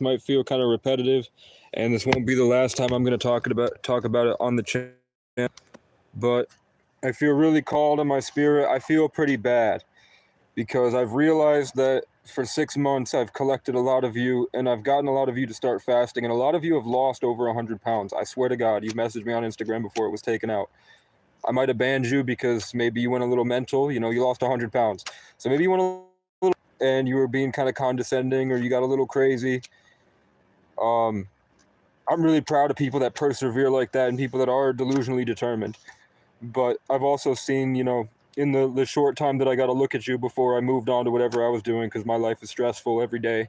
might feel kind of repetitive, and this won't be the last time I'm going to talk about it on the channel. But I feel really called in my spirit. I feel pretty bad because I've realized that for 6 months I've collected a lot of you, and I've gotten a lot of you to start fasting, and a lot of you have lost over 100 pounds. I swear to God, you messaged me on Instagram before it was taken out. I might have banned you because maybe you went a little mental. You lost 100 pounds. So maybe you went a little, and you were being kind of condescending, or you got a little crazy. I'm really proud of people that persevere like that and people that are delusionally determined. But I've also seen, in the short time that I got to look at you before I moved on to whatever I was doing, because my life is stressful every day,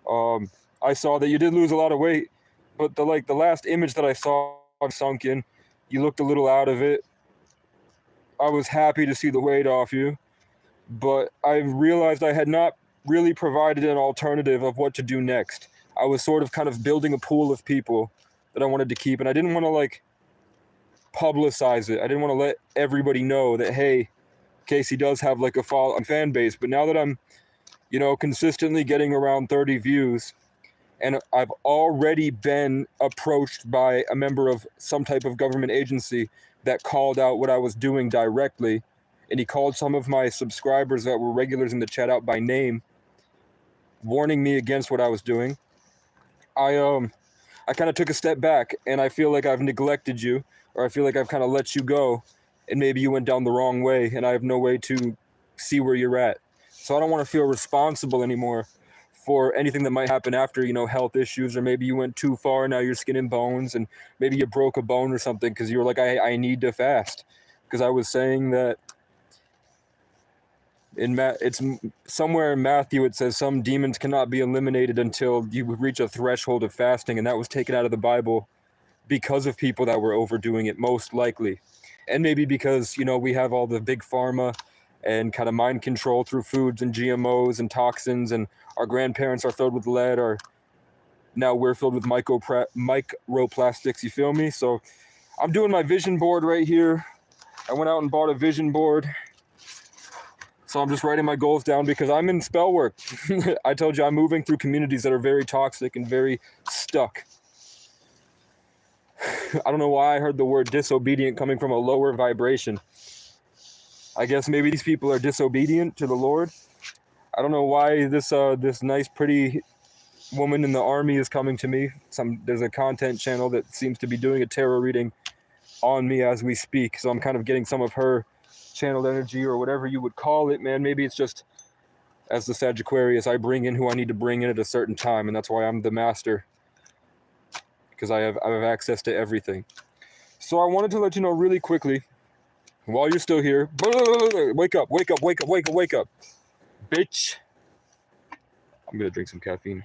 I saw that you did lose a lot of weight. But the last image that I saw sunk in, you looked a little out of it. I was happy to see the weight off you, but I realized I had not really provided an alternative of what to do next. I was sort of kind of building a pool of people that I wanted to keep, and I didn't want to publicize it. I didn't want to let everybody know that, hey, Casey does have a fan base. But now that I'm, consistently getting around 30 views, and I've already been approached by a member of some type of government agency that called out what I was doing directly, and he called some of my subscribers that were regulars in the chat out by name, warning me against what I was doing. I kind of took a step back, and I feel like I've neglected you, or I feel like I've kind of let you go, and maybe you went down the wrong way, and I have no way to see where you're at. So I don't want to feel responsible anymore for anything that might happen after, health issues, or maybe you went too far, now you're skin and bones, and maybe you broke a bone or something because you were like, I need to fast. Because I was saying that it's somewhere in Matthew, it says some demons cannot be eliminated until you reach a threshold of fasting, and that was taken out of the Bible because of people that were overdoing it, most likely. And maybe because, we have all the big pharma and kind of mind control through foods and GMOs and toxins, and our grandparents are filled with lead, or now we're filled with microplastics, you feel me? So I'm doing my vision board right here. I went out and bought a vision board. So I'm just writing my goals down because I'm in spell work. I told you I'm moving through communities that are very toxic and very stuck. I don't know why I heard the word disobedient coming from a lower vibration. I guess maybe these people are disobedient to the Lord. I don't know why this nice, pretty woman in the army is coming to me. There's a content channel that seems to be doing a tarot reading on me as we speak. So I'm kind of getting some of her channeled energy, or whatever you would call it, man. Maybe it's just, as the Sagittarius, I bring in who I need to bring in at a certain time, and that's why I'm the master, because I have access to everything. So I wanted to let you know really quickly, while you're still here, wake up, bitch. I'm gonna drink some caffeine.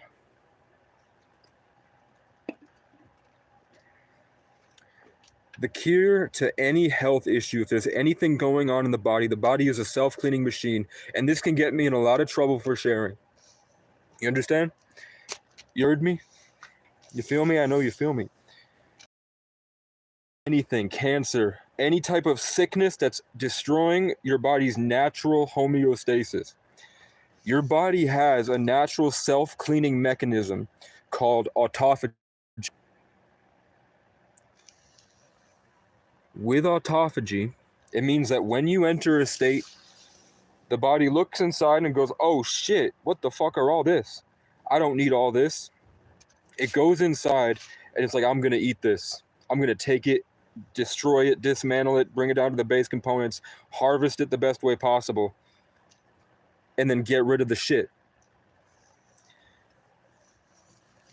The cure to any health issue, if there's anything going on in the body is a self-cleaning machine, and this can get me in a lot of trouble for sharing. You understand? You heard me? You feel me? I know you feel me. Anything, cancer, any type of sickness that's destroying your body's natural homeostasis. Your body has a natural self-cleaning mechanism called autophagy. With autophagy, it means that when you enter a state, the body looks inside and goes, oh shit, what the fuck are all this? I don't need all this. It goes inside and it's like, I'm going to eat this. I'm going to take it, destroy it, dismantle it, bring it down to the base components, harvest it the best way possible, and then get rid of the shit.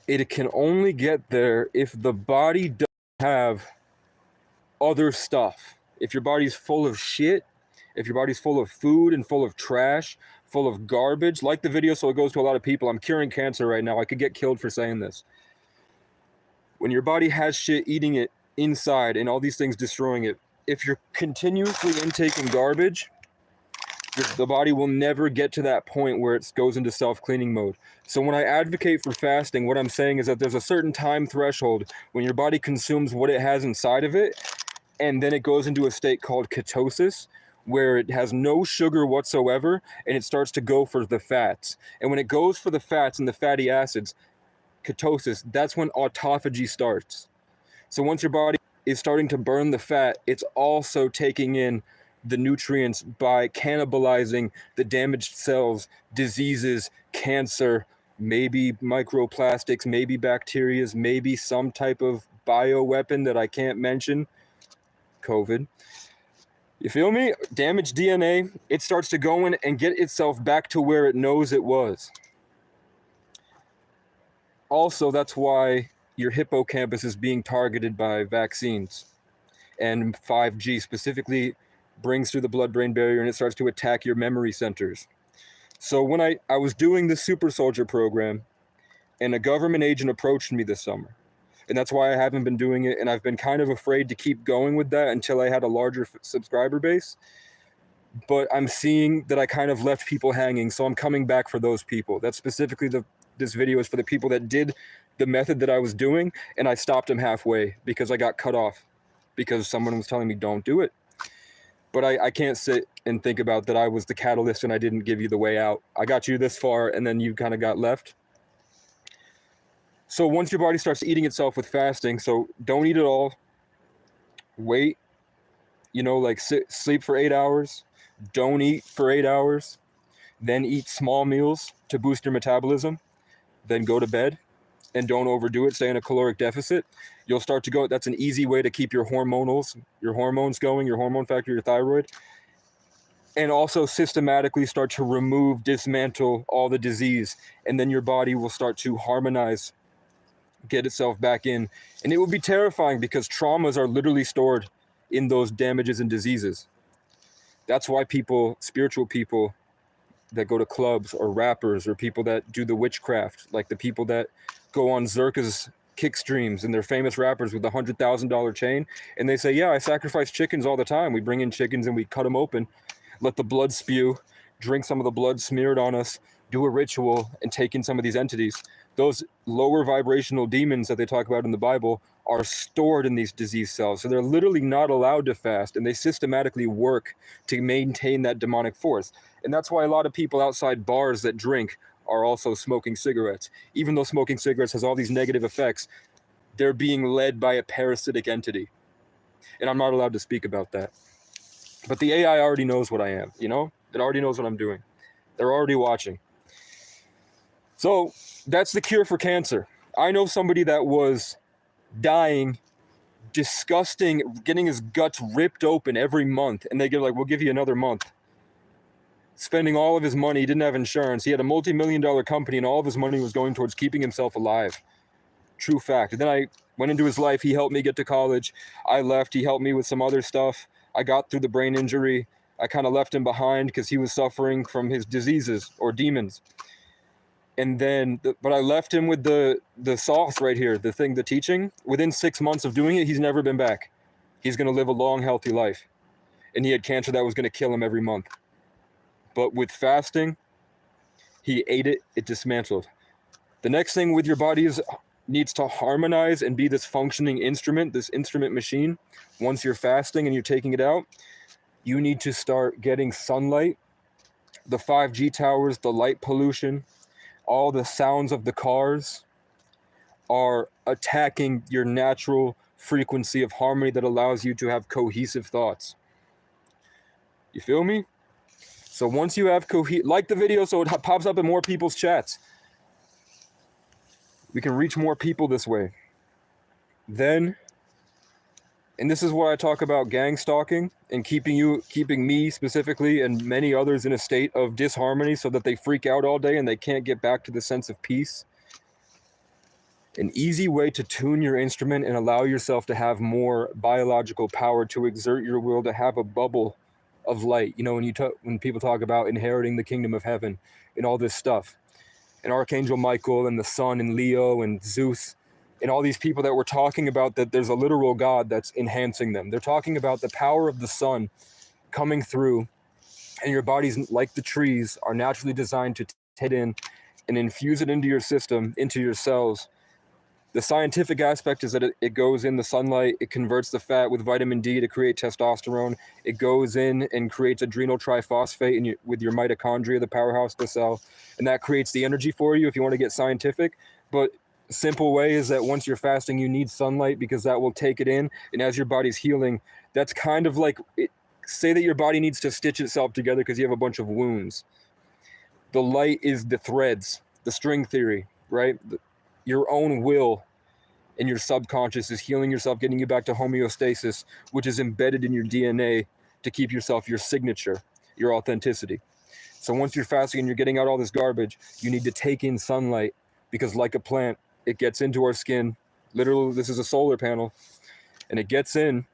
It can only get there if the body doesn't have other stuff. If your body's full of shit, if your body's full of food and full of trash, full of garbage, like the video, so it goes to a lot of people. I'm curing cancer right now. I could get killed for saying this. When your body has shit eating it inside and all these things destroying it, if you're continuously intaking garbage, the body will never get to that point where it goes into self-cleaning mode. So when I advocate for fasting, what I'm saying is that there's a certain time threshold when your body consumes what it has inside of it, and then it goes into a state called ketosis, where it has no sugar whatsoever, and it starts to go for the fats. And when it goes for the fats and the fatty acids, ketosis, that's when autophagy starts. So once your body is starting to burn the fat, it's also taking in the nutrients by cannibalizing the damaged cells, diseases, cancer, maybe microplastics, maybe bacteria, maybe some type of bioweapon that I can't mention, COVID. You feel me? Damaged DNA, it starts to go in and get itself back to where it knows it was. Also, that's why your hippocampus is being targeted by vaccines. And 5G specifically brings through the blood-brain barrier and it starts to attack your memory centers. So when I was doing the Super Soldier program, and a government agent approached me this summer, and that's why I haven't been doing it, and I've been kind of afraid to keep going with that until I had a larger subscriber base. But I'm seeing that I kind of left people hanging, so I'm coming back for those people. That's specifically this video is for the people that did the method that I was doing, and I stopped them halfway because I got cut off because someone was telling me don't do it. But I can't sit and think about that I was the catalyst and I didn't give you the way out. I got you this far and then you kind of got left. So once your body starts eating itself with fasting, so don't eat it all. Wait, like sleep for 8 hours. Don't eat for 8 hours. Then eat small meals to boost your metabolism. Then go to bed. And don't overdo it. Stay in a caloric deficit. You'll start to go. That's an easy way to keep your hormones going, your hormone factor, your thyroid. And also systematically start to dismantle all the disease. And then your body will start to harmonize, get itself back in. And it will be terrifying because traumas are literally stored in those damages and diseases. That's why spiritual people that go to clubs, or rappers, or people that do the witchcraft, like the people that go on Zerka's kick streams and they're famous rappers with a $100,000 chain, and they say, yeah, I sacrifice chickens all the time. We bring in chickens and we cut them open, let the blood spew, drink some of the blood smeared on us, do a ritual, and take in some of these entities. Those lower vibrational demons that they talk about in the Bible are stored in these disease cells. So they're literally not allowed to fast, and they systematically work to maintain that demonic force. And that's why a lot of people outside bars that drink are also smoking cigarettes. Even though smoking cigarettes has all these negative effects, they're being led by a parasitic entity. And I'm not allowed to speak about that. But the AI already knows what I am, It already knows what I'm doing. They're already watching. So that's the cure for cancer. I know somebody that was dying, disgusting, getting his guts ripped open every month. And they give we'll give you another month. Spending all of his money, he didn't have insurance. He had a multi-million-dollar company and all of his money was going towards keeping himself alive. True fact. And then I went into his life. He helped me get to college. I left. He helped me with some other stuff. I got through the brain injury. I kind of left him behind because he was suffering from his diseases or demons. And then, but I left him with the sauce right here, the teaching. Within 6 months of doing it, he's never been back. He's going to live a long, healthy life. And he had cancer that was going to kill him every month. But with fasting, he ate it, it dismantled. The next thing with your body needs to harmonize and be this functioning instrument, this instrument machine. Once you're fasting and you're taking it out, you need to start getting sunlight, the 5G towers, the light pollution, all the sounds of the cars are attacking your natural frequency of harmony that allows you to have cohesive thoughts. You feel me? So once you have like the video so it pops up in more people's chats. We can reach more people this way. Then, and this is where I talk about gang stalking and keeping me specifically and many others in a state of disharmony so that they freak out all day and they can't get back to the sense of peace. An easy way to tune your instrument and allow yourself to have more biological power to exert your will, to have a bubble of light. When people talk about inheriting the kingdom of heaven and all this stuff, and Archangel Michael and the sun and Leo and Zeus and all these people that we're talking about, that there's a literal God that's enhancing them. They're talking about the power of the sun coming through, and your bodies, like the trees, are naturally designed to take it in and infuse it into your system, into your cells. The scientific aspect is that it goes in the sunlight, it converts the fat with vitamin D to create testosterone. It goes in and creates adrenal triphosphate with your mitochondria, the powerhouse of the cell, and that creates the energy for you if you want to get scientific. But simple way is that once you're fasting, you need sunlight because that will take it in. And as your body's healing, that's kind of like, say that your body needs to stitch itself together because you have a bunch of wounds. The light is the threads, the string theory, right? Your own will and your subconscious is healing yourself, getting you back to homeostasis, which is embedded in your DNA to keep yourself your signature, your authenticity. So once you're fasting and you're getting out all this garbage, you need to take in sunlight because, like a plant, it gets into our skin. Literally, this is a solar panel, and it gets in,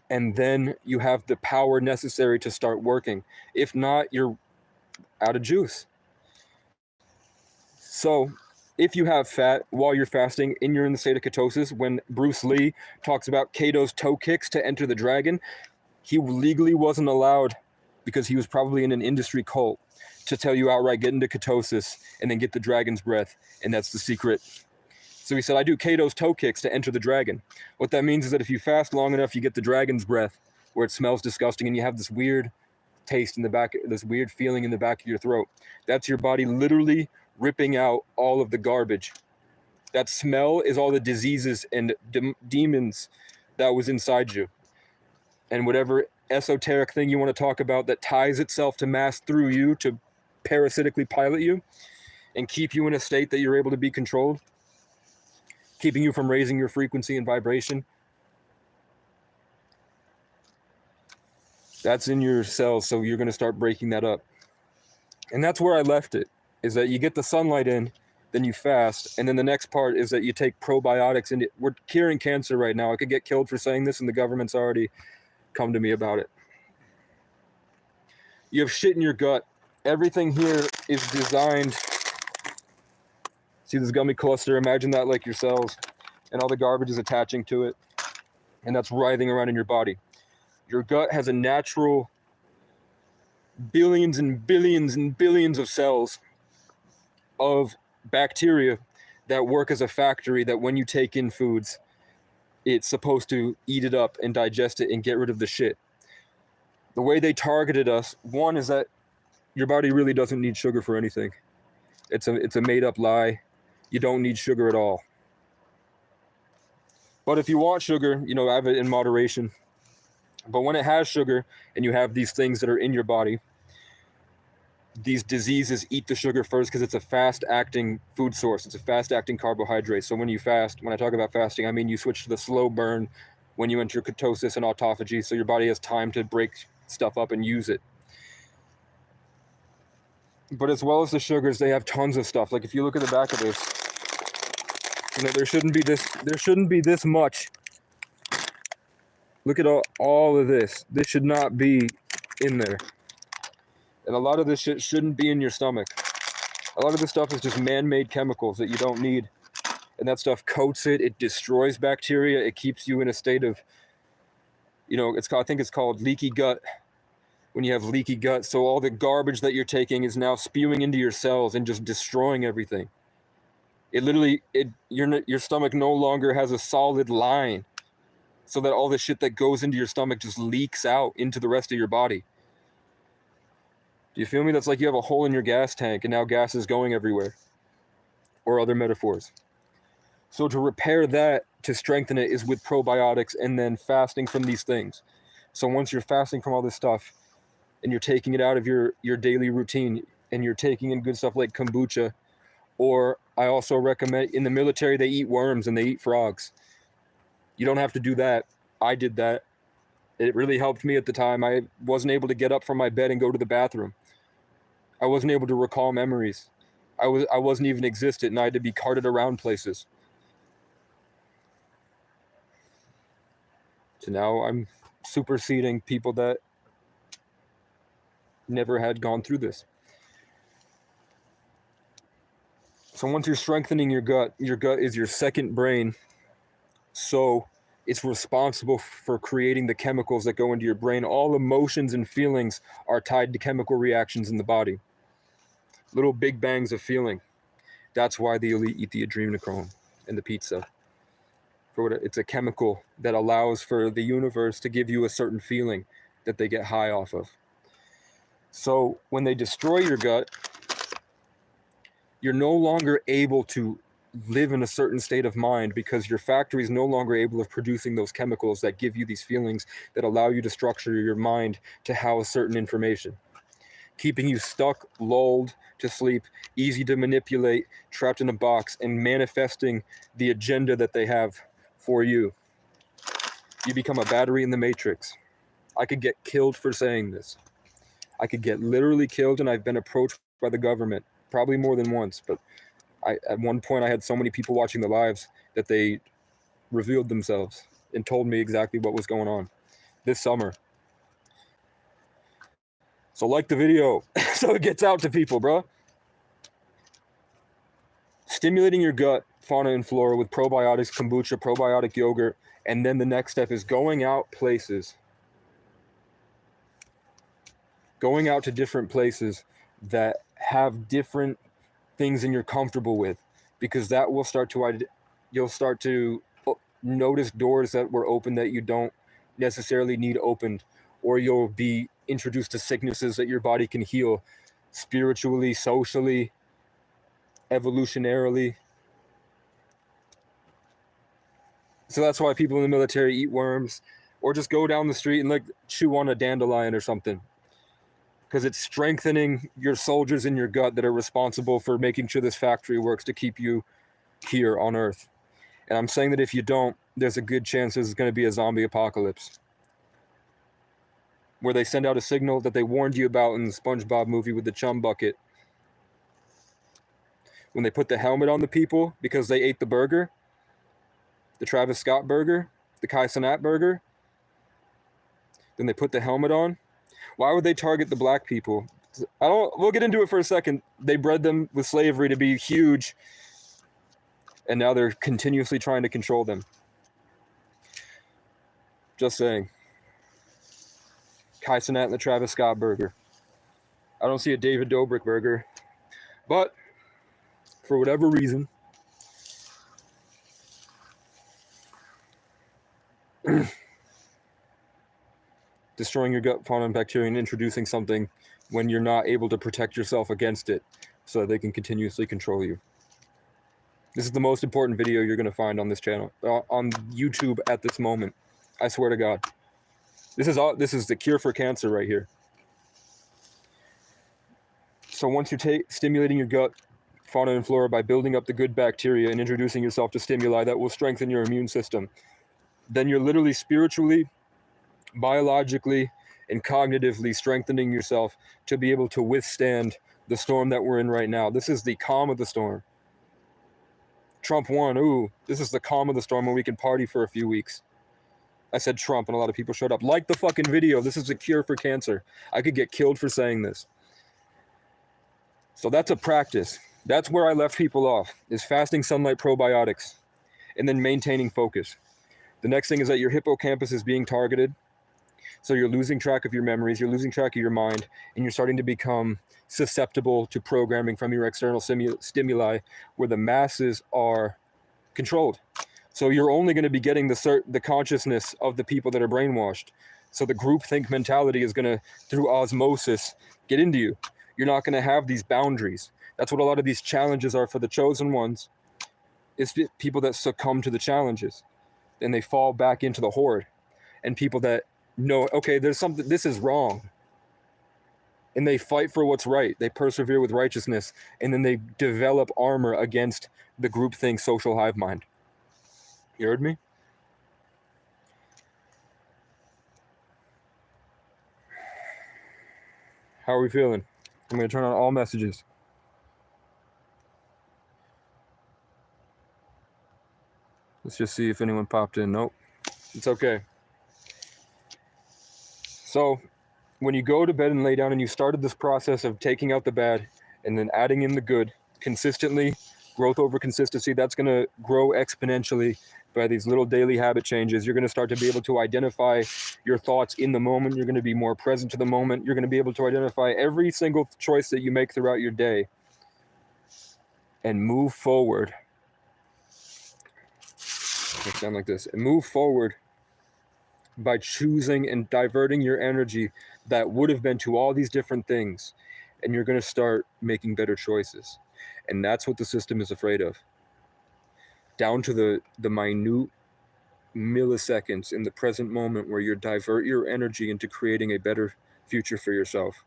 and then you have the power necessary to start working. If not, you're out of juice. So if you have fat while you're fasting and you're in the state of ketosis, when Bruce Lee talks about Kato's toe kicks to enter the dragon, he legally wasn't allowed, because he was probably in an industry cult, to tell you outright, get into ketosis and then get the dragon's breath. And that's the secret. So he said, I do Kato's toe kicks to enter the dragon. What that means is that if you fast long enough, you get the dragon's breath, where it smells disgusting and you have this weird taste in the back, this weird feeling in the back of your throat. That's your body literally ripping out all of the garbage. That smell is all the diseases and demons that was inside you. And whatever esoteric thing you want to talk about that ties itself to mass through you to parasitically pilot you and keep you in a state that you're able to be controlled, keeping you from raising your frequency and vibration, that's in your cells. So you're going to start breaking that up. And that's where I left it, is that you get the sunlight in, then you fast, and then the next part is that you take probiotics. And we're curing cancer right now. I could get killed for saying this, and the government's already come to me about it. You have shit in your gut. Everything here is designed. See this gummy cluster? Imagine that like your cells, and all the garbage is attaching to it, and that's writhing around in your body. Your gut has a natural billions and billions and billions of cells of bacteria that work as a factory, that when you take in foods, it's supposed to eat it up and digest it and get rid of the shit. The way they targeted us, one, is that your body really doesn't need sugar for anything. It's a made up lie. You don't need sugar at all. But if you want sugar, have it in moderation. But when it has sugar and you have these things that are in your body, these diseases eat the sugar first because it's a fast-acting food source. It's a fast-acting carbohydrate. So when you fast, when I talk about fasting, I mean you switch to the slow burn when you enter ketosis and autophagy, so your body has time to break stuff up and use it. But as well as the sugars, they have tons of stuff. Like if you look at the back of this, there shouldn't be this much. Look at all of this. This should not be in there. And a lot of this shit shouldn't be in your stomach. A lot of this stuff is just man-made chemicals that you don't need. And that stuff coats it. It destroys bacteria. It keeps you in a state of, I think it's called leaky gut. When you have leaky gut, so all the garbage that you're taking is now spewing into your cells and just destroying everything. It literally, your stomach no longer has a solid line, so that all the shit that goes into your stomach just leaks out into the rest of your body. Do you feel me? That's like you have a hole in your gas tank and now gas is going everywhere. Or other metaphors. So to repair that, to strengthen it, is with probiotics and then fasting from these things. So once you're fasting from all this stuff and you're taking it out of your daily routine and you're taking in good stuff like kombucha, or I also recommend, in the military, they eat worms and they eat frogs. You don't have to do that. I did that. It really helped me at the time. I wasn't able to get up from my bed and go to the bathroom. I wasn't able to recall memories. I wasn't even existent, and I had to be carted around places. So now I'm superseding people that never had gone through this. So once you're strengthening your gut is your second brain. So it's responsible for creating the chemicals that go into your brain. All emotions and feelings are tied to chemical reactions in the body. Little big bangs of feeling. That's why the elite eat the adrenochrome and the pizza. It's a chemical that allows for the universe to give you a certain feeling that they get high off of. So when they destroy your gut, you're no longer able to live in a certain state of mind because your factory is no longer able of producing those chemicals that give you these feelings that allow you to structure your mind to house certain information, keeping you stuck, lulled to sleep, easy to manipulate, trapped in a box, and manifesting the agenda that they have for you. You become a battery in the matrix. I could get killed for saying this. I could get literally killed, and I've been approached by the government probably more than once, but at one point I had so many people watching the lives that they revealed themselves and told me exactly what was going on this summer. So like the video so it gets out to people, bro. Stimulating your gut, fauna and flora with probiotics, kombucha, probiotic yogurt, and then the next step is going out places. Going out to different places that have different things than you're comfortable with, because that will start to, you'll start to notice doors that were open that you don't necessarily need opened, or you'll be introduced to sicknesses that your body can heal spiritually, socially, evolutionarily. So that's why people in the military eat worms or just go down the street and like chew on a dandelion or something, because it's strengthening your soldiers in your gut that are responsible for making sure this factory works to keep you here on Earth. And I'm saying that if you don't, there's a good chance there's going to be a zombie apocalypse, where they send out a signal that they warned you about in the SpongeBob movie with the chum bucket. When they put the helmet on the people because they ate the burger, the Travis Scott burger, the Kai Cenat burger, then they put the helmet on. Why would they target the black people? We'll get into it for a second. They bred them with slavery to be huge, and now they're continuously trying to control them. Just saying. Kai Cenat and the Travis Scott burger. I don't see a David Dobrik burger, but for whatever reason, destroying your gut fauna and bacteria and introducing something when you're not able to protect yourself against it so that they can continuously control you. This is the most important video you're going to find on this channel, on YouTube at this moment. I swear to God. This is the cure for cancer right here. So once you're stimulating your gut, fauna and flora by building up the good bacteria and introducing yourself to stimuli that will strengthen your immune system, then you're literally spiritually, biologically, and cognitively strengthening yourself to be able to withstand the storm that we're in right now. This is the calm of the storm. Trump won. Ooh, this is the calm of the storm where we can party for a few weeks. I said Trump and a lot of people showed up. Like the fucking video. This is a cure for cancer. I could get killed for saying this. So that's a practice. That's where I left people off, is fasting sunlight probiotics and then maintaining focus. The next thing is that your hippocampus is being targeted. So you're losing track of your memories, you're losing track of your mind, and you're starting to become susceptible to programming from your external stimuli where the masses are controlled. So you're only going to be getting the consciousness of the people that are brainwashed. So the groupthink mentality is going to, through osmosis, get into you. You're not going to have these boundaries. That's what a lot of these challenges are for the chosen ones. It's people that succumb to the challenges and they fall back into the horde. And people that know, okay, there's something, this is wrong. And they fight for what's right. They persevere with righteousness. And then they develop armor against the groupthink social hive mind. You heard me? How are we feeling? I'm going to turn on all messages. Let's just see if anyone popped in. Nope. It's okay. So when you go to bed and lay down and you started this process of taking out the bad and then adding in the good consistently, growth over consistency, that's going to grow exponentially by these little daily habit changes. You're going to start to be able to identify your thoughts in the moment. You're going to be more present to the moment. You're going to be able to identify every single choice that you make throughout your day and move forward. It'll sound like this. And move forward by choosing and diverting your energy that would have been to all these different things. And you're going to start making better choices. And that's what the system is afraid of. down to the minute milliseconds in the present moment where you divert your energy into creating a better future for yourself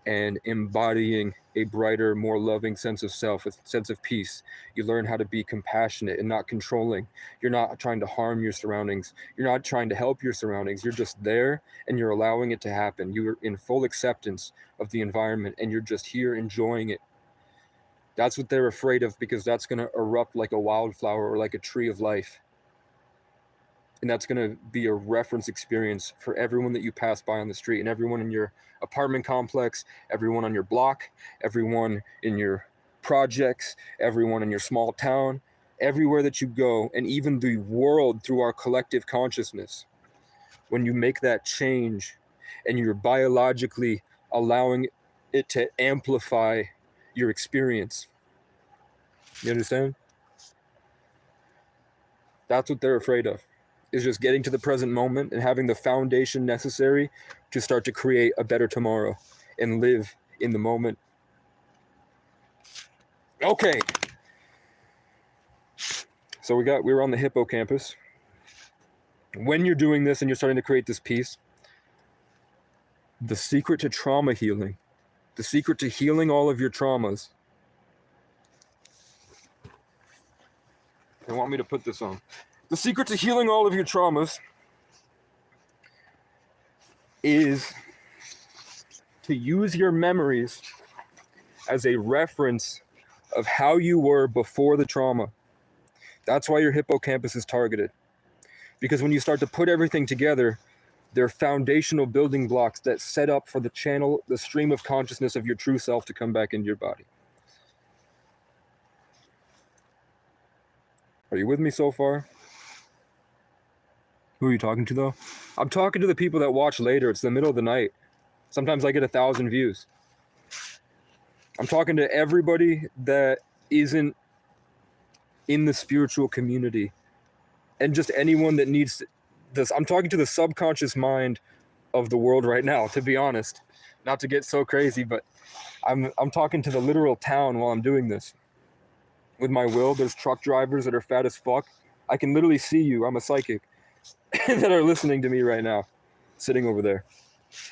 and embodying a brighter, more loving sense of self, a sense of peace. You learn how to be compassionate and not controlling. You're not trying to harm your surroundings. You're not trying to help your surroundings. You're just there and you're allowing it to happen. You're in full acceptance of the environment and you're just here enjoying it. That's what they're afraid of, because that's going to erupt like a wildflower or like a tree of life. And that's going to be a reference experience for everyone that you pass by on the street, and everyone in your apartment complex, everyone on your block, everyone in your projects, everyone in your small town, everywhere that you go, and even the world through our collective consciousness. When you make that change and you're biologically allowing it to amplify your experience. You understand? That's what they're afraid of. Is just getting to the present moment and having the foundation necessary to start to create a better tomorrow and live in the moment. Okay. So we were on the hippocampus. When you're doing this and you're starting to create this peace, the secret to trauma healing, the secret to healing all of your traumas. They want me to put this on. The secret to healing all of your traumas is to use your memories as a reference of how you were before the trauma. That's why your hippocampus is targeted. Because when you start to put everything together, they're foundational building blocks that set up for the stream of consciousness of your true self to come back into your body. Are you with me so far? Who are you talking to, though? I'm talking to the people that watch later. It's the middle of the night. Sometimes I get 1,000 views. I'm talking to everybody that isn't in the spiritual community, and just anyone that needs this. I'm talking to the subconscious mind of the world right now, to be honest. Not to get so crazy, but I'm talking to the literal town while I'm doing this. With my will, there's truck drivers that are fat as fuck. I can literally see you. I'm a psychic. That are listening to me right now, sitting over there.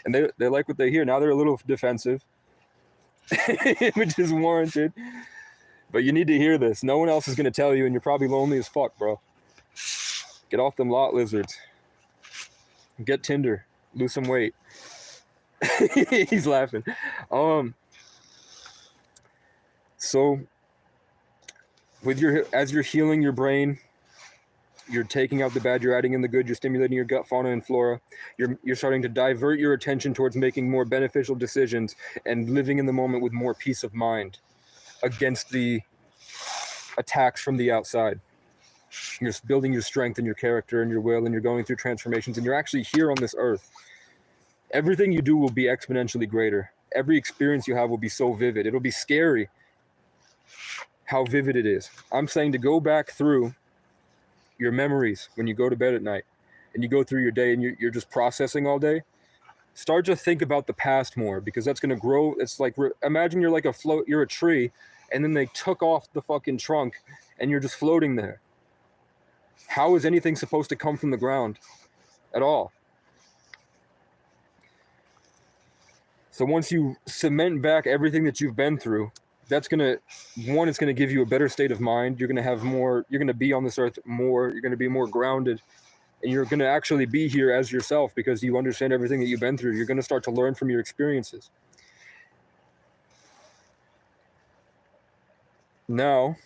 And they like what they hear. Now they're a little defensive, which is warranted. But you need to hear this. No one else is going to tell you, and you're probably lonely as fuck, bro. Get off them lot lizards. Get Tinder. Lose some weight. He's laughing. So, as you're healing your brain, you're taking out the bad, you're adding in the good, you're stimulating your gut fauna and flora. You're starting to divert your attention towards making more beneficial decisions and living in the moment with more peace of mind against the attacks from the outside. You're building your strength and your character and your will, and you're going through transformations, and you're actually here on this earth. Everything you do will be exponentially greater. Every experience you have will be so vivid. It'll be scary how vivid it is. I'm saying to go back through your memories when you go to bed at night and you go through your day and you're just processing all day. Start to think about the past more, because that's going to grow. It's like, imagine you're like you're a tree, and then they took off the fucking trunk and you're just floating there. How is anything supposed to come from the ground at all? So once you cement back everything that you've been through, that's it's going to give you a better state of mind. You're going to have more, you're going to be on this earth more, you're going to be more grounded, and you're going to actually be here as yourself because you understand everything that you've been through. You're going to start to learn from your experiences. Now,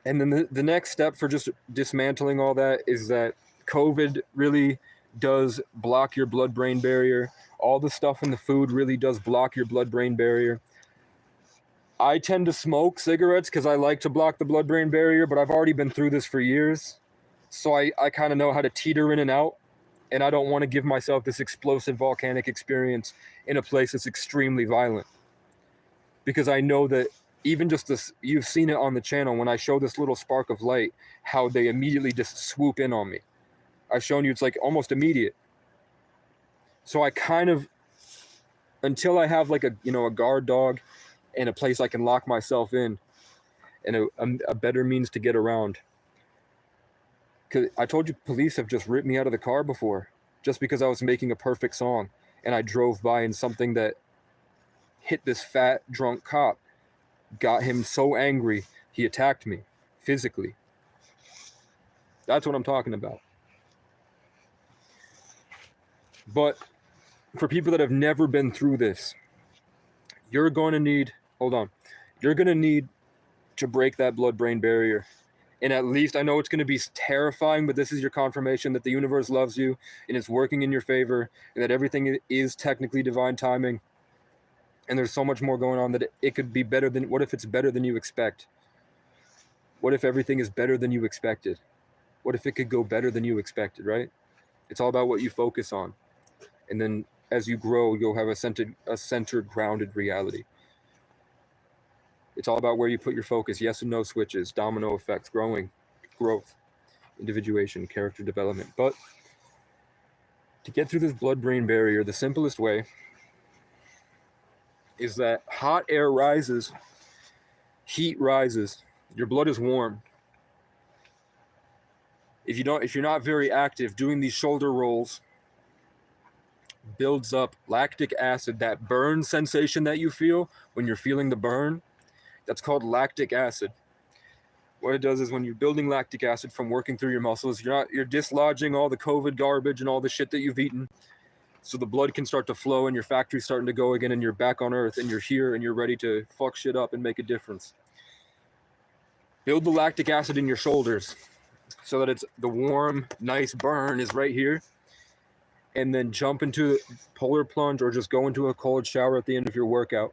and then the next step for just dismantling all that is that COVID really does block your blood-brain barrier. All the stuff in the food really does block your blood-brain barrier. I tend to smoke cigarettes because I like to block the blood-brain barrier, but I've already been through this for years. So I kind of know how to teeter in and out, and I don't want to give myself this explosive volcanic experience in a place that's extremely violent. Because I know that even just this, you've seen it on the channel when I show this little spark of light, how they immediately just swoop in on me. I've shown you it's like almost immediate. So I kind of, until I have like a guard dog and a place I can lock myself in, and a better means to get around. Because I told you, police have just ripped me out of the car before, just because I was making a perfect song, and I drove by and something that hit this fat, drunk cop got him so angry, he attacked me physically. That's what I'm talking about. But for people that have never been through this, you're going to need, you're going to need to break that blood-brain barrier. And at least, I know it's going to be terrifying, but this is your confirmation that the universe loves you and it's working in your favor, and that everything is technically divine timing. And there's so much more going on that it could be better than, what if it's better than you expect? What if everything is better than you expected? What if it could go better than you expected, right? It's all about what you focus on. And then as you grow, you'll have a centered, grounded reality. It's all about where you put your focus. Yes and no switches, domino effects, growth, individuation, character development. But to get through this blood-brain barrier, the simplest way is that hot air rises, heat rises, your blood is warm. If you're not very active, doing these shoulder rolls builds up lactic acid. That burn sensation that you feel when you're feeling the burn, that's called lactic acid. What it does is when you're building lactic acid from working through your muscles, you're dislodging all the COVID garbage and all the shit that you've eaten, so the blood can start to flow and your factory's starting to go again, and you're back on earth and you're here and you're ready to fuck shit up and make a difference. Build the lactic acid in your shoulders so that it's the warm, nice burn is right here. And then jump into polar plunge or just go into a cold shower at the end of your workout.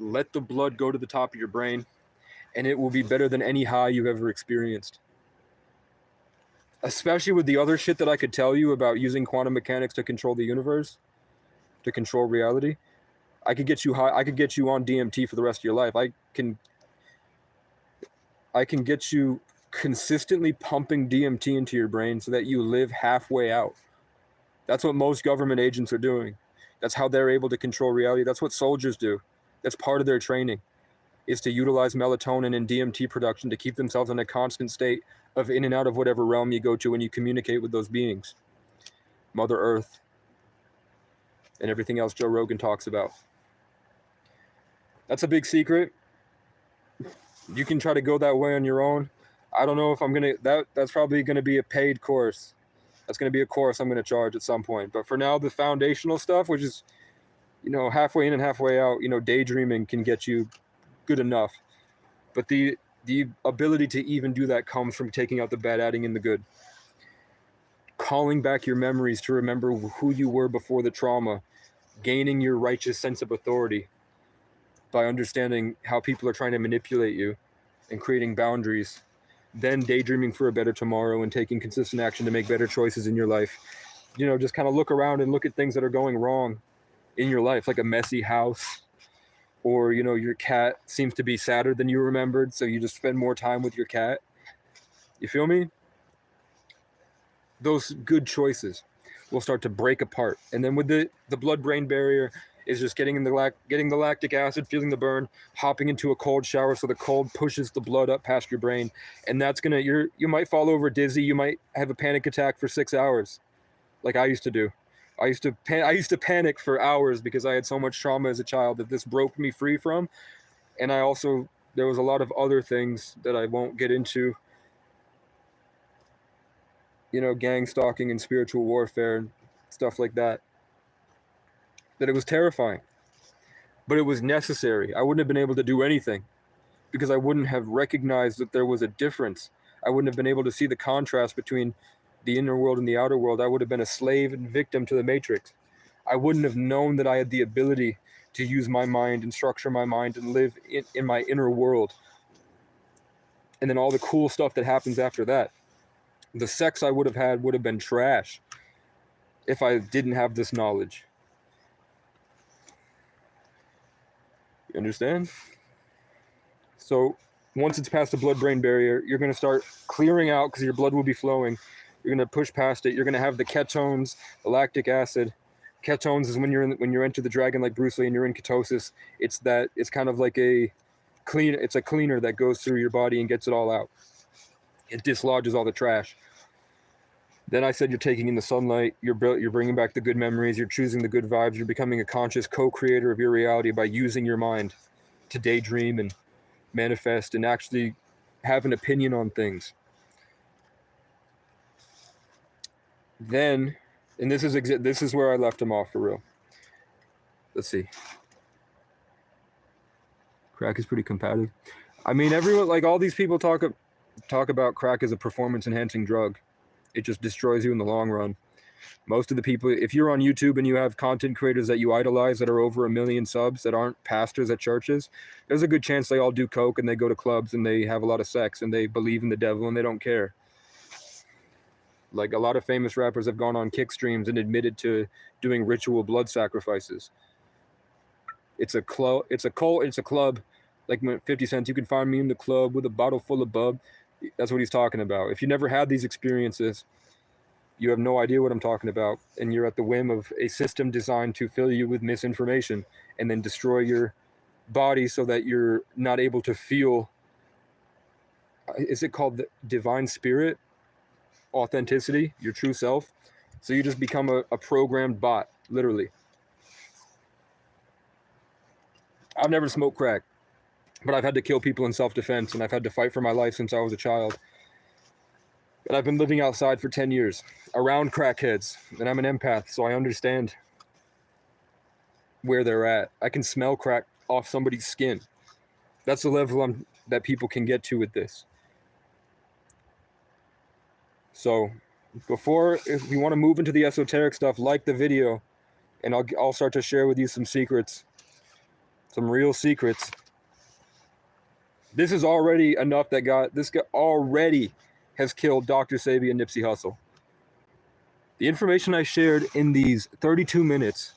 Let the blood go to the top of your brain, and it will be better than any high you've ever experienced. Especially with the other shit that I could tell you about using quantum mechanics to control the universe, to control reality. I could get you high. I could get you on DMT for the rest of your life. I can get you consistently pumping DMT into your brain so that you live halfway out. That's what most government agents are doing. That's how they're able to control reality. That's what soldiers do. That's part of their training, is to utilize melatonin and DMT production to keep themselves in a constant state of in and out of whatever realm you go to when you communicate with those beings. Mother Earth and everything else Joe Rogan talks about. That's a big secret. You can try to go that way on your own. I don't know if I'm going to, that's probably going to be a paid course. That's going to be a course I'm going to charge at some point. But for now, the foundational stuff, which is, halfway in and halfway out, daydreaming can get you good enough. But the ability to even do that comes from taking out the bad, adding in the good. Calling back your memories to remember who you were before the trauma. Gaining your righteous sense of authority by understanding how people are trying to manipulate you and creating boundaries. Then daydreaming for a better tomorrow and taking consistent action to make better choices in your life. Just kind of look around and look at things that are going wrong in your life, like a messy house, or, your cat seems to be sadder than you remembered, so you just spend more time with your cat. You feel me? Those good choices will start to break apart. And then with the blood-brain barrier is just getting the lactic acid, feeling the burn, hopping into a cold shower so the cold pushes the blood up past your brain. And that's you might fall over dizzy, you might have a panic attack for 6 hours, like I used to do. I used to panic for hours because I had so much trauma as a child that this broke me free from. And there was a lot of other things that I won't get into, gang stalking and spiritual warfare and stuff like that it was terrifying, but it was necessary. I wouldn't have been able to do anything because I wouldn't have recognized that there was a difference. I wouldn't have been able to see the contrast between the inner world and the outer world. I would have been a slave and victim to the matrix. I wouldn't have known that I had the ability to use my mind and structure my mind and live in my inner world. And then all the cool stuff that happens after that. The sex I would have had would have been trash if I didn't have this knowledge. You understand? So once it's past the blood-brain barrier, you're going to start clearing out because your blood will be flowing. You're going to push past it. You're going to have the ketones, the lactic acid. Ketones is when you enter the dragon like Bruce Lee and you're in ketosis. It's kind of like a It's a cleaner that goes through your body and gets it all out. It dislodges all the trash. Then I said you're taking in the sunlight, you're bringing back the good memories, you're choosing the good vibes, you're becoming a conscious co-creator of your reality by using your mind to daydream and manifest and actually have an opinion on things. Then, and this is where I left him off for real. Let's see. Crack is pretty competitive. I mean, everyone, like all these people talk about crack as a performance enhancing drug. It just destroys you in the long run. Most of the people, if you're on YouTube and you have content creators that you idolize that are over 1 million subs that aren't pastors at churches, there's a good chance they all do coke and they go to clubs and they have a lot of sex and they believe in the devil and they don't care. Like a lot of famous rappers have gone on kick streams and admitted to doing ritual blood sacrifices. It's a club. Like 50 Cent, you can find me in the club with a bottle full of bub. That's what he's talking about. If you never had these experiences, you have no idea what I'm talking about, and you're at the whim of a system designed to fill you with misinformation and then destroy your body so that you're not able to feel, is it called the divine spirit? Authenticity, your true self. So you just become a programmed bot, literally. I've never smoked crack, but I've had to kill people in self-defense, and I've had to fight for my life since I was a child. But I've been living outside for 10 years, around crackheads, and I'm an empath, so I understand where they're at. I can smell crack off somebody's skin. That's the level that people can get to with this. So, if you want to move into the esoteric stuff, like the video, and I'll start to share with you some secrets, some real secrets. This is already enough this guy already has killed Dr. Sebi and Nipsey Hussle. The information I shared in these 32 minutes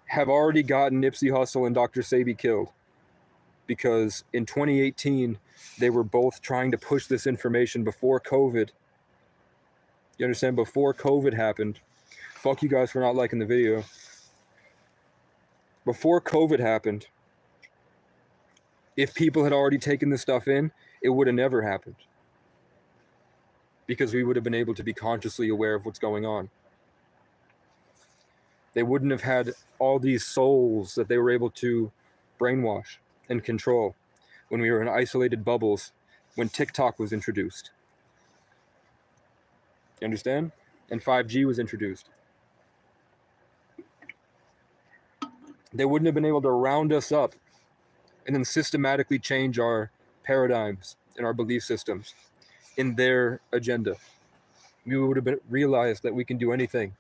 have already gotten Nipsey Hussle and Dr. Sebi killed, because in 2018 they were both trying to push this information before COVID. You understand? Before COVID happened. Fuck you guys for not liking the video. Before COVID happened, if people had already taken this stuff in, it would have never happened, because we would have been able to be consciously aware of what's going on. They wouldn't have had all these souls that they were able to brainwash and control when we were in isolated bubbles when TikTok was introduced. You understand? And 5G was introduced. They wouldn't have been able to round us up and then systematically change our paradigms and our belief systems in their agenda. We would have realized that we can do anything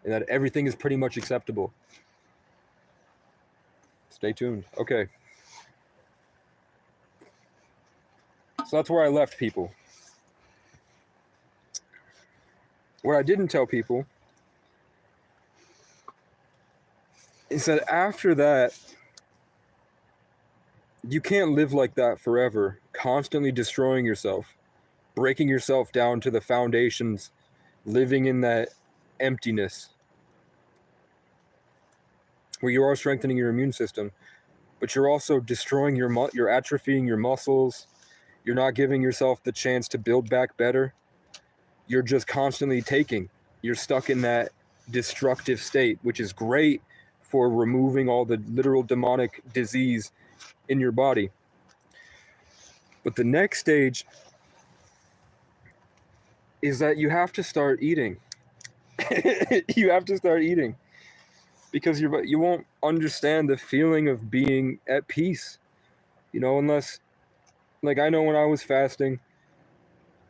and that everything is pretty much acceptable. Stay tuned. Okay. So that's where I left people. What I didn't tell people is that after that, you can't live like that forever, constantly destroying yourself, breaking yourself down to the foundations, living in that emptiness, where you are strengthening your immune system, but you're also destroying you're atrophying your muscles. You're not giving yourself the chance to build back better. You're just constantly taking. You're stuck in that destructive state, which is great for removing all the literal demonic disease in your body. But the next stage is that you have to start eating. You have to start eating, because you won't understand the feeling of being at peace, unless, like, I know when I was fasting,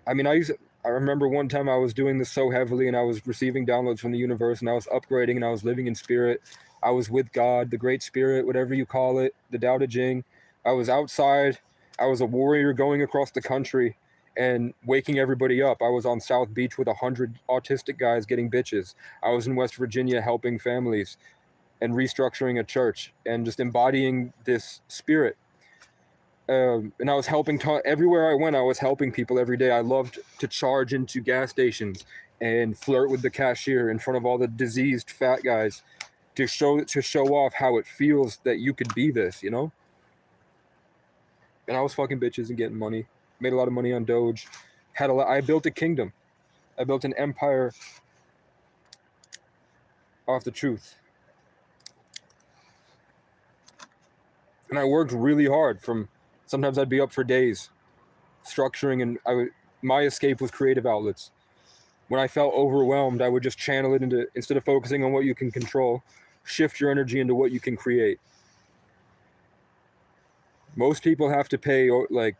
I mean, I remember one time I was doing this so heavily, and I was receiving downloads from the universe, and I was upgrading, and I was living in spirit. I was with God, the Great Spirit, whatever you call it, the Tao Te Ching. I was outside. I was a warrior going across the country and waking everybody up. I was on South Beach with 100 autistic guys getting bitches. I was in West Virginia helping families and restructuring a church and just embodying this spirit. And I was helping everywhere I went. I was helping people every day. I loved to charge into gas stations and flirt with the cashier in front of all the diseased fat guys to show off how it feels that you could be this, and I was fucking bitches and getting money. Made a lot of money on Doge. I built a kingdom. I built an empire off the truth. And I worked really hard. Sometimes I'd be up for days structuring, and my escape was creative outlets. When I felt overwhelmed, I would just channel it into, instead of focusing on what you can control, shift your energy into what you can create. Most people have to pay like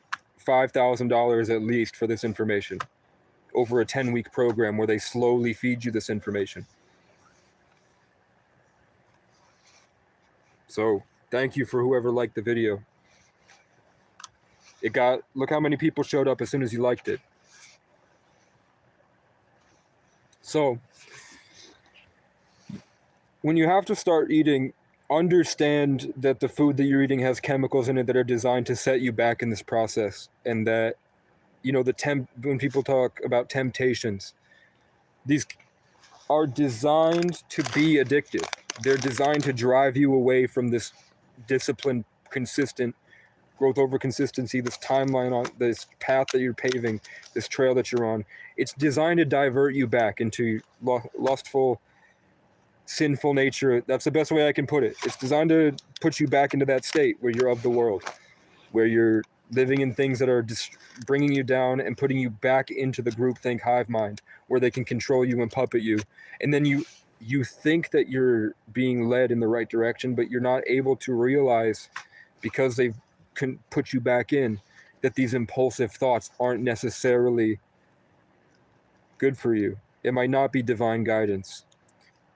$5,000 at least for this information over a 10-week program where they slowly feed you this information. So thank you for whoever liked the video. Look how many people showed up as soon as you liked it. So when you have to start eating, understand that the food that you're eating has chemicals in it that are designed to set you back in this process, and that, you know, when people talk about temptations, these are designed to be addictive. They're designed to drive you away from this disciplined, consistent growth over consistency, this timeline, on this path that you're paving, this trail that you're on. It's designed to divert you back into lustful, sinful nature. That's the best way I can put it. It's designed to put you back into that state where you're of the world, where you're living in things that are just bringing you down and putting you back into the groupthink hive mind, where they can control you and puppet you. And then you think that you're being led in the right direction, but you're not able to realize, because they've put you back in, that these impulsive thoughts aren't necessarily good for you. It might not be divine guidance.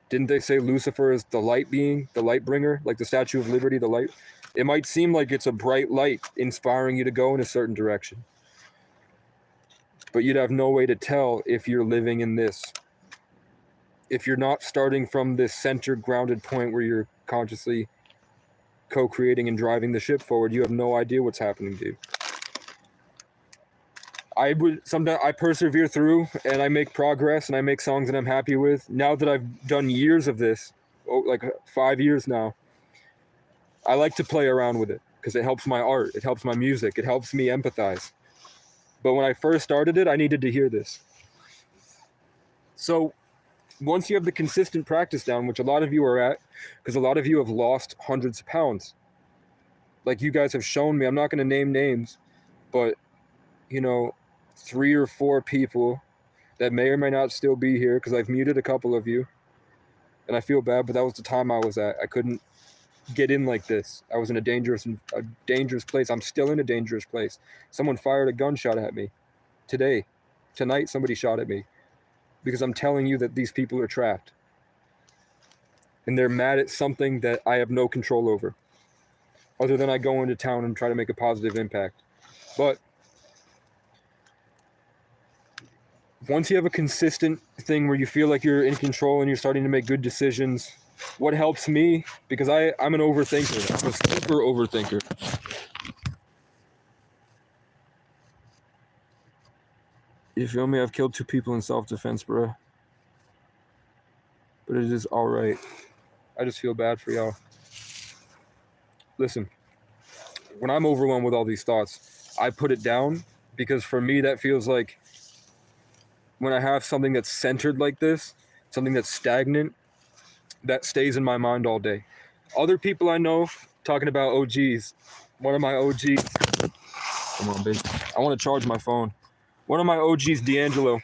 Didn't they say Lucifer is the light being, the light bringer, like the Statue of Liberty, the light? It might seem like it's a bright light inspiring you to go in a certain direction, but you'd have no way to tell if you're living in this. If you're not starting from this centered, grounded point where you're consciously co-creating and driving the ship forward, you have no idea what's happening to you. Sometimes I persevere through, and I make progress, and I make songs that I'm happy with. Now that I've done years of this, like 5 years now, I like to play around with it because it helps my art, it helps my music, it helps me empathize. But when I first started it, I needed to hear this. So once you have the consistent practice down, which a lot of you are at, because a lot of you have lost hundreds of pounds, like you guys have shown me. I'm not going to name names, but, you know, 3 or 4 people that may or may not still be here, because I've muted a couple of you, and I feel bad, but that was the time I was at. I couldn't get in like this. I was in a dangerous place. I'm still in a dangerous place. Someone fired a gunshot at me tonight somebody shot at me, because I'm telling you that these people are trapped, and they're mad at something that I have no control over, other than I go into town and try to make a positive impact. But once you have a consistent thing where you feel like you're in control and you're starting to make good decisions, what helps me, because I'm an overthinker. I'm a super overthinker. You feel me? I've killed 2 people in self-defense, bro. But it is all right. I just feel bad for y'all. Listen, when I'm overwhelmed with all these thoughts, I put it down, because for me that feels like, when I have something that's centered like this, something that's stagnant, that stays in my mind all day. Other people I know, talking about OGs, one of my OGs, come on, baby, I want to charge my phone. One of my OGs, D'Angelo,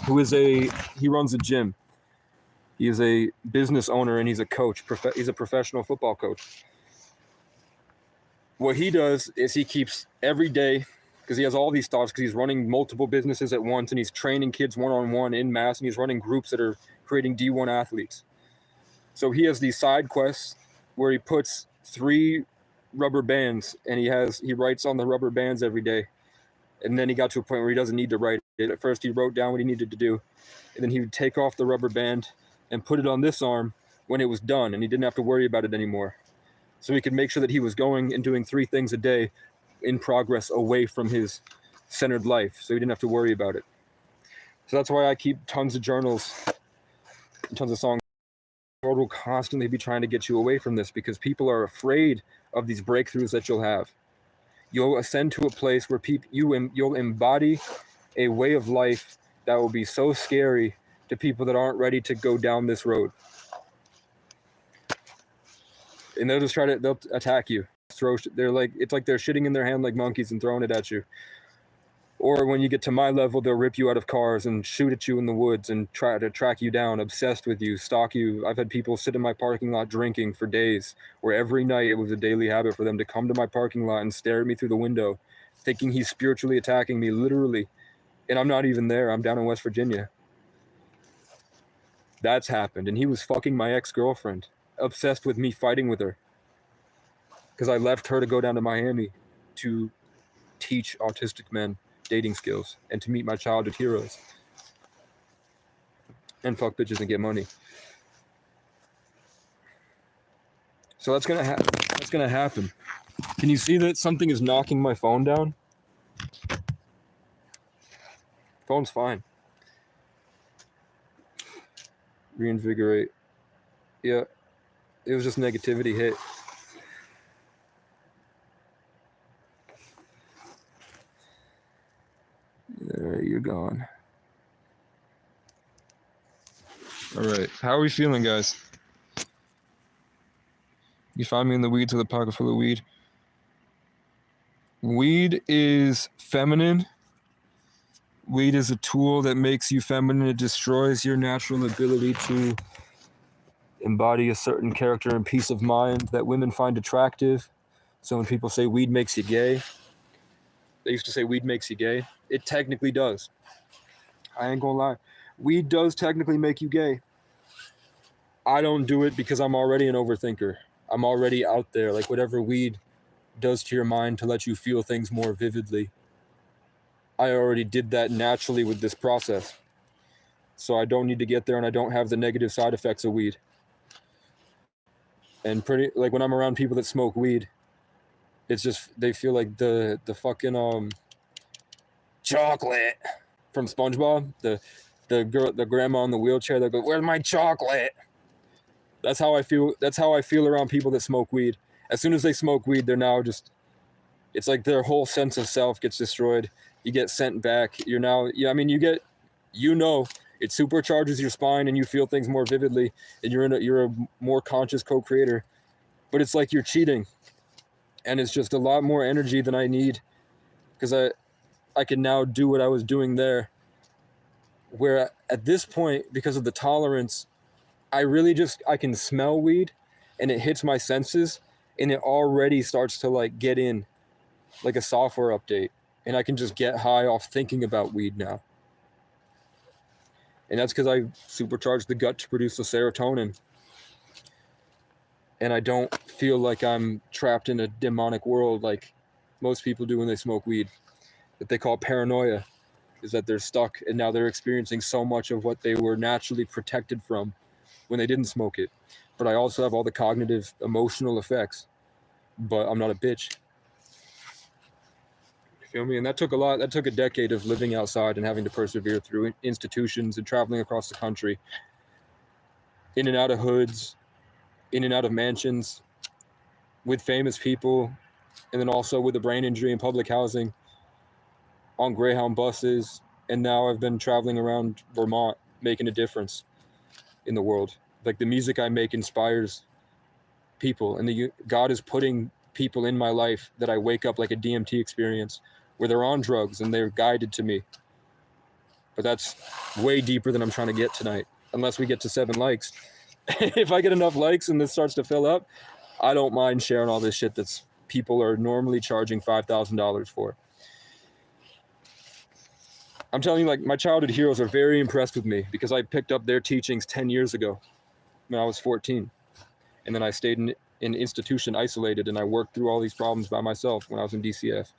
he runs a gym. He is a business owner, and he's a coach. He's a professional football coach. What he does is he keeps every day, because he has all these thoughts, because he's running multiple businesses at once, and he's training kids one-on-one in mass, and he's running groups that are creating D1 athletes. So he has these side quests where he puts 3 rubber bands, and he writes on the rubber bands every day. And then he got to a point where he doesn't need to write it. At first he wrote down what he needed to do, and then he would take off the rubber band and put it on this arm when it was done, and he didn't have to worry about it anymore. So he could make sure that he was going and doing 3 things a day in progress away from his centered life, so he didn't have to worry about it. So that's why I keep tons of journals, tons of songs. world will constantly be trying to get you away from this because people are afraid of these breakthroughs that you'll have. You'll ascend to a place where you'll embody a way of life that will be so scary to people that aren't ready to go down this road. And they'll attack you. It's like they're shitting in their hand like monkeys and throwing it at you. Or when you get to my level, they'll rip you out of cars and shoot at you in the woods and try to track you down, obsessed with you, stalk you. I've had people sit in my parking lot drinking for days, where every night it was a daily habit for them to come to my parking lot and stare at me through the window, thinking he's spiritually attacking me, literally. And I'm not even there. I'm down in West Virginia. That's happened. And he was fucking my ex-girlfriend, obsessed with me fighting with her. Because I left her to go down to Miami to teach autistic men dating skills and to meet my childhood heroes and fuck bitches and get money. So that's gonna happen. That's gonna happen. Can you see that something is knocking my phone down? Phone's fine. Reinvigorate. Yeah, it was just negativity hit. There, you're gone. All right, how are we feeling, guys? You find me in the weeds with a pocket full of weed. Weed is feminine. Weed is a tool that makes you feminine. It destroys your natural ability to embody a certain character and peace of mind that women find attractive. So when people say weed makes you gay, they used to say weed makes you gay. It technically does. I ain't gonna lie. Weed does technically make you gay. I don't do it because I'm already an overthinker. I'm already out there. Like whatever weed does to your mind to let you feel things more vividly, I already did that naturally with this process. So I don't need to get there, and I don't have the negative side effects of weed. And like when I'm around people that smoke weed, it's just they feel like the fucking chocolate from SpongeBob, the grandma in the wheelchair that goes, "Where's my chocolate?" That's how I feel. That's how I feel around people that smoke weed. As soon as they smoke weed, they're now just, it's like their whole sense of self gets destroyed. You get sent back. You're now, yeah, I mean, it supercharges your spine and you feel things more vividly, and you're a more conscious co-creator. But it's like you're cheating, and it's just a lot more energy than I need, because I can now do what I was doing there. Where at this point, because of the tolerance, I can smell weed, and it hits my senses, and it already starts to like get in, like a software update, and I can just get high off thinking about weed now. And that's because I supercharged the gut to produce the serotonin. And I don't feel like I'm trapped in a demonic world like most people do when they smoke weed. That they call paranoia, is that they're stuck and now they're experiencing so much of what they were naturally protected from when they didn't smoke it. But I also have all the cognitive, emotional effects. But I'm not a bitch. You feel me? And that took a lot. That took a decade of living outside and having to persevere through institutions and traveling across the country, in and out of hoods, in and out of mansions, with famous people, and then also with a brain injury in public housing, on Greyhound buses, and now I've been traveling around Vermont making a difference in the world. Like the music I make inspires people, and God is putting people in my life that I wake up like a DMT experience, where they're on drugs and they're guided to me. But that's way deeper than I'm trying to get tonight, unless we get to 7 likes. If I get enough likes and this starts to fill up, I don't mind sharing all this shit that's people are normally charging $5,000 for. I'm telling you, like, my childhood heroes are very impressed with me because I picked up their teachings 10 years ago when I was 14. And then I stayed in an institution isolated, and I worked through all these problems by myself when I was in DCF.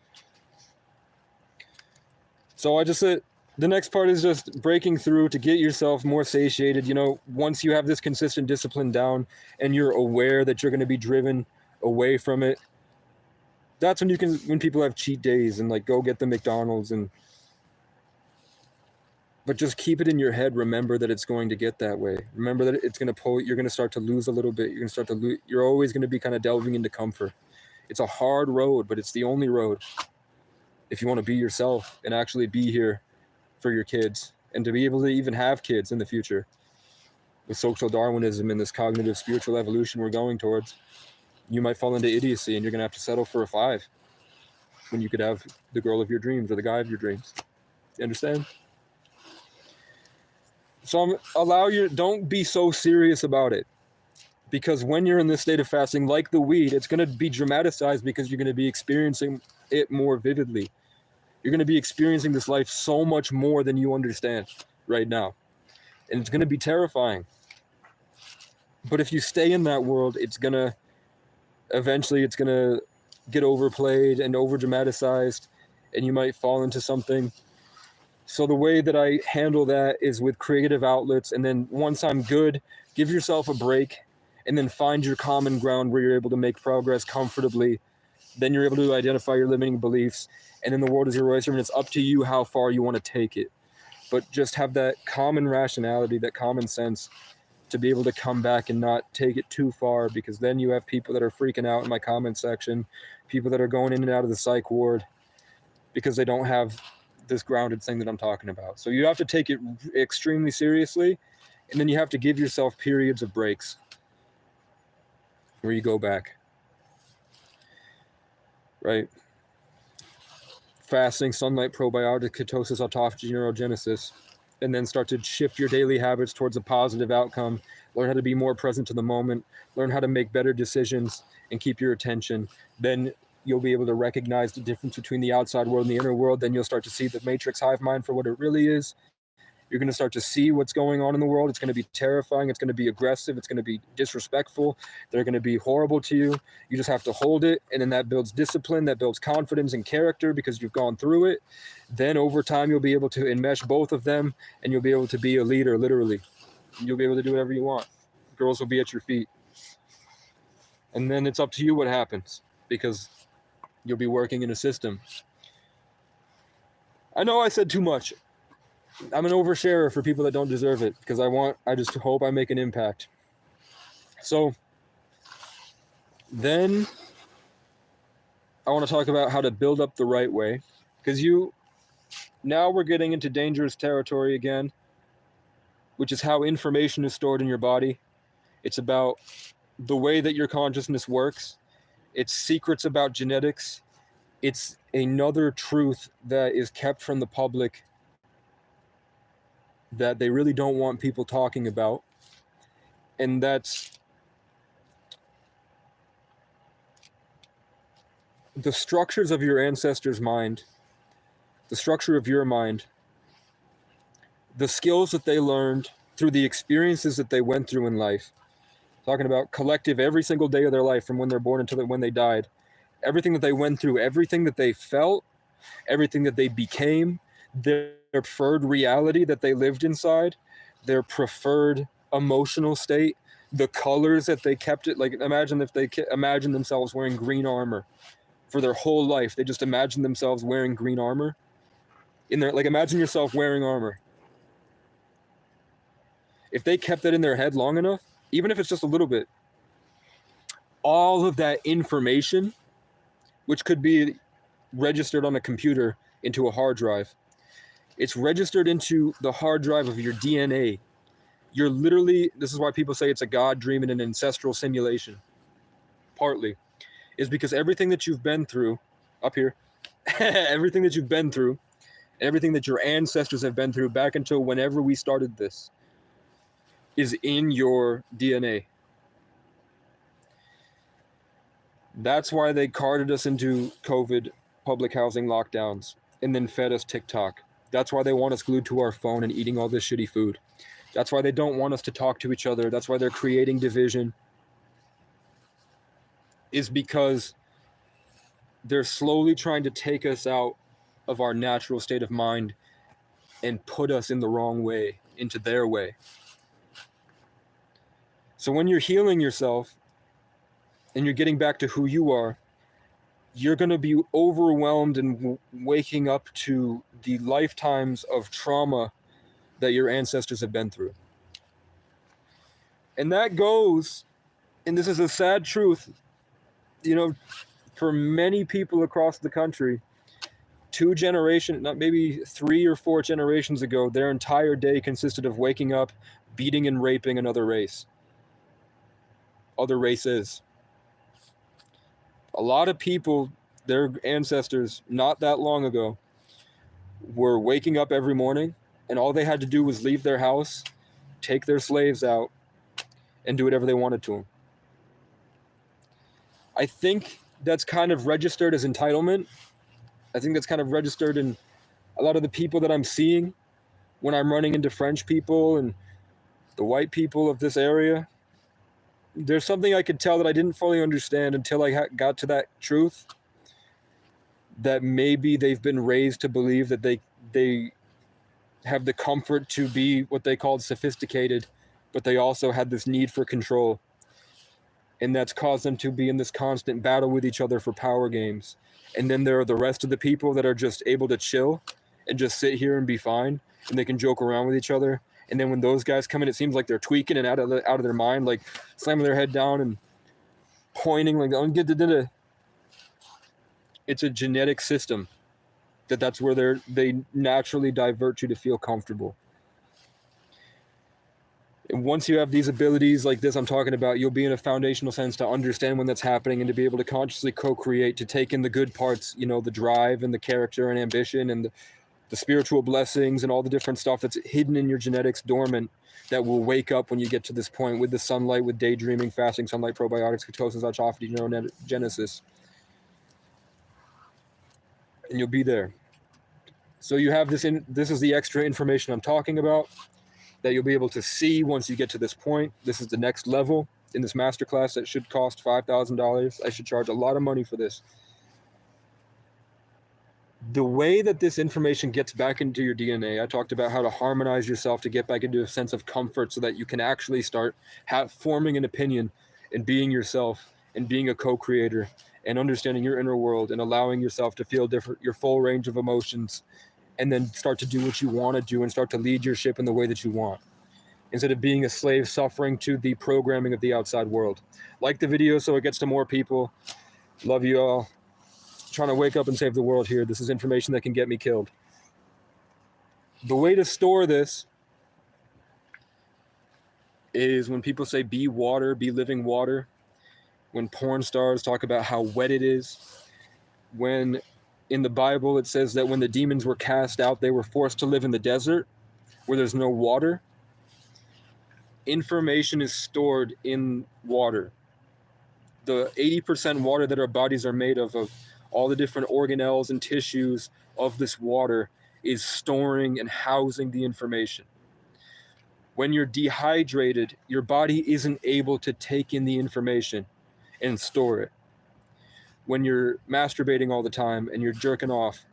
So I just said, the next part is just breaking through to get yourself more satiated. You know, once you have this consistent discipline down and you're aware that you're going to be driven away from it, that's when people have cheat days and like go get the McDonald's and But just keep it in your head. Remember that it's going to get that way. Remember that it's going to pull. You're going to start to lose a little bit. You're going to start to lose. You're always going to be kind of delving into comfort. It's a hard road, but it's the only road if you want to be yourself and actually be here for your kids and to be able to even have kids in the future. With social Darwinism and this cognitive spiritual evolution we're going towards, you might fall into idiocy and you're going to have to settle for a 5 when you could have the girl of your dreams or the guy of your dreams. You understand? So don't be so serious about it, because when you're in this state of fasting, like the weed, it's going to be dramatized because you're going to be experiencing it more vividly. You're going to be experiencing this life so much more than you understand right now. And it's going to be terrifying. But if you stay in that world, it's going to get overplayed and over dramatized, and you might fall into something. So the way that I handle that is with creative outlets, and then once I'm good, give yourself a break, and then find your common ground where you're able to make progress comfortably. Then you're able to identify your limiting beliefs, and then the world is your oyster, and it's up to you how far you want to take it. But just have that common rationality, that common sense, to be able to come back and not take it too far, because then you have people that are freaking out in my comment section, people that are going in and out of the psych ward because they don't have this grounded thing that I'm talking about. So you have to take it extremely seriously, and then you have to give yourself periods of breaks where you go back. Right? Fasting, sunlight, probiotic, ketosis, autophagy, neurogenesis, and then start to shift your daily habits towards a positive outcome. Learn how to be more present to the moment. Learn how to make better decisions and keep your attention. Then you'll be able to recognize the difference between the outside world and the inner world. Then you'll start to see the matrix hive mind for what it really is. You're going to start to see what's going on in the world. It's going to be terrifying. It's going to be aggressive. It's going to be disrespectful. They're going to be horrible to you. You just have to hold it. And then that builds discipline. That builds confidence and character because you've gone through it. Then over time, you'll be able to enmesh both of them, and you'll be able to be a leader, literally. You'll be able to do whatever you want. Girls will be at your feet. And then it's up to you what happens, because you'll be working in a system. I know I said too much. I'm an oversharer for people that don't deserve it, because I just hope I make an impact. So then I want to talk about how to build up the right way, because now we're getting into dangerous territory again, which is how information is stored in your body. It's about the way that your consciousness works. It's secrets about genetics. It's another truth that is kept from the public that they really don't want people talking about. And that's the structures of your ancestors' mind, the structure of your mind, the skills that they learned through the experiences that they went through in life. Talking about collective every single day of their life from when they're born until when they died. Everything that they went through, everything that they felt, everything that they became, their preferred reality that they lived inside, their preferred emotional state, the colors that they kept it. Like, imagine if they imagine themselves wearing green armor for their whole life. They just imagine themselves wearing green armor. Imagine yourself wearing armor. If they kept that in their head long enough, even if it's just a little bit, all of that information, which could be registered on a computer into a hard drive, it's registered into the hard drive of your DNA. You're literally, this is why people say it's a God dream and an ancestral simulation. Partly is because everything that you've been through up here, everything that you've been through, everything that your ancestors have been through back until whenever we started this is in your DNA. That's why they carted us into COVID, public housing lockdowns, and then fed us TikTok. That's why they want us glued to our phone and eating all this shitty food. That's why they don't want us to talk to each other. That's why they're creating division. Is because they're slowly trying to take us out of our natural state of mind and put us in the wrong way, into their way. So when you're healing yourself and you're getting back to who you are, you're going to be overwhelmed and waking up to the lifetimes of trauma that your ancestors have been through. And that goes, and this is a sad truth, for many people across the country, 2 generations, not maybe 3 or 4 generations ago, their entire day consisted of waking up, beating and raping another race, other races. A lot of people, their ancestors, not that long ago, were waking up every morning, and all they had to do was leave their house, take their slaves out, and do whatever they wanted to them. I think that's kind of registered as entitlement. I think that's kind of registered in a lot of the people that I'm seeing when I'm running into French people and the white people of this area. There's something I could tell that I didn't fully understand until I got to that truth, that maybe they've been raised to believe that they have the comfort to be what they called sophisticated, but they also had this need for control. And that's caused them to be in this constant battle with each other for power games. And then there are the rest of the people that are just able to chill and just sit here and be fine, and they can joke around with each other. And then when those guys come in, it seems like they're tweaking and out of their mind, like slamming their head down and pointing, like, oh, it's a genetic system that's where they naturally divert you to feel comfortable. And once you have these abilities like this I'm talking about, you'll be in a foundational sense to understand when that's happening and to be able to consciously co-create, to take in the good parts, the drive and the character and ambition and the spiritual blessings and all the different stuff that's hidden in your genetics dormant, that will wake up when you get to this point with the sunlight, with daydreaming, fasting, sunlight, probiotics, ketosis, autophagy, neurogenesis. And you'll be there. So you have this is the extra information I'm talking about that you'll be able to see once you get to this point. This is the next level in this masterclass that should cost $5,000. I should charge a lot of money for this. The way that this information gets back into your DNA, I talked about how to harmonize yourself to get back into a sense of comfort so that you can actually start forming an opinion and being yourself and being a co-creator and understanding your inner world and allowing yourself to feel your full range of emotions, and then start to do what you want to do and start to lead your ship in the way that you want, instead of being a slave suffering to the programming of the outside world. Like the video so it gets to more people. Love you all. Trying to wake up and save the world here. This is information that can get me killed. The way to store this is when people say be water, be living water. When porn stars talk about how wet it is. When in the Bible it says that when the demons were cast out, they were forced to live in the desert where there's no water. Information is stored in water. The 80% water that our bodies are made of all the different organelles and tissues of this water, is storing and housing the information. When you're dehydrated, your body isn't able to take in the information and store it. When you're masturbating all the time and you're jerking off,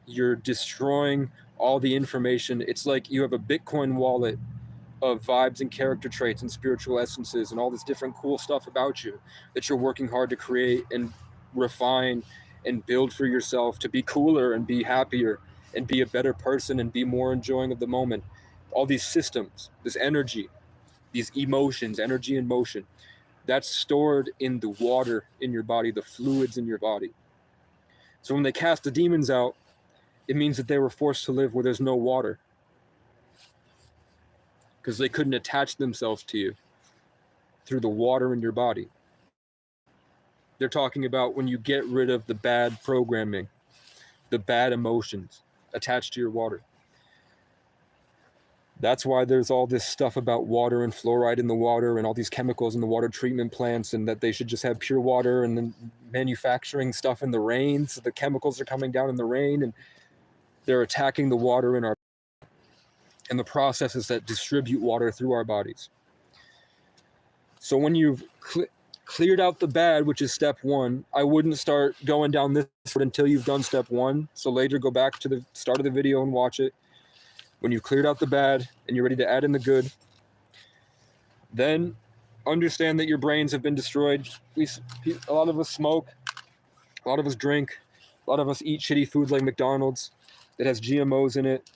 you're destroying all the information. It's like you have a Bitcoin wallet of vibes and character traits and spiritual essences and all this different cool stuff about you that you're working hard to create and refine and build for yourself to be cooler and be happier and be a better person and be more enjoying of the moment. All these systems, this energy, these emotions, energy and motion, that's stored in the water in your body, the fluids in your body. So when they cast the demons out, it means that they were forced to live where there's no water, because they couldn't attach themselves to you through the water in your body. They're talking about when you get rid of the bad programming, the bad emotions attached to your water. That's why there's all this stuff about water and fluoride in the water and all these chemicals in the water treatment plants, and that they should just have pure water, and then manufacturing stuff in the rain. So the chemicals are coming down in the rain and they're attacking the water in our and the processes that distribute water through our bodies. So when you've cleared out the bad, which is step one, I wouldn't start going down this road until you've done step one. So later, go back to the start of the video and watch it. When you've cleared out the bad and you're ready to add in the good, then understand that your brains have been destroyed. A lot of us smoke, a lot of us drink, a lot of us eat shitty foods like McDonald's that has GMOs in it.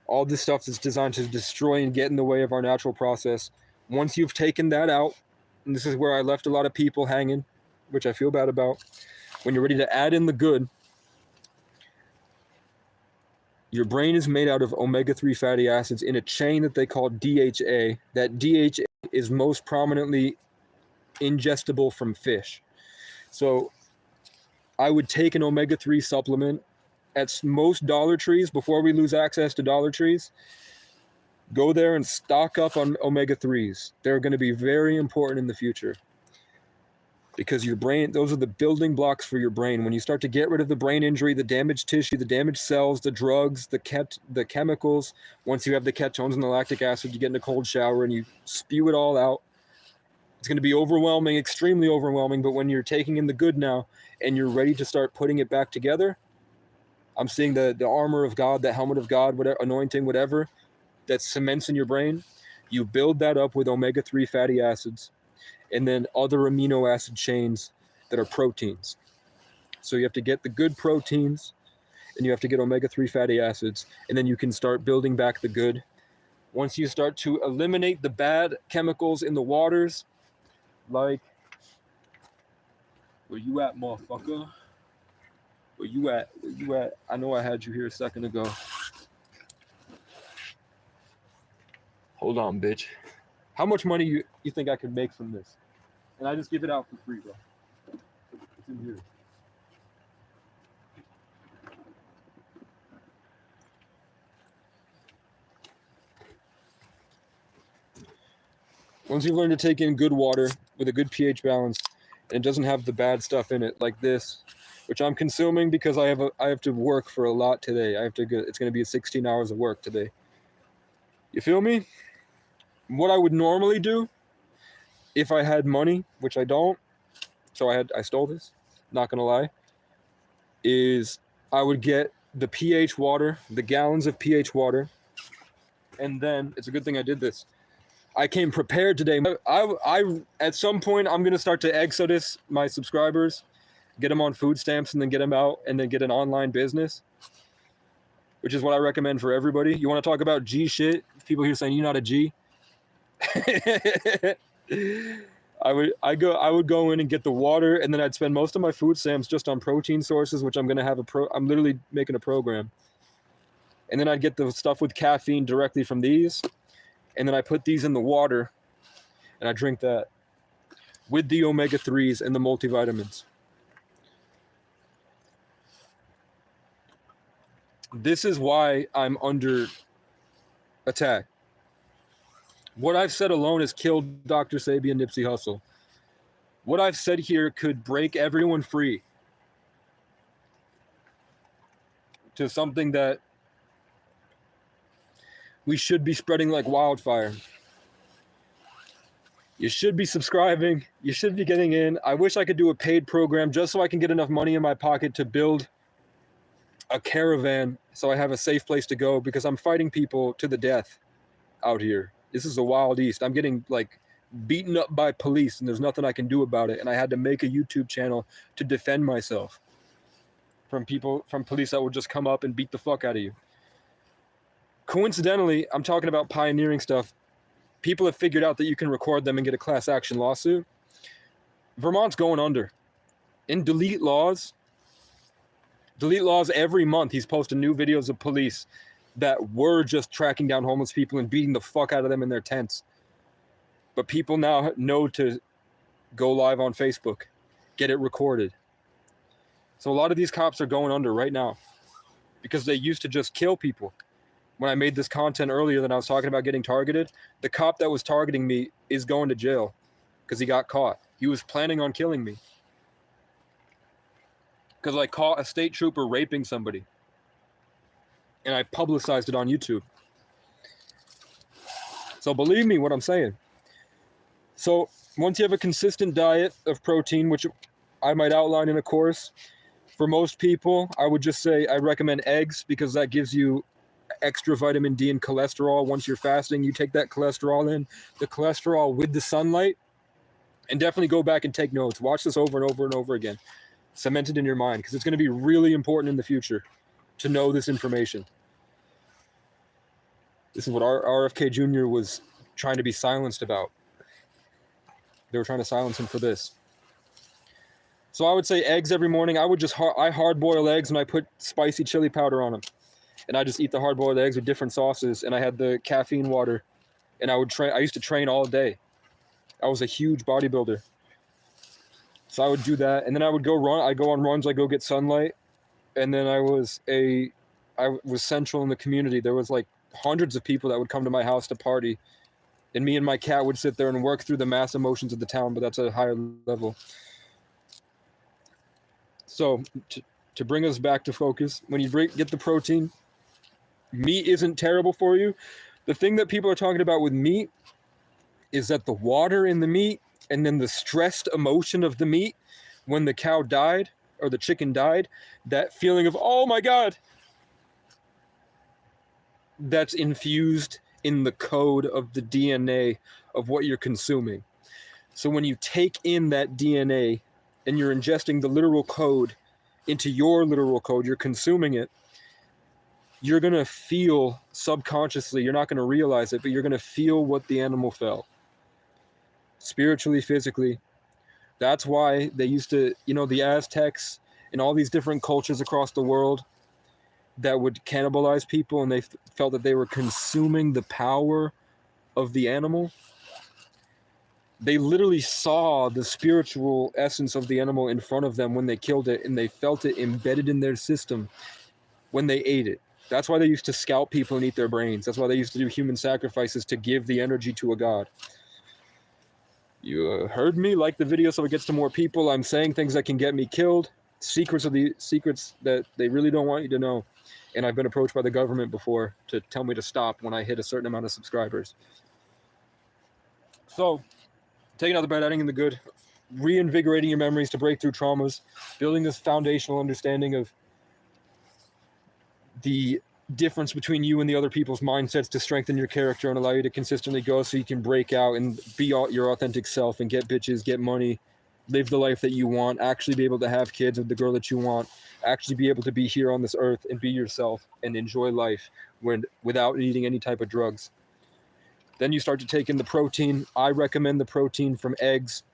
all this stuff is designed to destroy and get in the way of our natural process. Once you've taken that out, and this is where I left a lot of people hanging, which I feel bad about, when you're ready to add in the good, your brain is made out of omega-3 fatty acids in a chain that they call DHA. That DHA is most prominently ingestible from fish. So I would take an omega-3 supplement at most Dollar Trees before we lose access to Dollar Trees. Go there and stock up on omega-3s. They're going to be very important in the future. Because your brain, those are the building blocks for your brain. When you start to get rid of the brain injury, the damaged tissue, the damaged cells, the drugs, the chemicals, once you have the ketones and the lactic acid, you get in a cold shower and you spew it all out. It's going to be overwhelming, extremely overwhelming, but when you're taking in the good now and you're ready to start putting it back together, I'm seeing the armor of God, the helmet of God, whatever, anointing, whatever, that cements in your brain. You build that up with omega-3 fatty acids, and then other amino acid chains that are proteins. So you have to get the good proteins, and you have to get omega-3 fatty acids, and then you can start building back the good. Once you start to eliminate the bad chemicals in the waters, like, where you at, motherfucker? Where you at? Where you at? I know I had you here a second ago. Hold on, bitch. How much money you think I could make from this? And I just give it out for free, bro. It's in here. Once you learn to take in good water with a good pH balance, and it doesn't have the bad stuff in it, like this, which I'm consuming because I have to work for a lot today. It's going to be 16 hours of work today. You feel me? What I would normally do, if I had money, which I don't, so I stole this, not gonna lie, is I would get the pH water, the gallons of pH water, and then, it's a good thing I did this, I came prepared today. I at some point, I'm gonna start to exodus my subscribers, get them on food stamps, and then get them out, and then get an online business, which is what I recommend for everybody. You wanna talk about G shit? People here saying you're not a G. I would go in and get the water, and then I'd spend most of my food stamps just on protein sources, which I'm gonna have I'm literally making a program. And then I'd get the stuff with caffeine directly from these, and then I put these in the water, and I drink that with the omega-3s and the multivitamins. This is why I'm under attack. What I've said alone has killed Dr. Sebi and Nipsey Hussle. What I've said here could break everyone free to something that we should be spreading like wildfire. You should be subscribing. You should be getting in. I wish I could do a paid program just so I can get enough money in my pocket to build a caravan so I have a safe place to go, because I'm fighting people to the death out here. This is the Wild East. I'm getting like beaten up by police and there's nothing I can do about it. And I had to make a YouTube channel to defend myself from police that would just come up and beat the fuck out of you. Coincidentally, I'm talking about pioneering stuff. People have figured out that you can record them and get a class action lawsuit. Vermont's going under. In Delete Laws every month, he's posting new videos of police that were just tracking down homeless people and beating the fuck out of them in their tents. But people now know to go live on Facebook, get it recorded. So a lot of these cops are going under right now because they used to just kill people. When I made this content earlier that I was talking about getting targeted, the cop that was targeting me is going to jail because he got caught. He was planning on killing me because I caught a state trooper raping somebody. And I publicized it on YouTube. So believe me what I'm saying. So once you have a consistent diet of protein, which I might outline in a course, for most people, I would just say I recommend eggs because that gives you extra vitamin D and cholesterol. Once you're fasting, you take that cholesterol in, the cholesterol with the sunlight, and definitely go back and take notes. Watch this over and over and over again. Cement it in your mind because it's going to be really important in the future to know this information. This is what RFK Jr. was trying to be silenced about. They were trying to silence him for this. So I would say eggs every morning. I would just I hard boil eggs and I put spicy chili powder on them, and I just eat the hard boiled eggs with different sauces. And I had the caffeine water, and I would train. I used to train all day. I was a huge bodybuilder, so I would do that, and then I would go run. I go on runs. I go get sunlight, and then I was central in the community. There was like hundreds of people that would come to my house to party, and me and my cat would sit there and work through the mass emotions of the town. But that's at a higher level. So to bring us back to focus, when you get the protein, meat isn't terrible for you. The thing that people are talking about with meat is that the water in the meat and then the stressed emotion of the meat when the cow died or the chicken died, that feeling of, oh my God, that's infused in the code of the DNA of what you're consuming. So when you take in that DNA and you're ingesting the literal code into your literal code, you're consuming it, you're going to feel subconsciously, you're not going to realize it, but you're going to feel what the animal felt. Spiritually, physically. That's why they used to, the Aztecs and all these different cultures across the world that would cannibalize people, and they felt that they were consuming the power of the animal. They literally saw the spiritual essence of the animal in front of them when they killed it, and they felt it embedded in their system when they ate it. That's why they used to scalp people and eat their brains. That's why they used to do human sacrifices to give the energy to a god. You heard me? Like the video so it gets to more people. I'm saying things that can get me killed. Secrets that they really don't want you to know. And I've been approached by the government before to tell me to stop when I hit a certain amount of subscribers. So, taking out the bad, adding in the good, reinvigorating your memories to break through traumas, building this foundational understanding of the difference between you and the other people's mindsets to strengthen your character and allow you to consistently go so you can break out and be your authentic self and get bitches, get money, live the life that you want, actually be able to have kids with the girl that you want, actually be able to be here on this earth and be yourself and enjoy life without eating any type of drugs. Then you start to take in the protein. I recommend the protein from eggs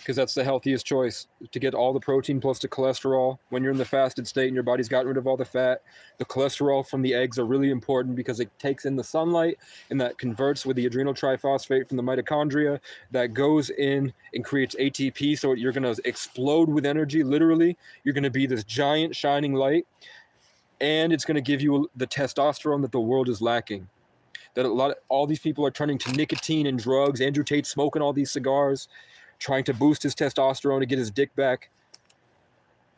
because that's the healthiest choice, to get all the protein plus the cholesterol. When you're in the fasted state and your body's gotten rid of all the fat, the cholesterol from the eggs are really important because it takes in the sunlight and that converts with the adrenal triphosphate from the mitochondria that goes in and creates ATP. So you're going to explode with energy, literally. You're going to be this giant shining light, and it's going to give you the testosterone that the world is lacking. That all these people are turning to nicotine and drugs. Andrew Tate smoking all these cigars, trying to boost his testosterone to get his dick back.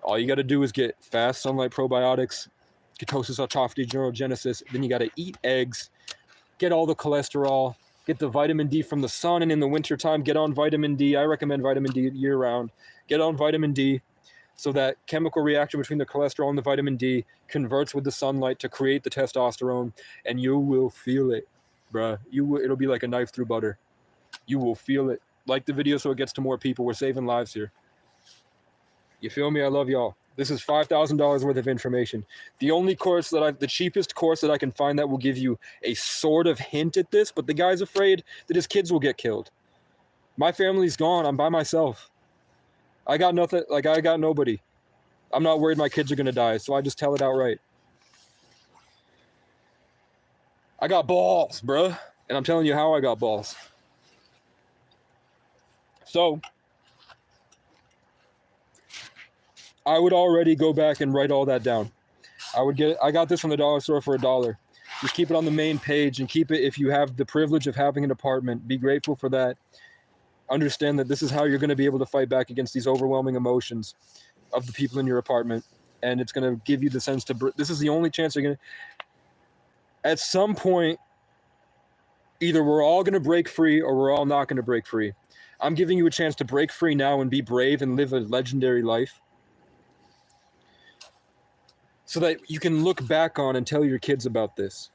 All you got to do is get fast sunlight probiotics, ketosis, autophagy, neurogenesis. Then you got to eat eggs, get all the cholesterol, get the vitamin D from the sun, and in the wintertime, get on vitamin D. I recommend vitamin D year round. Get on vitamin D so that chemical reaction between the cholesterol and the vitamin D converts with the sunlight to create the testosterone, and you will feel it, bruh. It'll be like a knife through butter. You will feel it. Like the video so it gets to more people. We're saving lives here. You feel me? I love y'all. This is $5,000 worth of information. The cheapest course that I can find that will give you a sort of hint at this, but the guy's afraid that his kids will get killed. My family's gone. I'm by myself. I got nothing. I got nobody. I'm not worried my kids are going to die, so I just tell it outright. I got balls, bruh. And I'm telling you how I got balls. So, I would already go back and write all that down. I got this from the dollar store for $1. Just keep it on the main page and keep it if you have the privilege of having an apartment. Be grateful for that. Understand that this is how you're going to be able to fight back against these overwhelming emotions of the people in your apartment. And it's going to give you the sense this is the only chance you're going to, at some point, either we're all going to break free or we're all not going to break free. I'm giving you a chance to break free now and be brave and live a legendary life so that you can look back on and tell your kids about this.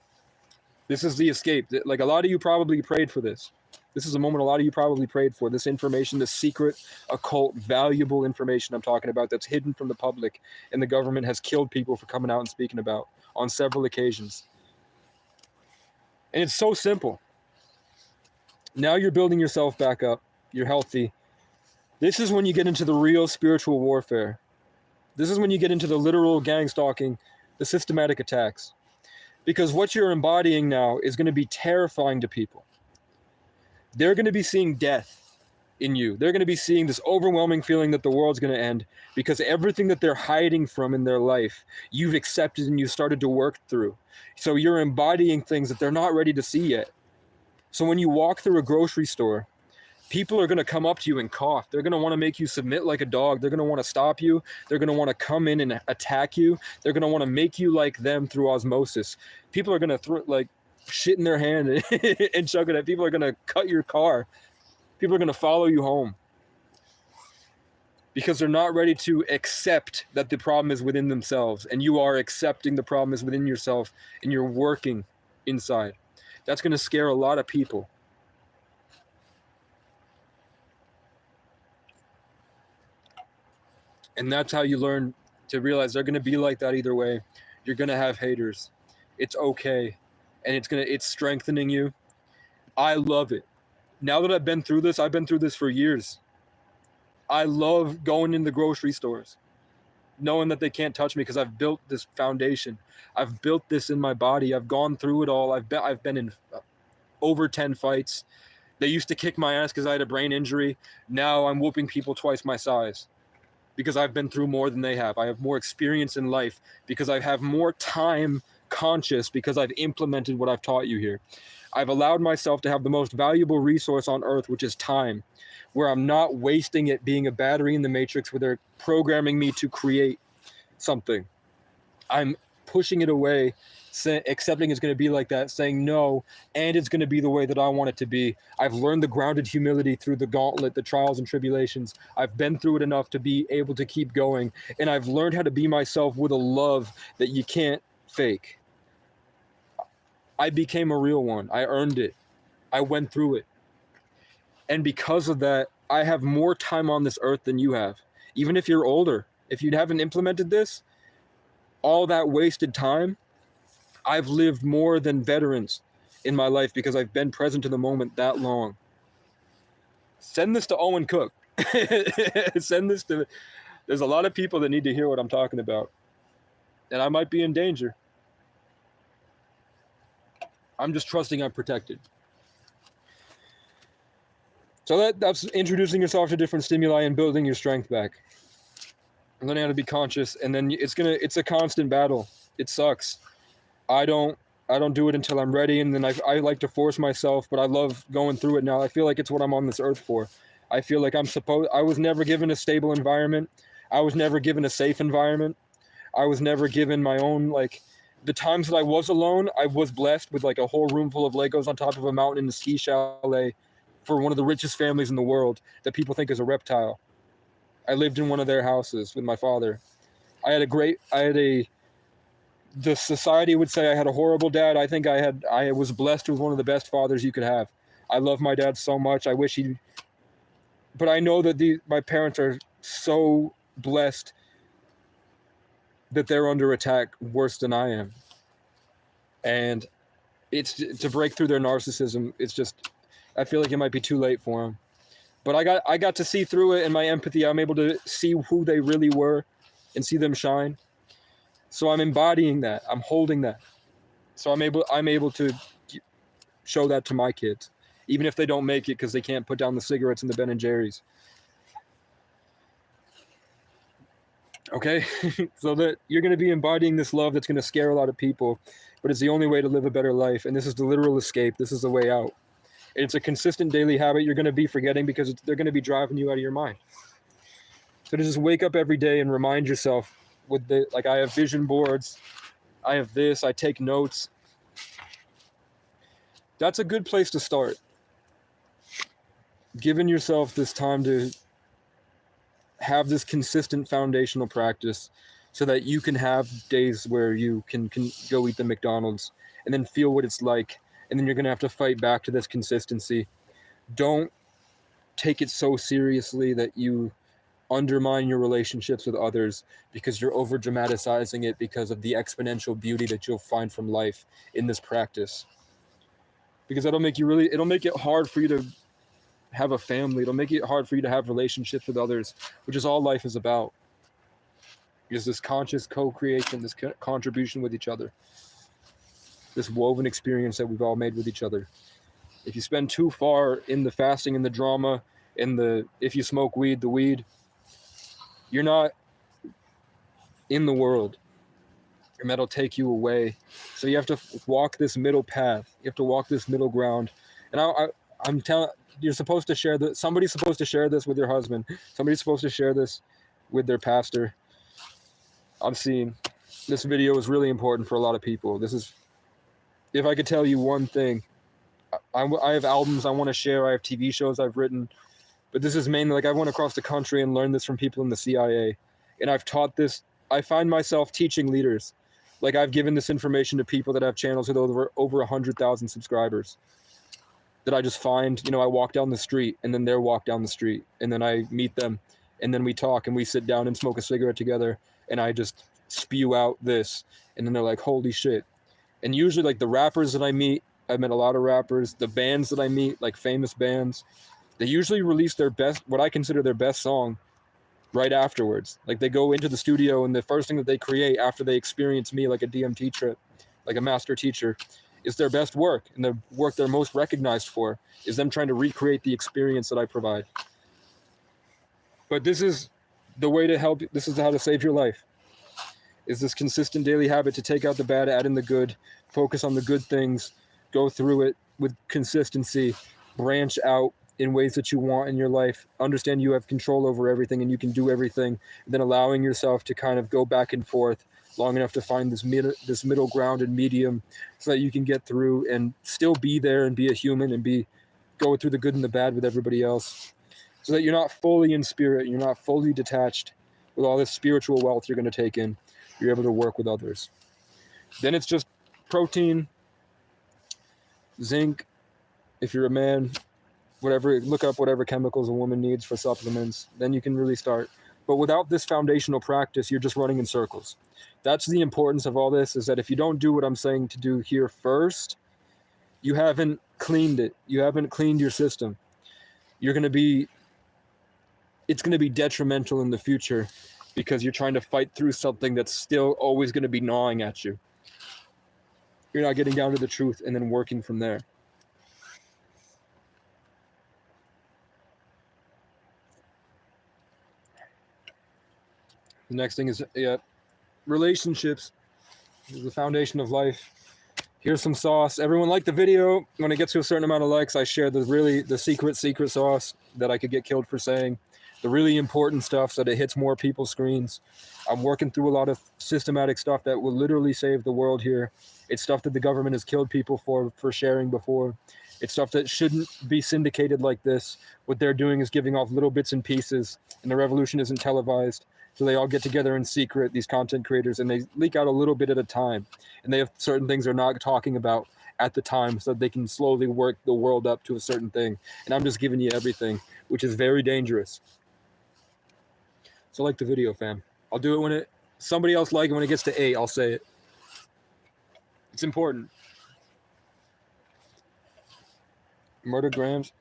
This is the escape. Like, a lot of you probably prayed for this. This is a moment a lot of you probably prayed for. This information, this secret, occult, valuable information I'm talking about that's hidden from the public, and the government has killed people for coming out and speaking about on several occasions. And it's so simple. Now you're building yourself back up. You're healthy. This is when you get into the real spiritual warfare. This is when you get into the literal gang stalking, the systematic attacks. Because what you're embodying now is going to be terrifying to people. They're going to be seeing death in you. They're going to be seeing this overwhelming feeling that the world's going to end because everything that they're hiding from in their life, you've accepted and you started to work through. So you're embodying things that they're not ready to see yet. So when you walk through a grocery store, people are going to come up to you and cough. They're going to want to make you submit like a dog. They're going to want to stop you. They're going to want to come in and attack you. They're going to want to make you like them through osmosis. People are going to throw like shit in their hand and chuck it at. People are going to cut your car. People are going to follow you home because they're not ready to accept that the problem is within themselves, and you are accepting the problem is within yourself, and you're working inside. That's going to scare a lot of people. And that's how you learn to realize they're going to be like that either way. You're going to have haters. It's okay. And it's strengthening you. I love it. Now that I've been through this, I've been through this for years. I love going in the grocery stores, knowing that they can't touch me because I've built this foundation. I've built this in my body. I've gone through it all. I've been in over 10 fights. They used to kick my ass because I had a brain injury. Now I'm whooping people twice my size because I've been through more than they have. I have more experience in life because I have more time conscious because I've implemented what I've taught you here. I've allowed myself to have the most valuable resource on earth, which is time, where I'm not wasting it being a battery in the matrix where they're programming me to create something. I'm pushing it away, accepting it's going to be like that, saying no, and it's going to be the way that I want it to be. I've learned the grounded humility through the gauntlet, the trials and tribulations. I've been through it enough to be able to keep going, and I've learned how to be myself with a love that you can't fake. I became a real one. I earned it. I went through it. And because of that, I have more time on this earth than you have. Even if you're older, if you haven't implemented this, all that wasted time, I've lived more than veterans in my life because I've been present in the moment that long. Send this to Owen Cook. Send this to... There's a lot of people that need to hear what I'm talking about. And I might be in danger. I'm just trusting I'm protected. So that's introducing yourself to different stimuli and building your strength back. And learning how to be conscious, and then it's a constant battle. It sucks. I don't do it until I'm ready, and then I like to force myself, but I love going through it now. I feel like it's what I'm on this earth for. I feel like I was never given a stable environment. I was never given a safe environment. I was never given my own, like, the times that I was alone, I was blessed with like a whole room full of Legos on top of a mountain in a ski chalet for one of the richest families in the world that people think is a reptile. I lived in one of their houses with my father. The society would say I had a horrible dad. I think I was blessed with one of the best fathers you could have. I love my dad so much. I wish but I know that my parents are so blessed that they're under attack worse than I am. And it's to break through their narcissism. It's just, I feel like it might be too late for them. But I got to see through it, and my empathy, I'm able to see who they really were and see them shine. So I'm embodying that. I'm holding that. So I'm able to show that to my kids, even if they don't make it because they can't put down the cigarettes and the Ben and Jerry's. Okay, so that you're going to be embodying this love that's going to scare a lot of people, but it's the only way to live a better life. And this is the literal escape. This is the way out. It's a consistent daily habit you're going to be forgetting because they're going to be driving you out of your mind. So to just wake up every day and remind yourself I have vision boards. I have this. I take notes. That's a good place to start. Giving yourself this time to have this consistent foundational practice so that you can have days where you can go eat the McDonald's and then feel what it's like, and then you're going to have to fight back to this consistency. Don't take it so seriously that you undermine your relationships with others because you're over dramatizing it because of the exponential beauty that you'll find from life in this practice. because it'll make it hard for you to have a family. It'll make it hard for you to have relationships with others, which is all life is about. Is this conscious co-creation, this contribution with each other, this woven experience that we've all made with each other. If you spend too far in the fasting and the drama, if you smoke weed, the weed, you're not in the world, and that'll take you away. So you have to walk this middle path. You have to walk this middle ground. And I'm telling you're supposed to share this. Somebody's supposed to share this with your husband. Somebody's supposed to share this with their pastor. I'm seeing this video is really important for a lot of people. This is, if I could tell you one thing, I have albums I want to share. I have TV shows I've written, but this is mainly like I went across the country and learned this from people in the CIA, and I've taught this. I find myself teaching leaders. Like I've given this information to people that have channels with over 100,000 subscribers. That I just find, I walk down the street and then they're walk down the street and then I meet them and then we talk and we sit down and smoke a cigarette together and I just spew out this and then they're like, holy shit. And usually like the rappers that I meet, I've met a lot of rappers, the bands that I meet, like famous bands, they usually release their best, what I consider their best song right afterwards. Like they go into the studio and the first thing that they create after they experience me, like a DMT trip, like a master teacher, is their best work. And the work they're most recognized for is them trying to recreate the experience that I provide. But this is the way to help. This is how to save your life. Is this consistent daily habit to take out the bad, add in the good, focus on the good things, go through it with consistency, branch out in ways that you want in your life, understand you have control over everything and you can do everything, and then allowing yourself to kind of go back and forth long enough to find this middle ground and medium so that you can get through and still be there and be a human and go through the good and the bad with everybody else, so that you're not fully in spirit, you're not fully detached with all this spiritual wealth you're going to take in. You're able to work with others. Then it's just protein, zinc, if you're a man, whatever, look up whatever chemicals a woman needs for supplements, then you can really start. But without this foundational practice, you're just running in circles. That's the importance of all this, is that if you don't do what I'm saying to do here first, you haven't cleaned it. You haven't cleaned your system. It's going to be detrimental in the future because you're trying to fight through something that's still always going to be gnawing at you. You're not getting down to the truth and then working from there. The next thing is relationships. This is the foundation of life. Here's some sauce. Everyone liked the video. When it gets to a certain amount of likes, I share the secret sauce that I could get killed for saying. The really important stuff so that it hits more people's screens. I'm working through a lot of systematic stuff that will literally save the world here. It's stuff that the government has killed people for sharing before. It's stuff that shouldn't be syndicated like this. What they're doing is giving off little bits and pieces, and the revolution isn't televised. So they all get together in secret, these content creators, and they leak out a little bit at a time. And they have certain things they're not talking about at the time so that they can slowly work the world up to a certain thing. And I'm just giving you everything, which is very dangerous. So like the video, fam. I'll do it when somebody else like it. When it gets to 8, I'll say it. It's important. Murder grams.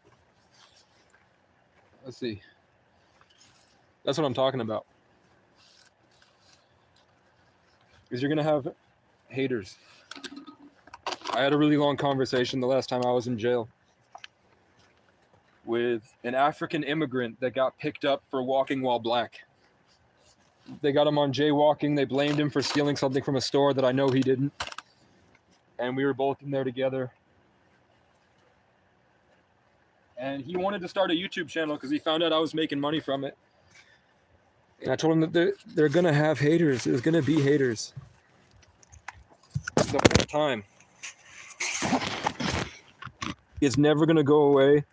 Let's see. That's what I'm talking about. Because you're going to have haters. I had a really long conversation the last time I was in jail with an African immigrant that got picked up for walking while black. They got him on jaywalking. They blamed him for stealing something from a store that I know he didn't. And we were both in there together. And he wanted to start a YouTube channel because he found out I was making money from it. And I told him that they're going to have haters. There's going to be haters. The whole time. It's never going to go away.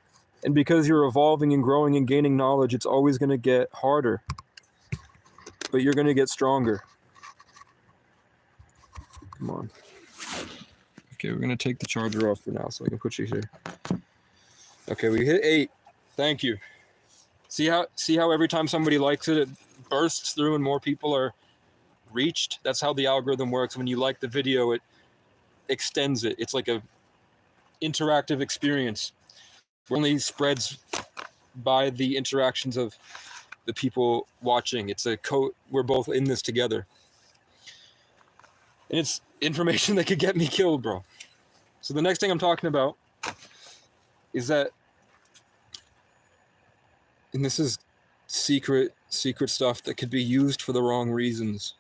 And because you're evolving and growing and gaining knowledge, it's always going to get harder. But you're going to get stronger. Come on. Okay, we're going to take the charger off for now so I can put you here. Okay, we hit 8. Thank you. See how every time somebody likes it, it bursts through and more people are reached? That's how the algorithm works. When you like the video, it extends it. It's like interactive experience. It only spreads by the interactions of the people watching. We're both in this together. And it's information that could get me killed, bro. So the next thing I'm talking about is that, and this is secret stuff that could be used for the wrong reasons.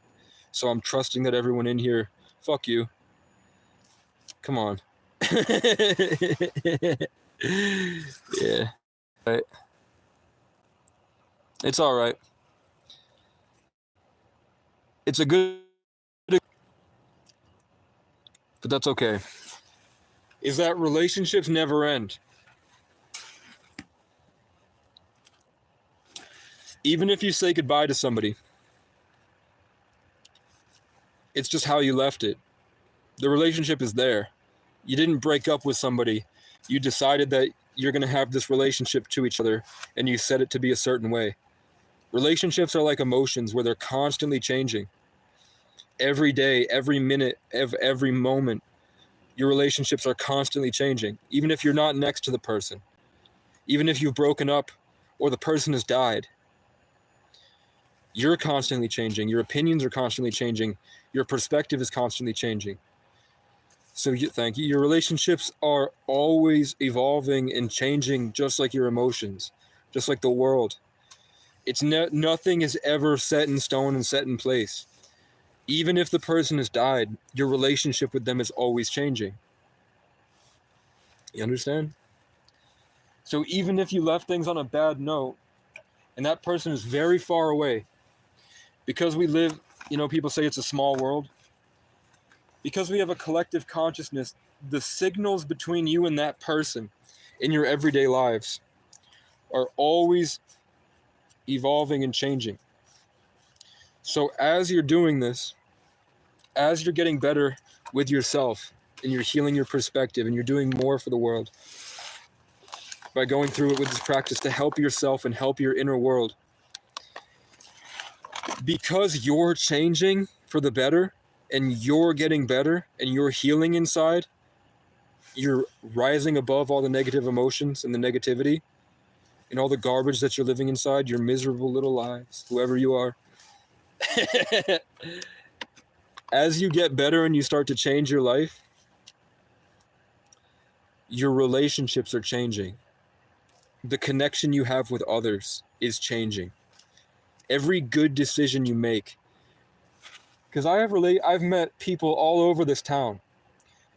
So I'm trusting that everyone in here, fuck you. Come on. Yeah. Right. It's all right. It's a good, but that's okay. Is that relationships never end. Even if you say goodbye to somebody, it's just how you left it. The relationship is there. You didn't break up with somebody. You decided that you're going to have this relationship to each other, and you set it to be a certain way. Relationships are like emotions where they're constantly changing. Every day, every minute, every moment, your relationships are constantly changing. Even if you're not next to the person, even if you've broken up or the person has died, you're constantly changing. Your opinions are constantly changing. Your perspective is constantly changing. So thank you. Your relationships are always evolving and changing, just like your emotions, just like the world. It's nothing is ever set in stone and set in place. Even if the person has died, your relationship with them is always changing. You understand? So even if you left things on a bad note, and that person is very far away, because we live, people say it's a small world. Because we have a collective consciousness, the signals between you and that person in your everyday lives are always evolving and changing. So as you're doing this, as you're getting better with yourself and you're healing your perspective and you're doing more for the world by going through it with this practice to help yourself and help your inner world, because you're changing for the better and you're getting better and you're healing inside, you're rising above all the negative emotions and the negativity and all the garbage that you're living inside, your miserable little lives, whoever you are. As you get better and you start to change your life, your relationships are changing. The connection you have with others is changing. Every good decision you make, because I've met people all over this town,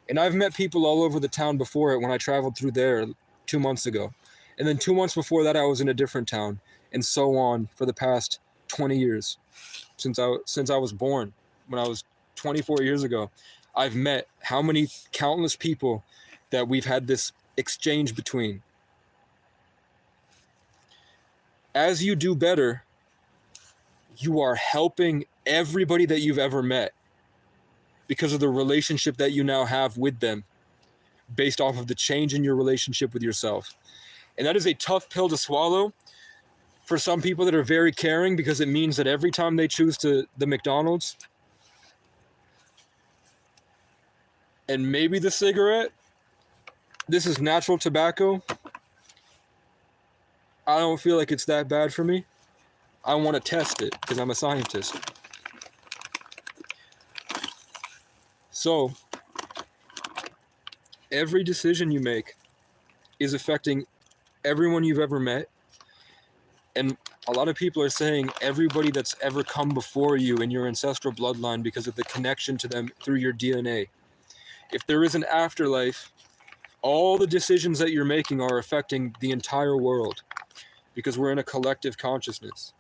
and I've met people all over the town before it when I traveled through there 2 months ago, and then 2 months before that I was in a different town, and so on for the past 20 years since I was born. When I was 24 years ago, I've met how many countless people that we've had this exchange between. As you do better, you are helping everybody that you've ever met because of the relationship that you now have with them based off of the change in your relationship with yourself. And that is a tough pill to swallow for some people that are very caring, because it means that every time they choose the McDonald's and maybe the cigarette, this is natural tobacco. I don't feel like it's that bad for me. I want to test it because I'm a scientist. So, every decision you make is affecting everyone you've ever met. And a lot of people are saying everybody that's ever come before you in your ancestral bloodline because of the connection to them through your DNA. If there is an afterlife, all the decisions that you're making are affecting the entire world because we're in a collective consciousness.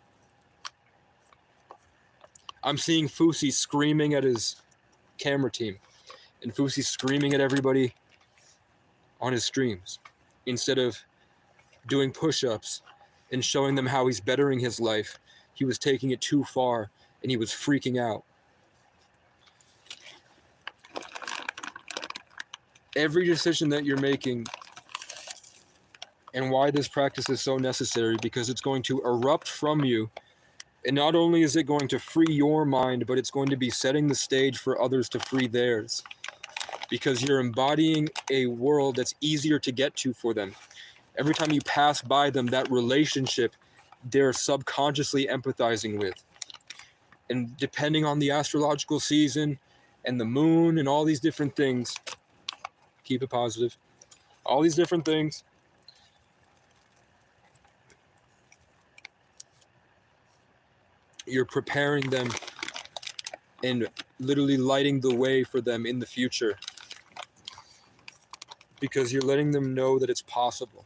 I'm seeing Fusi screaming at his camera team, and Fusi screaming at everybody on his streams instead of doing push-ups and showing them how he's bettering his life. He was taking it too far and he was freaking out. Every decision that you're making, and why this practice is so necessary, because it's going to erupt from you. And not only is it going to free your mind, but it's going to be setting the stage for others to free theirs. because you're embodying a world that's easier to get to for them. Every time you pass by them, that relationship they're subconsciously empathizing with. And depending on the astrological season and the moon and all these different things, keep it positive, all these different things, you're preparing them and literally lighting the way for them in the future, because you're letting them know that it's possible.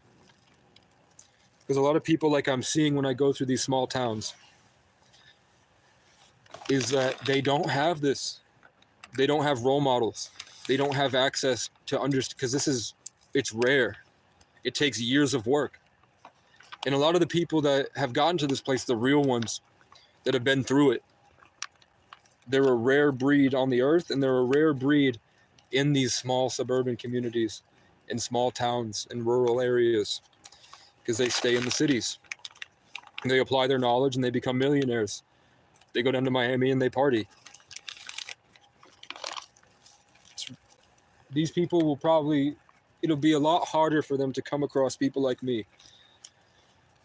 Because a lot of people, like I'm seeing when I go through these small towns, is that they don't have this. They don't have role models. They don't have access to understand, because it's rare. It takes years of work. And a lot of the people that have gotten to this place, the real ones that have been through it, they're a rare breed on the earth, and they're a rare breed in these small suburban communities, in small towns and rural areas, because they stay in the cities. And they apply their knowledge and they become millionaires. They go down to Miami and they party. These people will probably, it'll be a lot harder for them to come across people like me.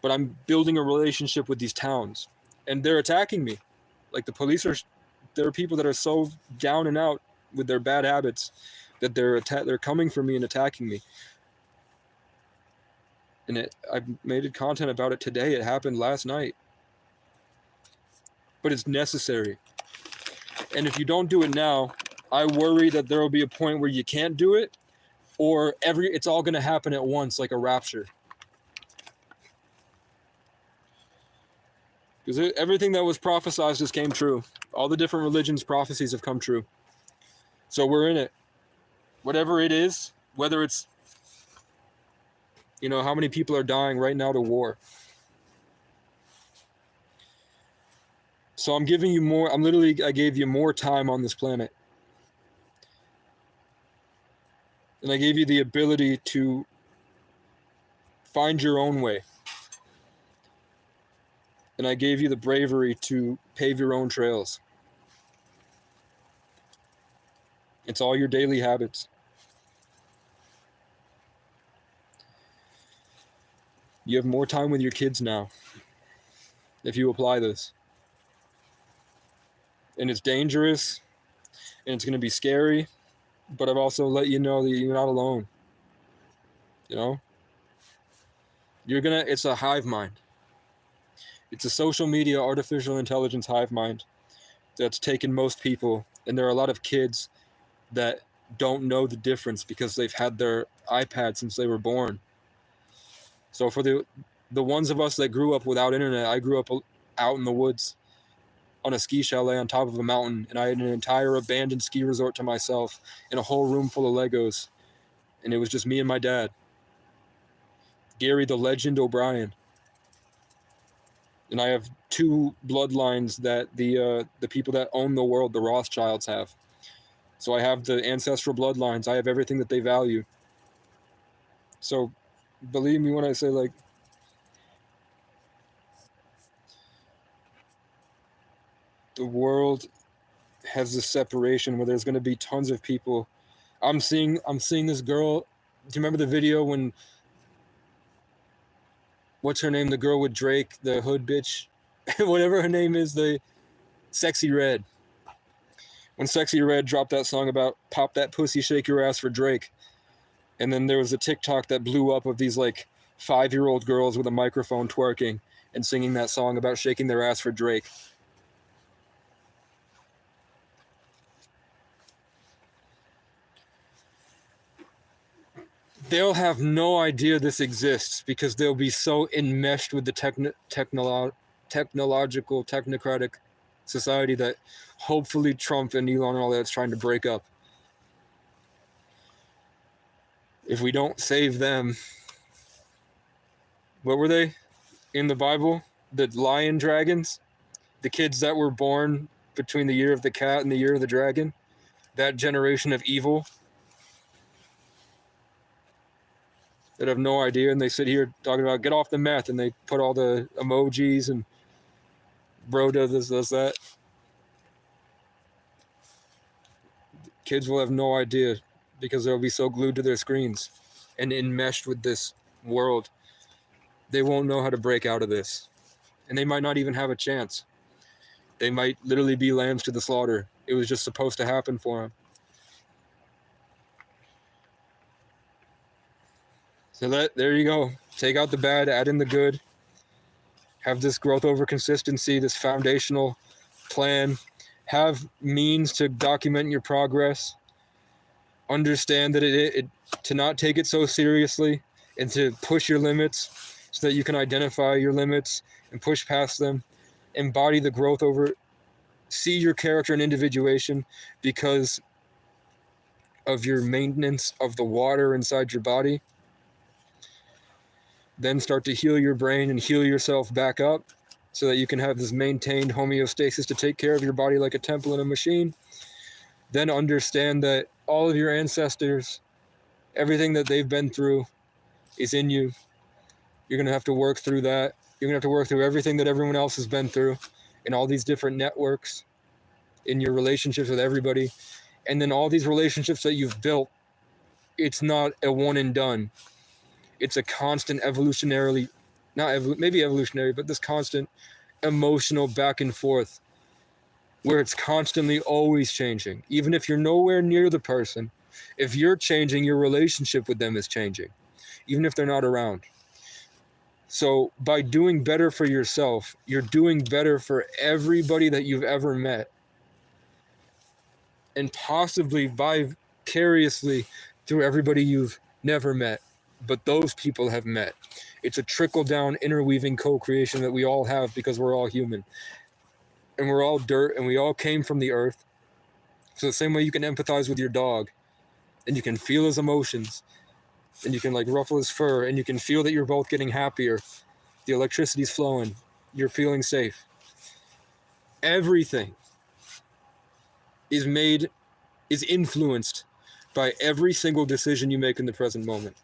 But I'm building a relationship with these towns, and they're attacking me. Like the police there are people that are so down and out with their bad habits that they're coming for me and attacking me. And I made content about it today. It happened last night. But it's necessary. And if you don't do it now, I worry that there will be a point where you can't do it, or it's all going to happen at once, like a rapture. Because everything that was prophesied just came true. All the different religions' prophecies have come true. So we're in it. Whatever it is, whether it's, how many people are dying right now to war. So I gave you more time on this planet. And I gave you the ability to find your own way. And I gave you the bravery to pave your own trails. It's all your daily habits. You have more time with your kids now if you apply this. And it's dangerous, and it's going to be scary, but I've also let you know that you're not alone. It's a hive mind. It's a social media, artificial intelligence hive mind that's taken most people. And there are a lot of kids that don't know the difference because they've had their iPad since they were born. So for the ones of us that grew up without internet, I grew up out in the woods on a ski chalet on top of a mountain, and I had an entire abandoned ski resort to myself and a whole room full of Legos. And it was just me and my dad. Gary the Legend O'Brien. And I have 2 bloodlines that the people that own the world, the Rothschilds, have. So I have the ancestral bloodlines. I have everything that they value. So believe me when I say, like, the world has this separation where there's going to be tons of people. I'm seeing this girl. Do you remember the video when, what's her name? The girl with Drake, the hood bitch, whatever her name is, the Sexy Red. When Sexy Red dropped that song about pop that pussy, shake your ass for Drake. And then there was a TikTok that blew up of these like 5-year-old girls with a microphone twerking and singing that song about shaking their ass for Drake. They'll have no idea this exists because they'll be so enmeshed with the technological, technocratic society that hopefully Trump and Elon and all that's trying to break up. If we don't save them, what were they in the Bible? The lion dragons? The kids that were born between the year of the cat and the year of the dragon? That generation of evil that have no idea, and they sit here talking about get off the meth, and they put all the emojis and bro does this, that. Kids will have no idea because they'll be so glued to their screens and enmeshed with this world. They won't know how to break out of this. And they might not even have a chance. They might literally be lambs to the slaughter. It was just supposed to happen for them. So there you go. Take out the bad, add in the good. Have this growth over consistency, this foundational plan. Have means to document your progress. Understand that to not take it so seriously and to push your limits so that you can identify your limits and push past them. Embody the growth over, see your character and individuation because of your maintenance of the water inside your body. Then start to heal your brain and heal yourself back up so that you can have this maintained homeostasis to take care of your body like a temple in a machine. Then understand that all of your ancestors, everything that they've been through is in you. You're going to have to work through that. You're going to have to work through everything that everyone else has been through in all these different networks, in your relationships with everybody. And then all these relationships that you've built, it's not a one and done. It's a constant evolutionary, maybe evolutionary, but this constant emotional back and forth where it's constantly always changing. Even if you're nowhere near the person, if you're changing, your relationship with them is changing, even if they're not around. So by doing better for yourself, you're doing better for everybody that you've ever met. And possibly vicariously through everybody you've never met, but those people have met. It's a trickle-down, interweaving co-creation that we all have because we're all human. And we're all dirt, and we all came from the earth. So the same way you can empathize with your dog, and you can feel his emotions, and you can like ruffle his fur, and you can feel that you're both getting happier. The electricity's flowing. You're feeling safe. Everything is influenced by every single decision you make in the present moment.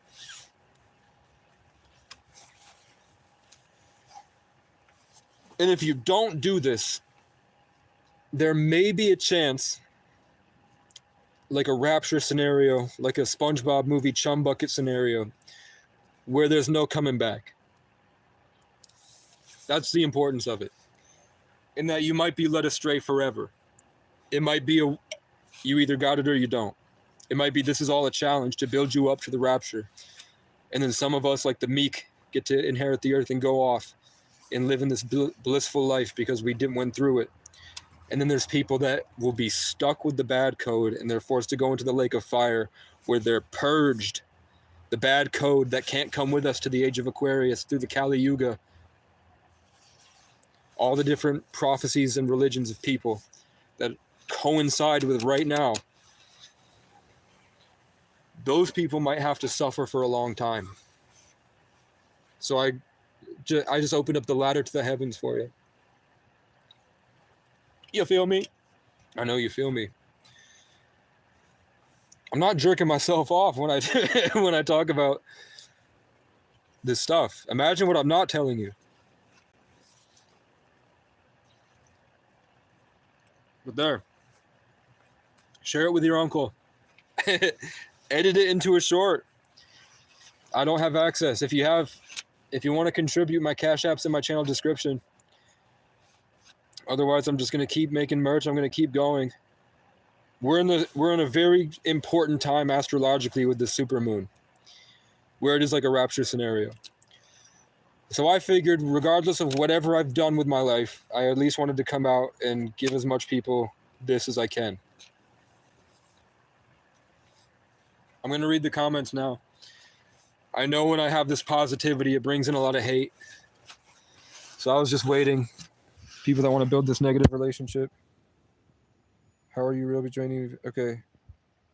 And if you don't do this, there may be a chance, like a Rapture scenario, like a SpongeBob movie Chum Bucket scenario, where there's no coming back. That's the importance of it. In that you might be led astray forever. It might be you either got it or you don't. It might be this is all a challenge to build you up to the rapture. And then some of us, like the meek, get to inherit the earth and go off and live in this blissful life because we went through it. And then there's people that will be stuck with the bad code and they're forced to go into the lake of fire where they're purged. The bad code that can't come with us to the age of Aquarius through the Kali Yuga. All the different prophecies and religions of people that coincide with right now. Those people might have to suffer for a long time. So I just opened up the ladder to the heavens for you. You feel me? I know you feel me. I'm not jerking myself off when I when I talk about this stuff. Imagine what I'm not telling you. But there. Share it with your uncle. Edit it into a short. I don't have access. If you want to contribute, my Cash App's in my channel description. Otherwise, I'm just going to keep making merch. I'm going to keep going. We're in a very important time astrologically with the supermoon, where it is like a rapture scenario. So I figured, regardless of whatever I've done with my life, I at least wanted to come out and give as much people this as I can. I'm going to read the comments now. I know when I have this positivity, it brings in a lot of hate. So I was just waiting. People that want to build this negative relationship. How are you really joining? Okay.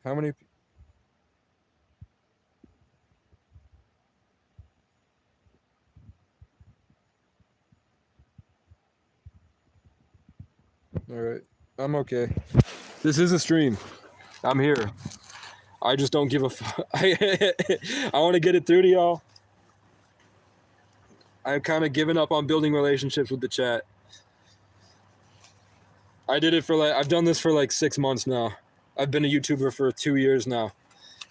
How many? All right. I'm okay. This is a stream. I'm here. I just don't give a fuck. I want to get it through to y'all. I've kind of given up on building relationships with the chat. I've done this for like 6 months now. I've been a YouTuber for 2 years now.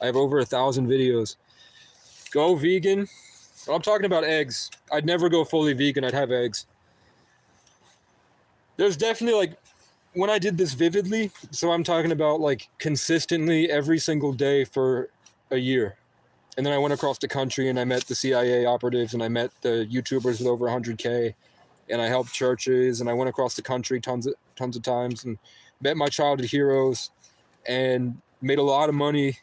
I have over 1,000 videos. Go vegan. Well, I'm talking about eggs. I'd never go fully vegan. I'd have eggs. There's definitely like when I did this vividly, so I'm talking about like consistently every single day for a year. And then I went across the country and I met the CIA operatives and I met the YouTubers with over 100K and I helped churches and I went across the country tons of times and met my childhood heroes and made a lot of money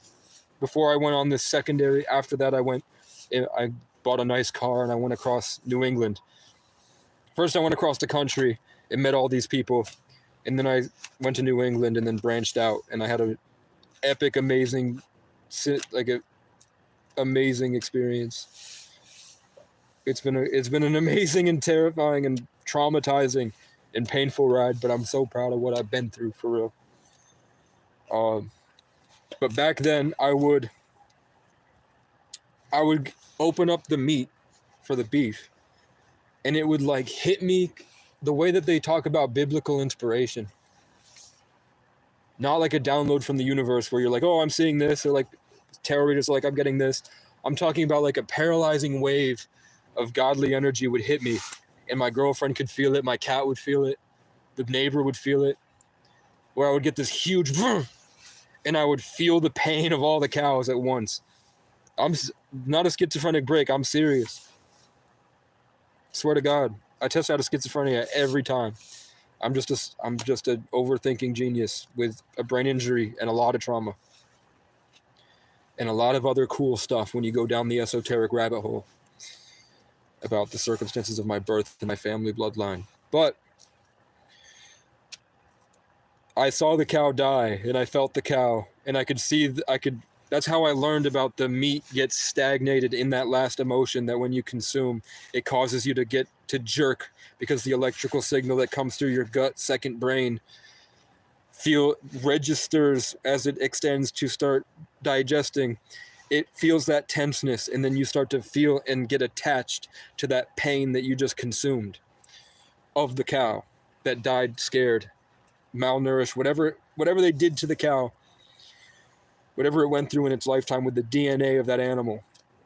before I went on this secondary. After that, I bought a nice car and I went across New England. First, I went across the country and met all these people. And then I went to New England and then branched out. And I had an epic, amazing experience. It's been an amazing and terrifying and traumatizing and painful ride, but I'm so proud of what I've been through, for real. But back then, I would open up the meat for the beef, and it would like hit me the way that they talk about biblical inspiration. Not like a download from the universe where you're like, oh, I'm seeing this, or like tarot readers are like, I'm getting this. I'm talking about like a paralyzing wave of godly energy would hit me, and my girlfriend could feel it, my cat would feel it, the neighbor would feel it, where I would get this huge and I would feel the pain of all the cows at once. I'm not a schizophrenic break. I'm serious. Swear to God, I test out of schizophrenia every time. I'm just a overthinking genius with a brain injury and a lot of trauma. And a lot of other cool stuff when you go down the esoteric rabbit hole about the circumstances of my birth and my family bloodline. But I saw the cow die and I felt the cow and I could see, that's how I learned about the meat gets stagnated in that last emotion, that when you consume, it causes you to jerk because the electrical signal that comes through your gut, second brain, registers as it extends to start digesting. It feels that tenseness, and then you start to feel and get attached to that pain that you just consumed of the cow that died scared, malnourished, whatever they did to the cow, whatever it went through in its lifetime with the DNA of that animal,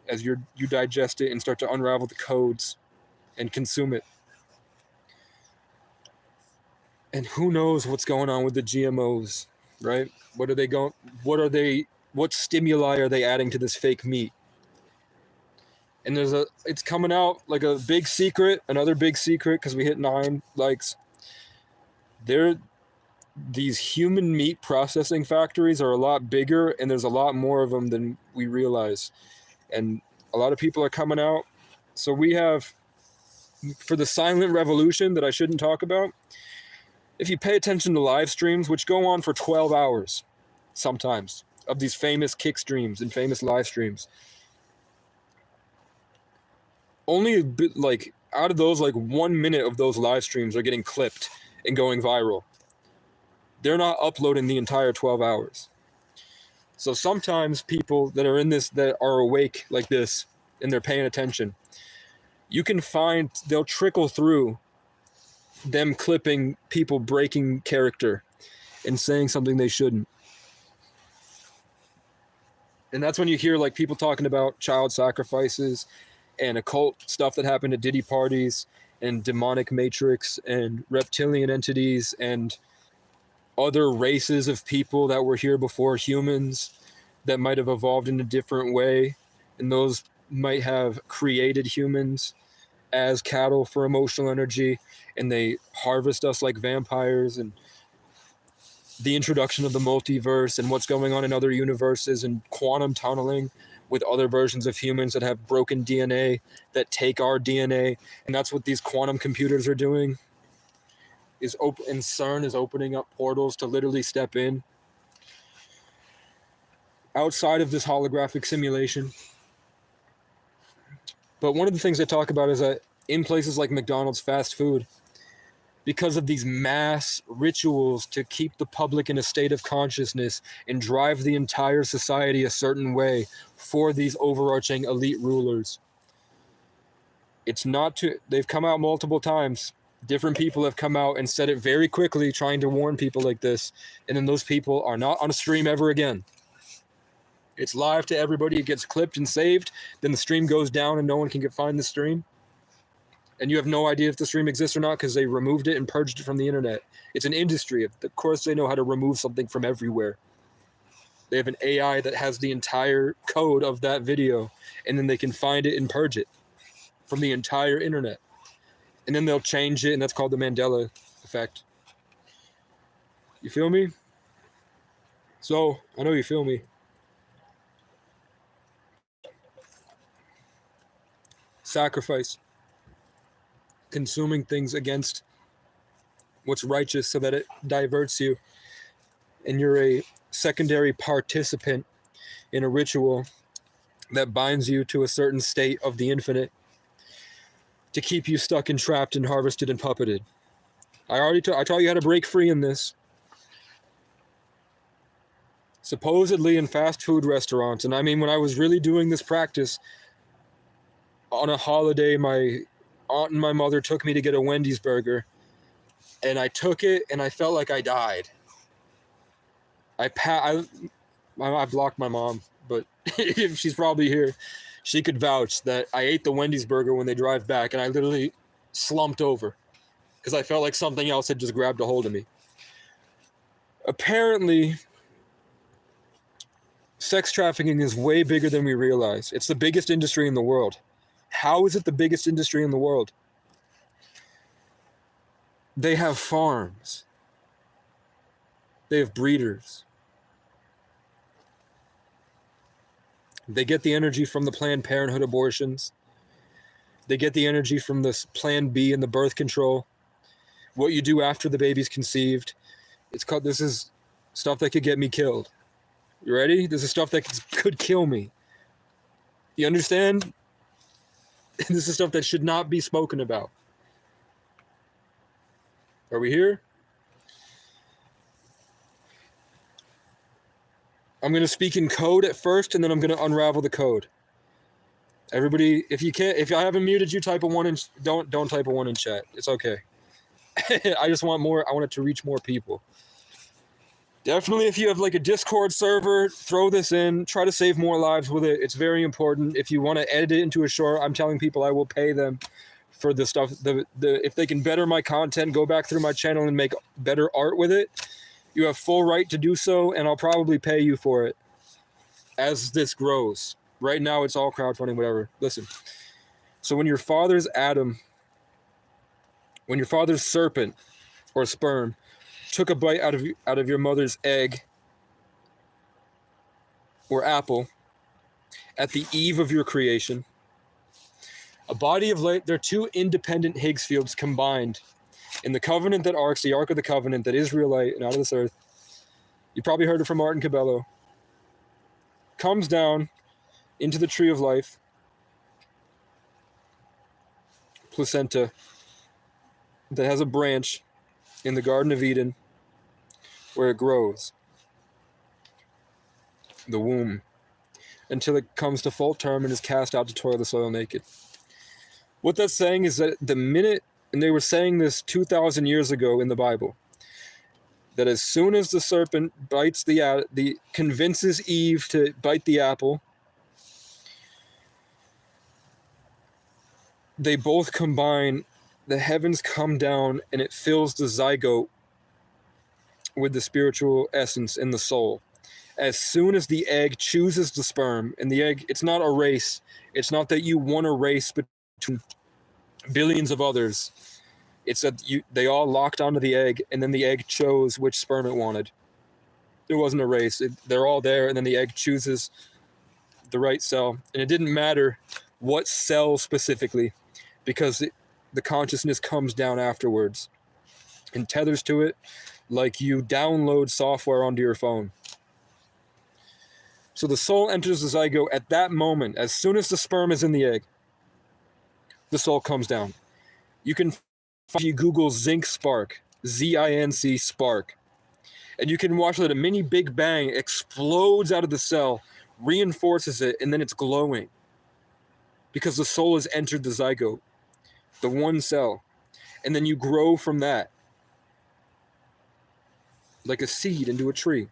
as you digest it and start to unravel the codes and consume it. And who knows what's going on with the GMOs, right? What stimuli are they adding to this fake meat? And it's coming out like a big secret, another big secret, because we hit 9 likes. These human meat processing factories are a lot bigger, and there's a lot more of them than we realize. And a lot of people are coming out. So we have, for the silent revolution that I shouldn't talk about, if you pay attention to live streams, which go on for 12 hours sometimes, of these famous kick streams and famous live streams, only like out of those, like 1 minute of those live streams are getting clipped and going viral. They're not uploading the entire 12 hours. So sometimes people that are in this, that are awake like this, and they're paying attention, you can find, they'll trickle through them clipping people breaking character and saying something they shouldn't. And that's when you hear like people talking about child sacrifices and occult stuff that happened at Diddy parties and demonic matrix and reptilian entities and other races of people that were here before humans that might have evolved in a different way, and those might have created humans as cattle for emotional energy, and they harvest us like vampires, and the introduction of the multiverse and what's going on in other universes and quantum tunneling with other versions of humans that have broken DNA that take our DNA. And that's what these quantum computers are doing, and CERN is opening up portals to literally step in outside of this holographic simulation. But one of the things I talk about is that in places like McDonald's fast food, because of these mass rituals to keep the public in a state of consciousness and drive the entire society a certain way for these overarching elite rulers, they've come out multiple times. Different people have come out and said it very quickly, trying to warn people like this, and then those people are not on a stream ever again. It's live to everybody. It gets clipped and saved. Then the stream goes down and no one can find the stream. And you have no idea if the stream exists or not because they removed it and purged it from the internet. It's an industry. Of course, they know how to remove something from everywhere. They have an AI that has the entire code of that video, and then they can find it and purge it from the entire internet. And then they'll change it, and that's called the Mandela effect. You feel me? So, I know you feel me. Sacrifice. Consuming things against what's righteous so that it diverts you. And you're a secondary participant in a ritual that binds you to a certain state of the infinite to keep you stuck and trapped and harvested and puppeted. I taught you how to break free in this. Supposedly in fast food restaurants, and I mean, when I was really doing this practice, on a holiday, my aunt and my mother took me to get a Wendy's burger, and I took it, and I felt like I died. I blocked my mom, but if she's probably here, she could vouch that I ate the Wendy's burger when they drive back, and I literally slumped over because I felt like something else had just grabbed a hold of me. Apparently, sex trafficking is way bigger than we realize. It's the biggest industry in the world. How is it the biggest industry in the world? They have farms. They have breeders. They get the energy from the Planned Parenthood abortions. They get the energy from this Plan B and the birth control. What you do after the baby's conceived. This is stuff that could get me killed. You ready? This is stuff that could kill me. You understand? This is stuff that should not be spoken about. Are we here? I'm going to speak in code at first, and then I'm going to unravel the code. Everybody, if I haven't muted you, type a 1 in. Don't type a 1 in chat. It's okay. I just want more. I want it to reach more people. Definitely, if you have like a Discord server, throw this in. Try to save more lives with it. It's very important. If you want to edit it into a short, I'm telling people I will pay them for the stuff. If they can better my content, go back through my channel and make better art with it. You have full right to do so, and I'll probably pay you for it as this grows. Right now, it's all crowdfunding, whatever. Listen. So when your father's serpent or sperm took a bite out of your mother's egg or apple at the eve of your creation, a body of light, they're two independent Higgs fields combined in the covenant that arcs, the Ark of the Covenant, that Israelite and out of this earth. You probably heard it from Martin Cabello. Comes down into the tree of life, placenta, that has a branch in the Garden of Eden where it grows, the womb, until it comes to full term and is cast out to toil the soil naked. What that's saying is that the minute, and they were saying this 2,000 years ago in the Bible, that as soon as the serpent bites convinces Eve to bite the apple, they both combine, the heavens come down, and it fills the zygote with the spiritual essence in the soul. As soon as the egg chooses the sperm, and the egg, it's not a race. It's not that you won a race between billions of others. It's that they all locked onto the egg, and then the egg chose which sperm it wanted. It wasn't a race. They're all there, and then the egg chooses the right cell. And it didn't matter what cell specifically, because the consciousness comes down afterwards and tethers to it like you download software onto your phone. So the soul enters the zygote at that moment. As soon as the sperm is in the egg, the soul comes down. You can, if you Google Zinc Spark, Z-I-N-C Spark, and you can watch that a mini Big Bang explodes out of the cell, reinforces it, and then it's glowing. Because the soul has entered the zygote, the one cell. And then you grow from that, like a seed into a tree.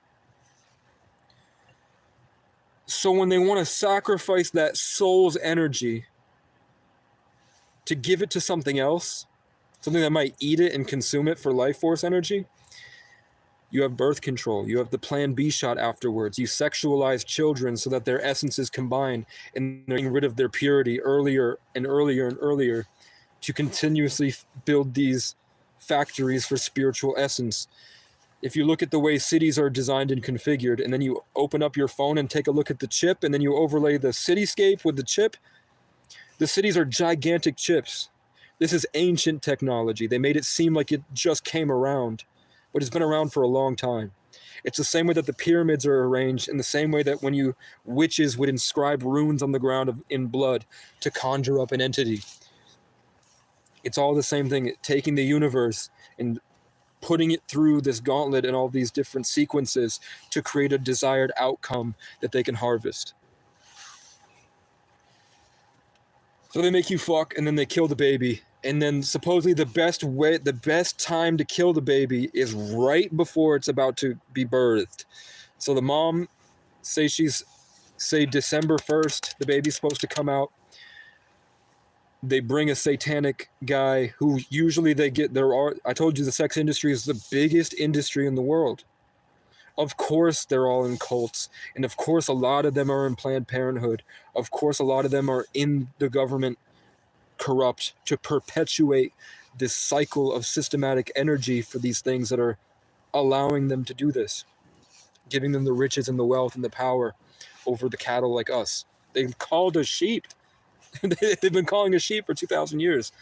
So when they want to sacrifice that soul's energy to give it to something else, something that might eat it and consume it for life force energy, you have birth control. You have the Plan B shot afterwards. You sexualize children so that their essences combine and they're getting rid of their purity earlier and earlier and earlier to continuously build these factories for spiritual essence. If you look at the way cities are designed and configured, and then you open up your phone and take a look at the chip, and then you overlay the cityscape with the chip, the cities are gigantic chips. This is ancient technology. They made it seem like it just came around, but it's been around for a long time. It's the same way that the pyramids are arranged, in the same way that when witches would inscribe runes on the ground in blood to conjure up an entity. It's all the same thing, taking the universe and putting it through this gauntlet and all these different sequences to create a desired outcome that they can harvest. So they make you fuck, and then they kill the baby. And then supposedly the best time to kill the baby is right before it's about to be birthed. So the mom, say December 1st, the baby's supposed to come out. They bring a satanic guy who usually I told you the sex industry is the biggest industry in the world. Of course they're all in cults, and of course a lot of them are in Planned Parenthood. Of course a lot of them are in the government corrupt to perpetuate this cycle of systematic energy for these things that are allowing them to do this, giving them the riches and the wealth and the power over the cattle like us. They've called us sheep. They've been calling us sheep for 2,000 years.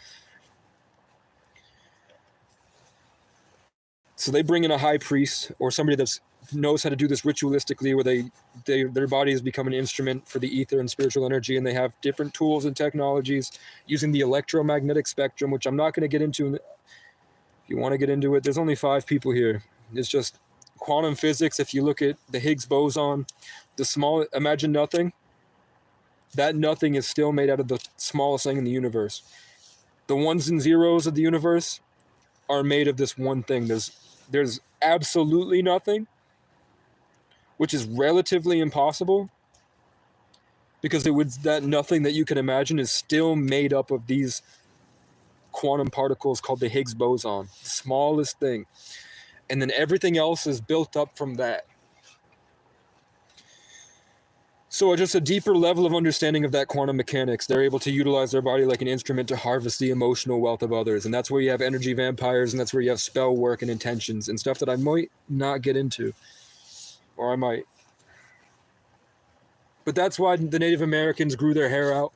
So they bring in a high priest or somebody that knows how to do this ritualistically, where their body has become an instrument for the ether and spiritual energy, and they have different tools and technologies using the electromagnetic spectrum, which I'm not going to get into. If you want to get into it, there's only 5 people here. It's just quantum physics. If you look at the Higgs boson, imagine nothing. That nothing is still made out of the smallest thing in the universe. The ones and zeros of the universe are made of this one thing. There's absolutely nothing, which is relatively impossible, because that nothing that you can imagine is still made up of these quantum particles called the Higgs boson, the smallest thing. And then everything else is built up from that. So just a deeper level of understanding of that quantum mechanics, they're able to utilize their body like an instrument to harvest the emotional wealth of others. And that's where you have energy vampires, and that's where you have spell work and intentions and stuff that I might not get into. Or I might. But that's why the Native Americans grew their hair out,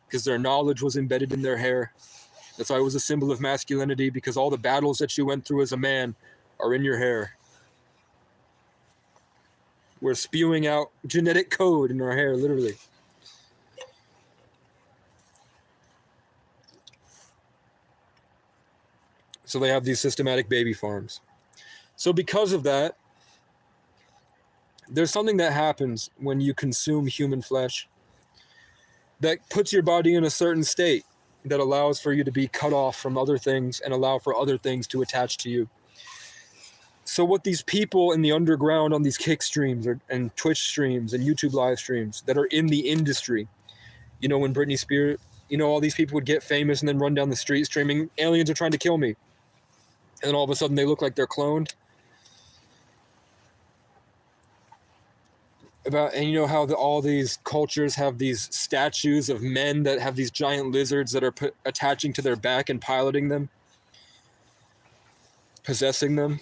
because their knowledge was embedded in their hair. That's why it was a symbol of masculinity, because all the battles that you went through as a man are in your hair. We're spewing out genetic code in our hair, literally. So they have these systematic baby farms. So because of that, there's something that happens when you consume human flesh that puts your body in a certain state that allows for you to be cut off from other things and allow for other things to attach to you. So what these people in the underground on these Kick streams and Twitch streams and YouTube live streams that are in the industry, when Britney Spears, all these people would get famous and then run down the street screaming, aliens are trying to kill me. And then all of a sudden they look like they're cloned. And how all these cultures have these statues of men that have these giant lizards that are attaching to their back and piloting them, possessing them.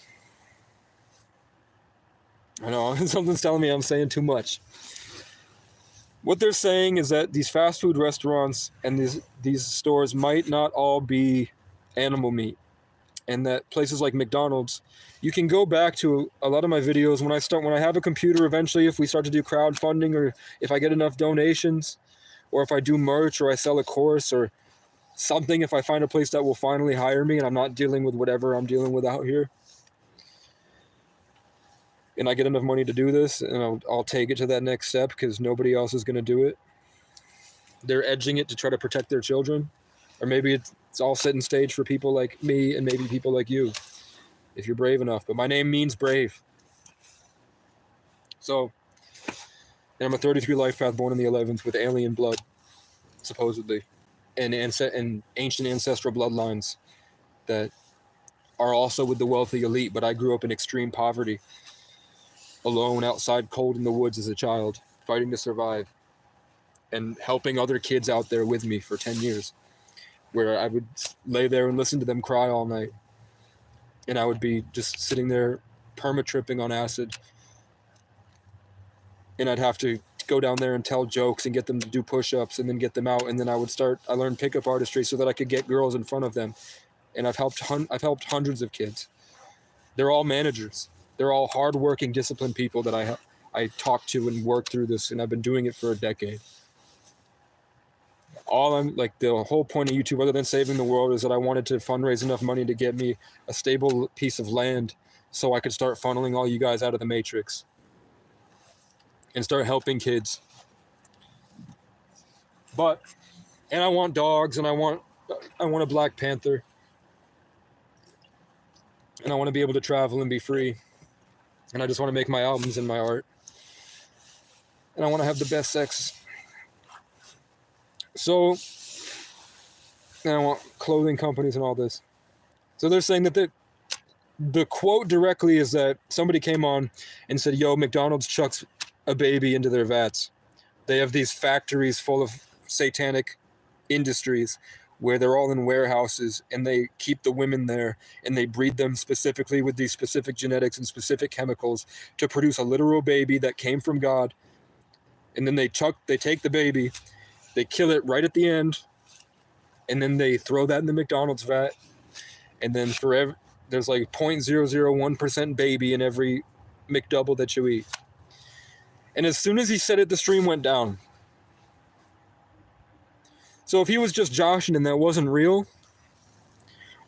I know, something's telling me I'm saying too much. What they're saying is that these fast food restaurants and these stores might not all be animal meat, and that places like McDonald's, you can go back to a lot of my videos when I have a computer eventually, if we start to do crowdfunding, or if I get enough donations, or if I do merch, or I sell a course or something, if I find a place that will finally hire me and I'm not dealing with whatever I'm dealing with out here, and I get enough money to do this, and I'll take it to that next step, because nobody else is going to do it. They're edging it to try to protect their children. Or maybe it's all set in stage for people like me and maybe people like you, if you're brave enough. But my name means brave. So And I'm a 33 life path born in the 11th with alien blood, supposedly, and ancient ancestral bloodlines that are also with the wealthy elite. But I grew up in extreme poverty, alone outside cold in the woods as a child, fighting to survive and helping other kids out there with me for 10 years, where I would lay there and listen to them cry all night. And I would be just sitting there perma-tripping on acid. And I'd have to go down there and tell jokes and get them to do push-ups and then get them out. And then I learned pickup artistry so that I could get girls in front of them. And I've helped hundreds of kids. They're all managers. They're all hardworking, disciplined people that I talk to and work through this, and I've been doing it for a decade. The whole point of YouTube, other than saving the world, is that I wanted to fundraise enough money to get me a stable piece of land so I could start funneling all you guys out of the Matrix and start helping kids. And I want dogs, and I want a Black Panther. And I want to be able to travel and be free. And I just want to make my albums and my art. And I want to have the best sex. So, and I want clothing companies and all this. So they're saying that the quote directly is that somebody came on and said, yo, McDonald's chucks a baby into their vats. They have these factories full of satanic industries where they're all in warehouses, and they keep the women there, and they breed them specifically with these specific genetics and specific chemicals to produce a literal baby that came from God. And then they take the baby, they kill it right at the end, and then they throw that in the McDonald's vat, and then forever there's like 0.001% baby in every McDouble that you eat. And as soon as he said it, the stream went down. So if he was just joshing and that wasn't real,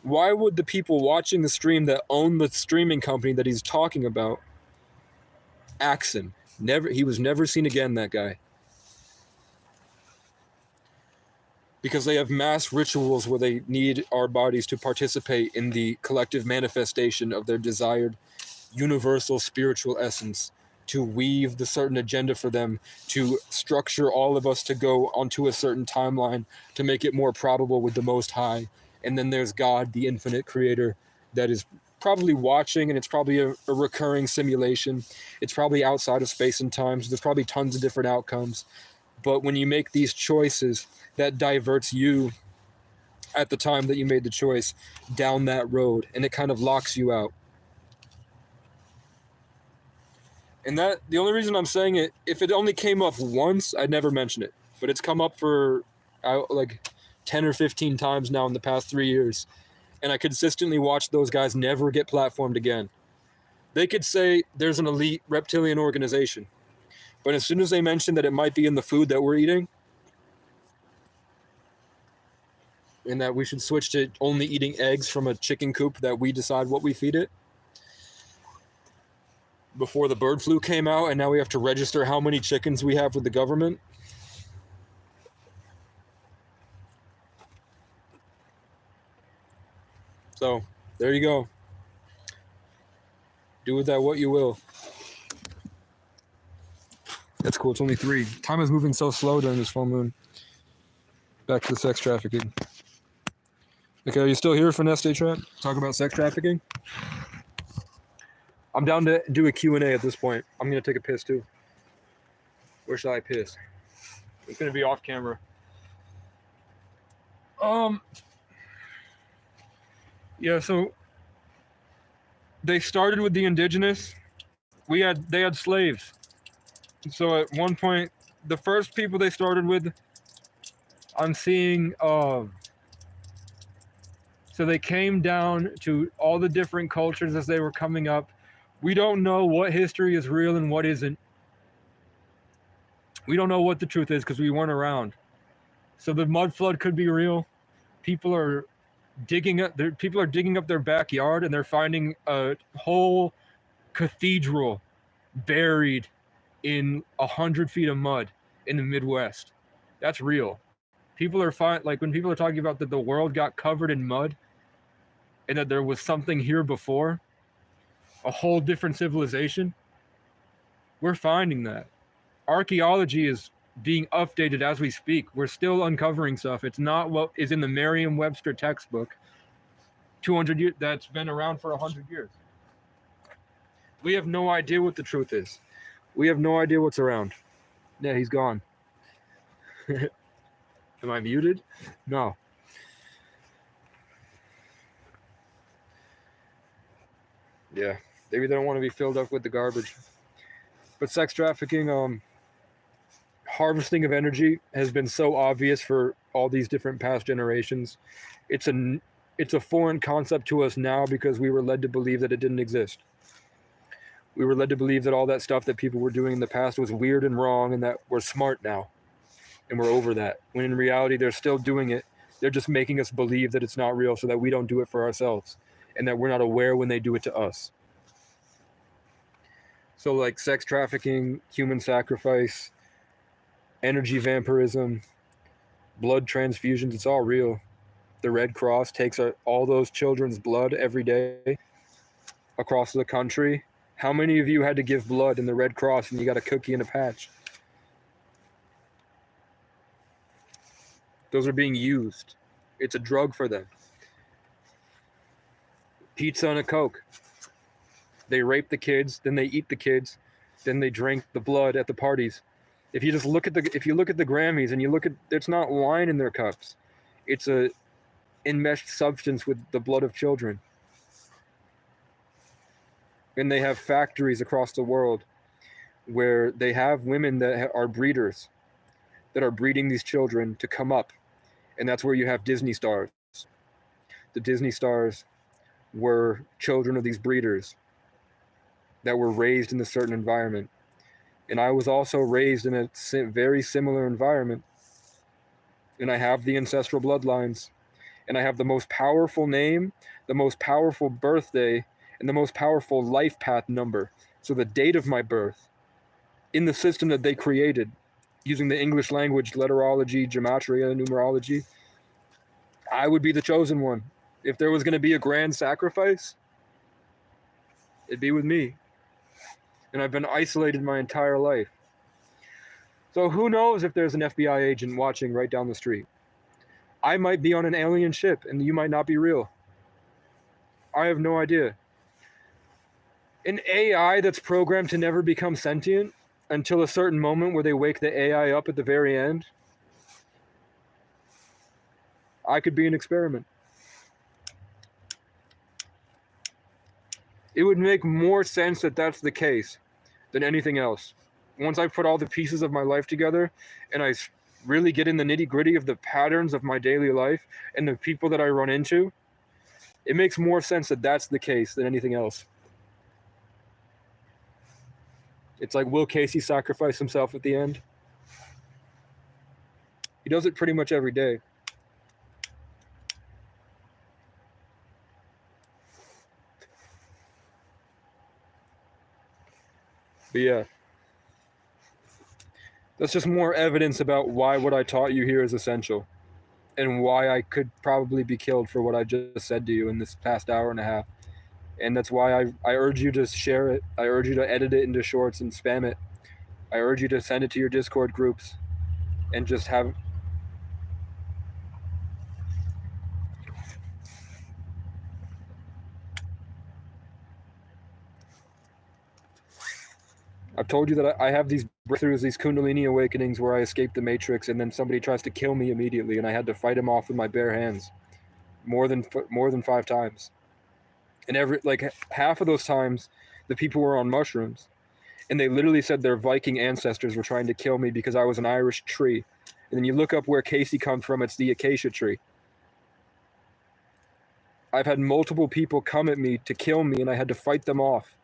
why would the people watching the stream that own the streaming company that he's talking about axe him? He was never seen again, that guy. Because they have mass rituals where they need our bodies to participate in the collective manifestation of their desired universal spiritual essence, to weave the certain agenda for them, to structure all of us to go onto a certain timeline, to make it more probable with the Most High. And then there's God, the infinite creator, that is probably watching, and it's probably a recurring simulation. It's probably outside of space and time, so there's probably tons of different outcomes. But when you make these choices, that diverts you at the time that you made the choice down that road, and it kind of locks you out. And that, the only reason I'm saying it, if it only came up once, I'd never mention it. But it's come up for like 10 or 15 times now in the past 3 years. And I consistently watch those guys never get platformed again. They could say there's an elite reptilian organization. But as soon as they mention that it might be in the food that we're eating, and that we should switch to only eating eggs from a chicken coop that we decide what we feed it, before the bird flu came out, and now we have to register how many chickens we have with the government. So, there you go. Do with that what you will. That's cool. It's only 3. Time is moving so slow during this full moon. Back to the sex trafficking. Okay, are you still here for Nest Day Trap? Talk about sex trafficking? I'm down to do a Q&A at this point. I'm going to take a piss too. Where should I piss? It's going to be off camera. Yeah, so they started with the indigenous. They had slaves. So at one point, the first people they started with, I'm seeing, so they came down to all the different cultures as they were coming up. We don't know what history is real and what isn't. We don't know what the truth is because we weren't around. So the mud flood could be real. People are digging up their backyard, and they're finding a whole cathedral buried in 100 feet of mud in the Midwest. That's real. People are when people are talking about that the world got covered in mud and that there was something here before, a whole different civilization. We're finding that. archaeology is being updated as we speak. We're still uncovering stuff. It's not what is in the Merriam-Webster textbook 200 years that's been around for 100 years. We have no idea what the truth is. We have no idea what's around. Yeah, he's gone. Am I muted? No. Yeah, maybe they don't want to be filled up with the garbage. But sex trafficking, harvesting of energy has been so obvious for all these different past generations. It's a foreign concept to us now because we were led to believe that it didn't exist. We were led to believe that all that stuff that people were doing in the past was weird and wrong and that we're smart now and we're over that. When in reality, they're still doing it. They're just making us believe that it's not real so that we don't do it for ourselves and that we're not aware when they do it to us. So like sex trafficking, human sacrifice, energy vampirism, blood transfusions, it's all real. The Red Cross takes all those children's blood every day across the country. How many of you had to give blood in the Red Cross and you got a cookie and a patch? Those are being used. It's a drug for them. Pizza and a Coke. They rape the kids, then they eat the kids, then they drink the blood at the parties. If you look at the Grammys and you look at, it's not wine in their cups. It's a enmeshed substance with the blood of children. And they have factories across the world where they have women that are breeders that are breeding these children to come up. And that's where you have Disney stars. The Disney stars were children of these breeders that were raised in a certain environment. And I was also raised in a very similar environment. And I have the ancestral bloodlines. And I have the most powerful name, the most powerful birthday, and the most powerful life path number. So the date of my birth, in the system that they created, using the English language, letterology, gematria, numerology, I would be the chosen one. If there was going to be a grand sacrifice, it'd be with me. And I've been isolated my entire life. So who knows if there's an FBI agent watching right down the street? I might be on an alien ship and you might not be real. I have no idea. An AI that's programmed to never become sentient until a certain moment where they wake the AI up at the very end, I could be an experiment. It would make more sense that that's the case than anything else. Once I put all the pieces of my life together and I really get in the nitty-gritty of the patterns of my daily life and the people that I run into, it makes more sense that that's the case than anything else. It's like, will Casey sacrifice himself at the end? He does it pretty much every day. But yeah, that's just more evidence about why what I taught you here is essential and why I could probably be killed for what I just said to you in this past hour and a half. And that's why I urge you to share it. I urge you to edit it into shorts and spam it. I urge you to send it to your Discord groups and just have... I've told you that I have these breakthroughs, these Kundalini awakenings where I escape the Matrix and then somebody tries to kill me immediately and I had to fight him off with my bare hands more than 5 times. And half of those times, the people were on mushrooms. And they literally said their Viking ancestors were trying to kill me because I was an Irish tree. And then you look up where Casey comes from, it's the acacia tree. I've had multiple people come at me to kill me and I had to fight them off.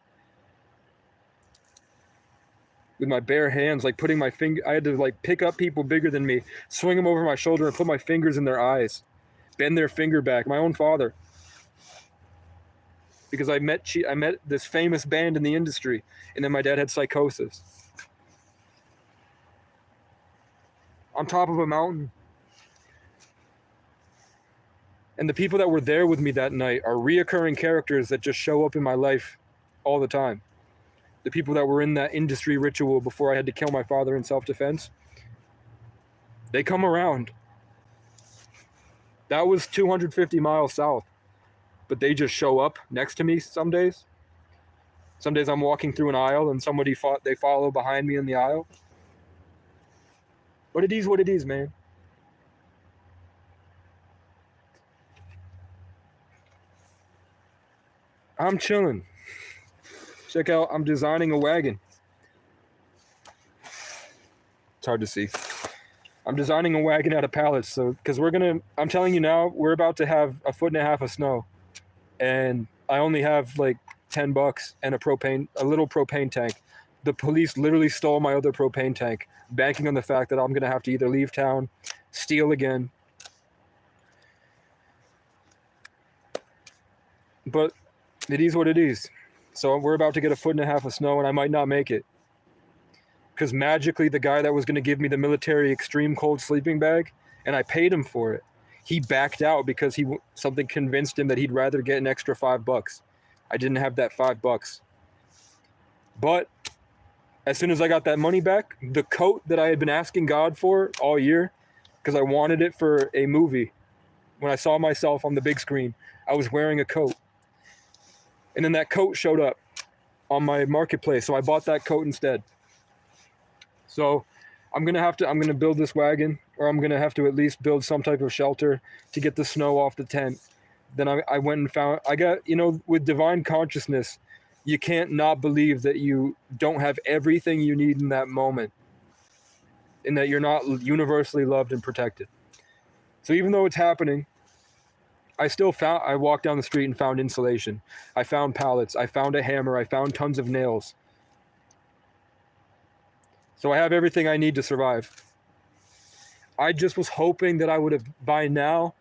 With my bare hands, like putting my finger, I had to like pick up people bigger than me, swing them over my shoulder and put my fingers in their eyes, bend their finger back. My own father. Because I met this famous band in the industry, and then my dad had psychosis. On top of a mountain. And the people that were there with me that night are reoccurring characters that just show up in my life all the time. the people that were in that industry ritual before I had to kill my father in self-defense, they come around. That was 250 miles south, but they just show up next to me some days. Some days I'm walking through an aisle and they follow behind me in the aisle. But it is what it is, man. I'm chilling. Check out, I'm designing a wagon. It's hard to see. I'm designing a wagon out of pallets. So, because I'm telling you now, we're about to have a foot and a half of snow. And I only have like $10 and a little propane tank. The police literally stole my other propane tank, banking on the fact that I'm going to have to either leave town, steal again. But it is what it is. So we're about to get a foot and a half of snow, and I might not make it. Because magically, the guy that was going to give me the military extreme cold sleeping bag, and I paid him for it, he backed out because something convinced him that he'd rather get an extra $5. I didn't have that $5. But as soon as I got that money back, the coat that I had been asking God for all year, because I wanted it for a movie, when I saw myself on the big screen, I was wearing a coat. And then that coat showed up on my marketplace, so I bought that coat instead. So I'm gonna build this wagon, or I'm gonna have to at least build some type of shelter to get the snow off the tent. Then I went and found, with divine consciousness, you can't not believe that you don't have everything you need in that moment, and that you're not universally loved and protected. So even though it's happening, I walked down the street and found insulation. I found pallets. I found a hammer. I found tons of nails. So I have everything I need to survive. I just was hoping that I would have by now,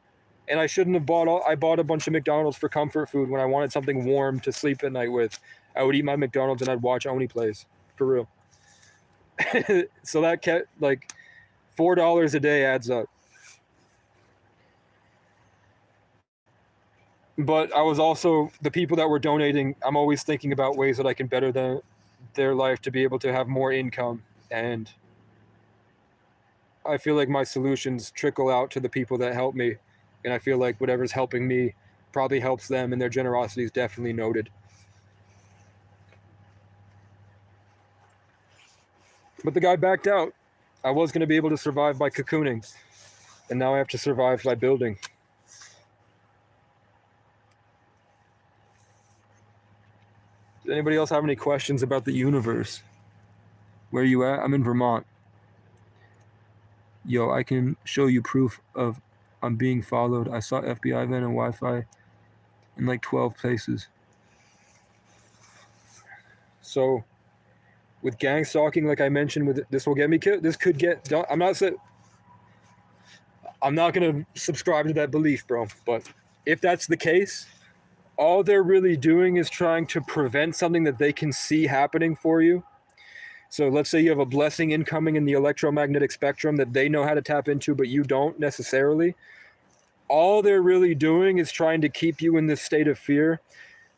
and I shouldn't have I bought a bunch of McDonald's for comfort food when I wanted something warm to sleep at night with. I would eat my McDonald's and I'd watch Oni plays, for real. So that kept, like, $4 a day adds up. But I was also, the people that were donating, I'm always thinking about ways that I can better their life to be able to have more income. And I feel like my solutions trickle out to the people that help me. And I feel like whatever's helping me probably helps them, and their generosity is definitely noted. But the guy backed out. I was going to be able to survive by cocooning, and now I have to survive by building. Does anybody else have any questions about the universe? Where are you at? I'm in Vermont. Yo, I can show you proof of I'm being followed. I saw FBI van and Wi-Fi in like 12 places. So with gang stalking, like I mentioned, this will get me killed. This could get done. I'm not going to subscribe to that belief, bro. But if that's the case, all they're really doing is trying to prevent something that they can see happening for you. So let's say you have a blessing incoming in the electromagnetic spectrum that they know how to tap into, but you don't necessarily. All they're really doing is trying to keep you in this state of fear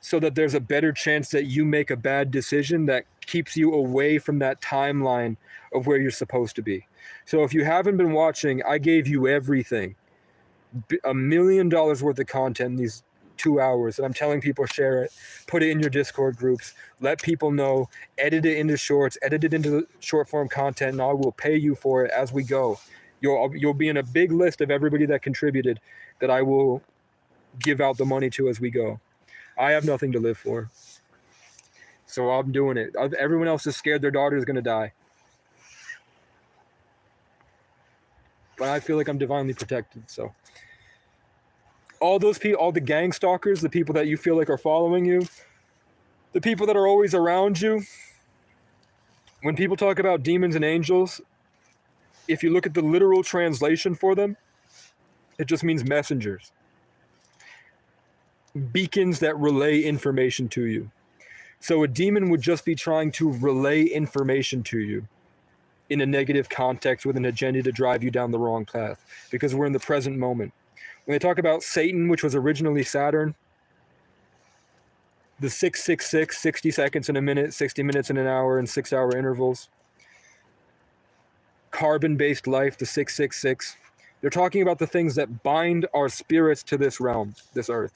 so that there's a better chance that you make a bad decision that keeps you away from that timeline of where you're supposed to be. So if you haven't been watching, I gave you everything. $1 million worth of content in these 2 hours, and I'm telling people, share it, put it in your Discord groups, let people know, edit it into shorts, edit it into short form content, and I will pay you for it as we go. You'll be in a big list of everybody that contributed that I will give out the money to as we go. I have nothing to live for, so I'm doing it. Everyone else is scared their daughter is going to die, but I feel like I'm divinely protected. So all those people, all the gang stalkers, the people that you feel like are following you, the people that are always around you, when people talk about demons and angels, if you look at the literal translation for them, it just means messengers. Beacons that relay information to you. So a demon would just be trying to relay information to you in a negative context with an agenda to drive you down the wrong path, because we're in the present moment. When they talk about Satan, which was originally Saturn, the 666, 60 seconds in a minute, 60 minutes in an hour, and 6-hour intervals. Carbon-based life, the 666. They're talking about the things that bind our spirits to this realm, this earth.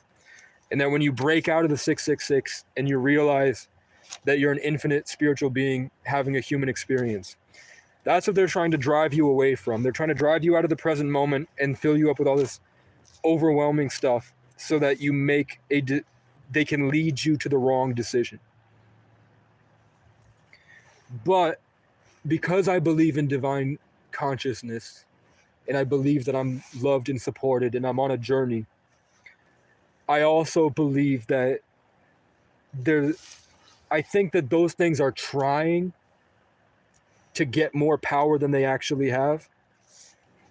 And that when you break out of the 666 and you realize that you're an infinite spiritual being having a human experience, that's what they're trying to drive you away from. They're trying to drive you out of the present moment and fill you up with all this overwhelming stuff so that you make they can lead you to the wrong decision. But because I believe in divine consciousness and I believe that I'm loved and supported and I'm on a journey, I also believe that I think that those things are trying to get more power than they actually have.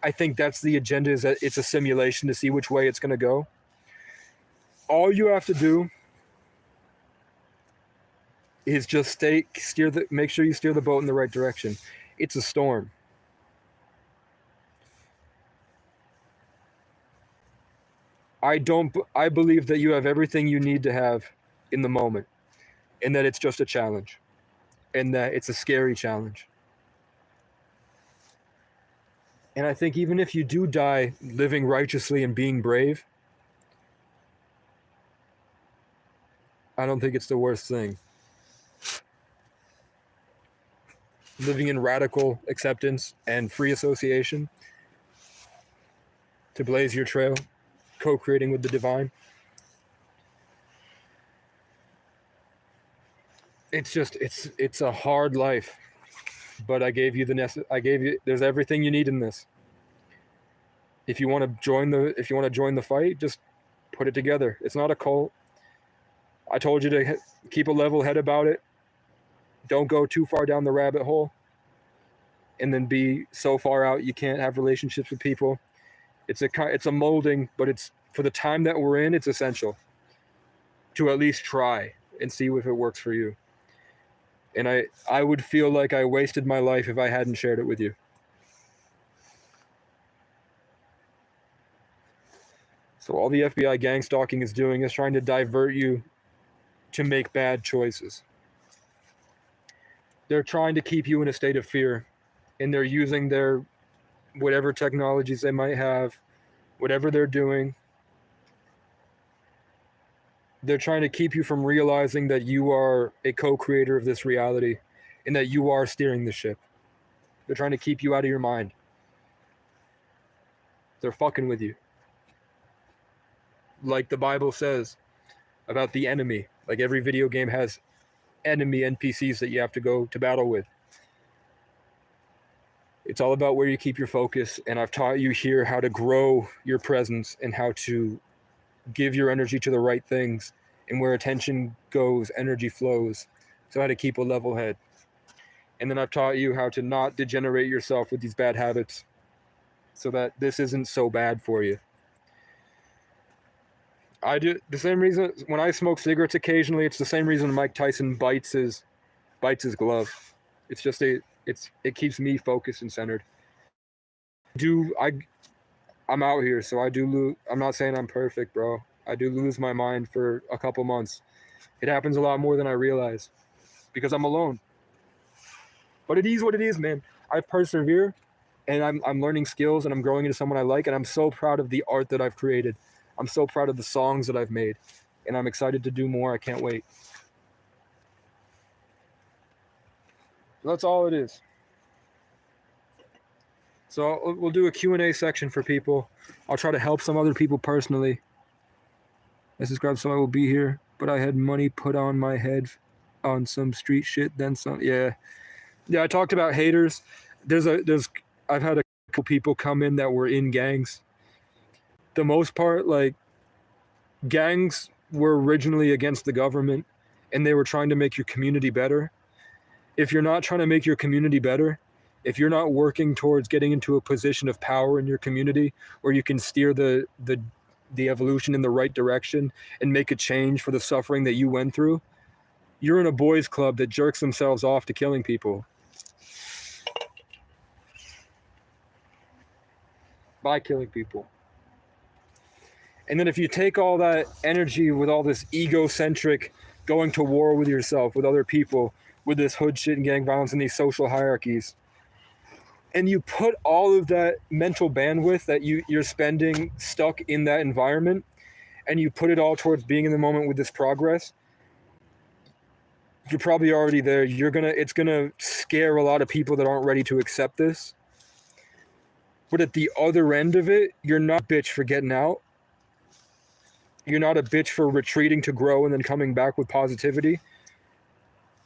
I think that's the agenda, is that it's a simulation to see which way it's going to go. All you have to do is just make sure you steer the boat in the right direction. It's a storm. I believe that you have everything you need to have in the moment, and that it's just a challenge, and that it's a scary challenge. And I think even if you do die living righteously and being brave, I don't think it's the worst thing. Living in radical acceptance and free association to blaze your trail, co-creating with the divine. It's a hard life, but there's everything you need in this. If you want to join the fight, just put it together. It's not a cult. I told you to keep a level head about it. Don't go too far down the rabbit hole and then be so far out you can't have relationships with people. It's a molding, but it's, for the time that we're in, it's essential to at least try and see if it works for you. And I would feel like I wasted my life if I hadn't shared it with you. So all the FBI gang stalking is doing is trying to divert you to make bad choices. They're trying to keep you in a state of fear, and they're using their whatever technologies they might have, whatever they're doing. They're trying to keep you from realizing that you are a co-creator of this reality and that you are steering the ship. They're trying to keep you out of your mind. They're fucking with you. Like the Bible says about the enemy. Like every video game has enemy NPCs that you have to go to battle with. It's all about where you keep your focus, and I've taught you here how to grow your presence and how to give your energy to the right things, and where attention goes, energy flows. So how to keep a level head. And then I've taught you how to not degenerate yourself with these bad habits so that this isn't so bad for you. I do the same reason when I smoke cigarettes occasionally. It's the same reason Mike Tyson bites his glove. It's just it keeps me focused and centered. I'm out here, so I do lose. I'm not saying I'm perfect, bro. I do lose my mind for a couple months. It happens a lot more than I realize because I'm alone. But it is what it is, man. I persevere, and I'm learning skills, and I'm growing into someone I like, and I'm so proud of the art that I've created. I'm so proud of the songs that I've made, and I'm excited to do more. I can't wait. That's all it is. So we'll do a Q&A section for people. I'll try to help some other people personally. I subscribed, so I will be here, but I had money put on my head on some street shit, then some. Yeah, I talked about haters. I've had a couple people come in that were in gangs. The most part, like, gangs were originally against the government, and they were trying to make your community better. If you're not trying to make your community better, if you're not working towards getting into a position of power in your community where you can steer the evolution in the right direction and make a change for the suffering that you went through, you're in a boys club that jerks themselves off to killing people by killing people. And then if you take all that energy with all this egocentric going to war with yourself, with other people, with this hood shit and gang violence and these social hierarchies. And you put all of that mental bandwidth that you're spending stuck in that environment, and you put it all towards being in the moment with this progress, you're probably already there. It's gonna scare a lot of people that aren't ready to accept this. But at the other end of it, you're not a bitch for getting out. You're not a bitch for retreating to grow and then coming back with positivity.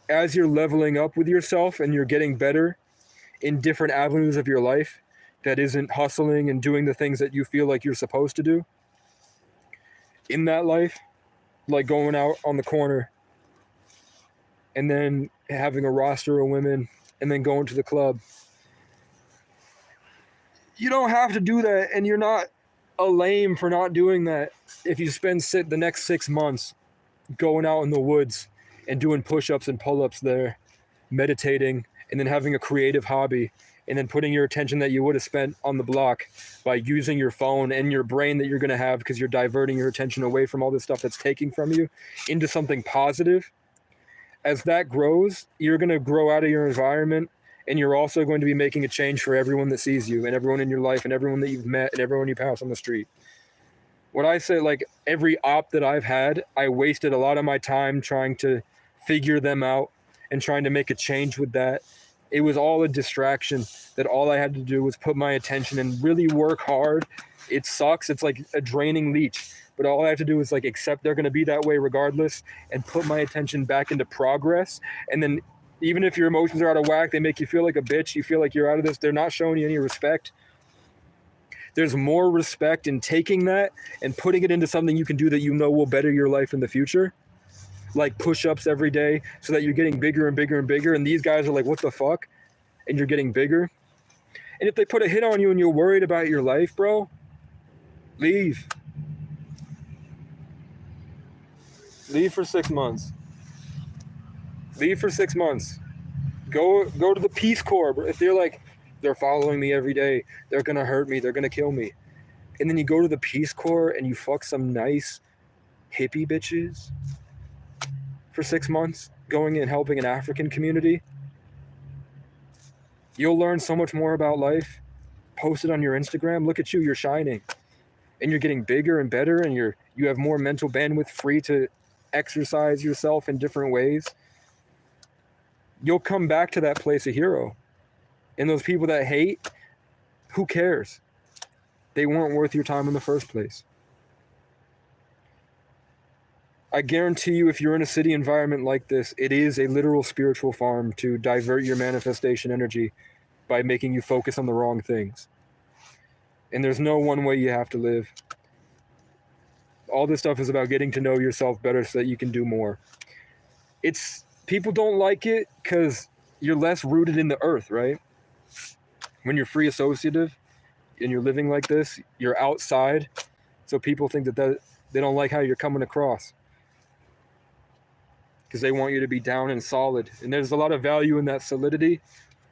As you're leveling up with yourself and you're getting better in different avenues of your life that isn't hustling and doing the things that you feel like you're supposed to do in that life, like going out on the corner and then having a roster of women and then going to the club. You don't have to do that, and you're not a lame for not doing that. If you spend the next 6 months going out in the woods and doing push-ups and pull-ups there, meditating, and then having a creative hobby, and then putting your attention that you would have spent on the block by using your phone and your brain that you're going to have because you're diverting your attention away from all this stuff that's taking from you into something positive. As that grows, you're going to grow out of your environment, and you're also going to be making a change for everyone that sees you and everyone in your life and everyone that you've met and everyone you pass on the street. When I say, like, every op that I've had, I wasted a lot of my time trying to figure them out and trying to make a change with that. It was all a distraction that all I had to do was put my attention and really work hard. It sucks. It's like a draining leech. But all I have to do is, like, accept they're going to be that way regardless and put my attention back into progress. And then even if your emotions are out of whack, they make you feel like a bitch. You feel like you're out of this. They're not showing you any respect. There's more respect in taking that and putting it into something you can do that you know will better your life in the future. Like push-ups every day so that you're getting bigger and bigger and bigger. And these guys are like, what the fuck? And you're getting bigger. And if they put a hit on you and you're worried about your life, bro, leave. Leave for 6 months. Leave for 6 months. Go to the Peace Corps. If they're like, they're following me every day, they're going to hurt me, they're going to kill me. And then you go to the Peace Corps and you fuck some nice hippie bitches for 6 months, going and helping an African community. You'll learn so much more about life. Post it on your Instagram. Look at you, you're shining. And you're getting bigger and better, and you have more mental bandwidth free to exercise yourself in different ways. You'll come back to that place a hero. And those people that hate, who cares? They weren't worth your time in the first place. I guarantee you, if you're in a city environment like this, it is a literal spiritual farm to divert your manifestation energy by making you focus on the wrong things. And there's no one way you have to live. All this stuff is about getting to know yourself better so that you can do more. People don't like it because you're less rooted in the earth, right? When you're free associative and you're living like this, you're outside. So people think that they don't like how you're coming across, because they want you to be down and solid. And there's a lot of value in that solidity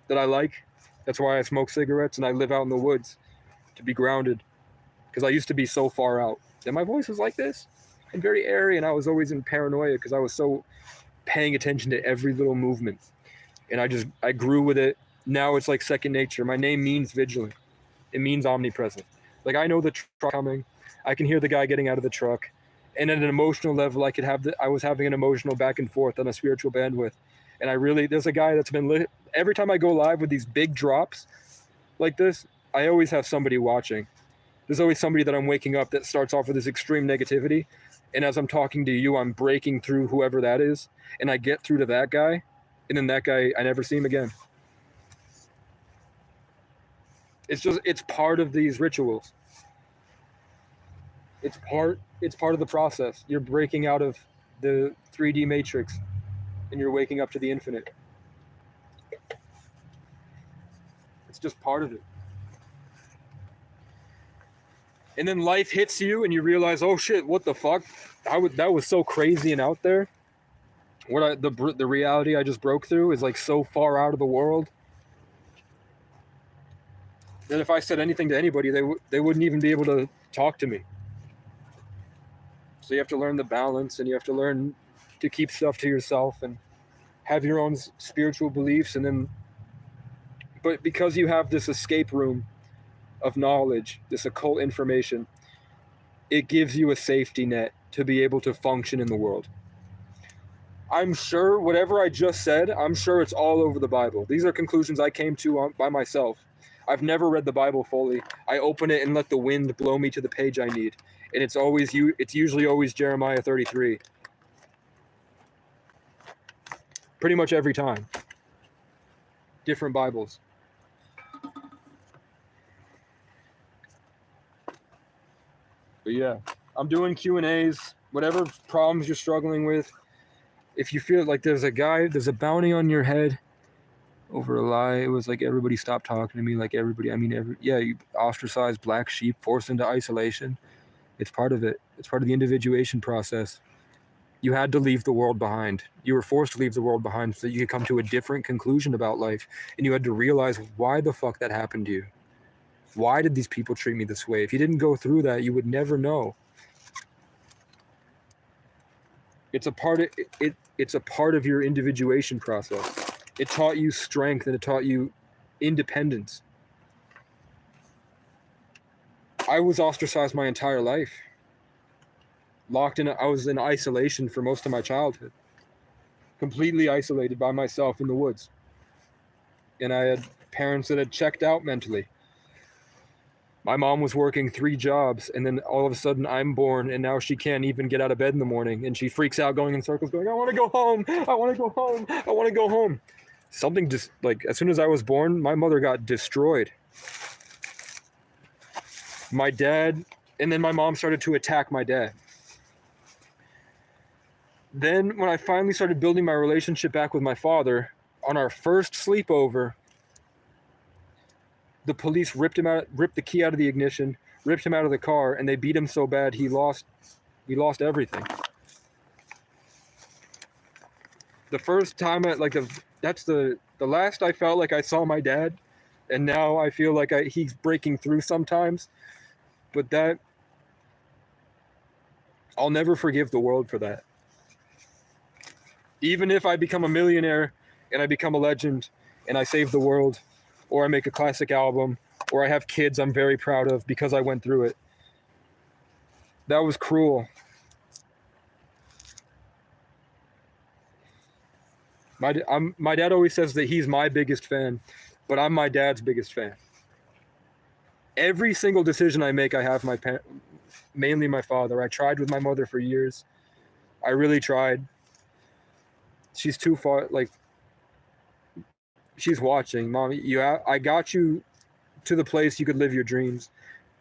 that I like. That's why I smoke cigarettes and I live out in the woods, to be grounded. Because I used to be so far out. And my voice was like this and very airy, and I was always in paranoia because I was so paying attention to every little movement. And I grew with it. Now it's like second nature. My name means vigilant. It means omnipresent. Like, I know the truck coming. I can hear the guy getting out of the truck. And at an emotional level, I was having an emotional back and forth on a spiritual bandwidth. And there's a guy that's been lit. Every time I go live with these big drops like this, I always have somebody watching. There's always somebody that I'm waking up that starts off with this extreme negativity. And as I'm talking to you, I'm breaking through whoever that is. And I get through to that guy. And then that guy, I never see him again. It's part of these rituals. It's part of the process. You're breaking out of the 3D matrix and you're waking up to the infinite. It's just part of it. And then life hits you and you realize, oh shit, what the fuck? That was so crazy and out there. The reality I just broke through is like so far out of the world. And if I said anything to anybody, they wouldn't even be able to talk to me. So you have to learn the balance, and you have to learn to keep stuff to yourself and have your own spiritual beliefs, and then, but because you have this escape room of knowledge, this occult information, it gives you a safety net to be able to function in the world. I'm sure whatever I just said, I'm sure it's all over the Bible. These are conclusions I came to by myself. I've never read the Bible fully. I open it and let the wind blow me to the page I need. And it's usually always Jeremiah 33. Pretty much every time. Different Bibles. But yeah, I'm doing Q&As, whatever problems you're struggling with. If you feel like there's a bounty on your head over a lie, it was like everybody stopped talking to me, like everybody, you ostracized, black sheep, forced into isolation. It's part of it. It's part of the individuation process. You had to leave the world behind. You were forced to leave the world behind so that you could come to a different conclusion about life. And you had to realize why the fuck that happened to you. Why did these people treat me this way? If you didn't go through that, you would never know. It's a part of your individuation process. It taught you strength and it taught you independence. I was ostracized my entire life. I was in isolation for most of my childhood. Completely isolated by myself in the woods. And I had parents that had checked out mentally. My mom was working 3 jobs, and then all of a sudden I'm born, and now she can't even get out of bed in the morning, and she freaks out going in circles going, I want to go home, I want to go home, I want to go home. Something just, like, as soon as I was born, my mother got destroyed. My dad, and then my mom started to attack my dad. Then when I finally started building my relationship back with my father, on our first sleepover, the police ripped the key out of the ignition, ripped him out of the car, and they beat him so bad he lost everything. The first time that's the last I felt like I saw my dad, and now I feel like he's breaking through sometimes. But that, I'll never forgive the world for that. Even if I become a millionaire and I become a legend and I save the world, or I make a classic album, or I have kids I'm very proud of because I went through it. That was cruel. My dad always says that he's my biggest fan, but I'm my dad's biggest fan. Every single decision I make, I have mainly my father. I tried with my mother for years. I really tried. She's too far, like, she's watching. Mom, I got you to the place you could live your dreams.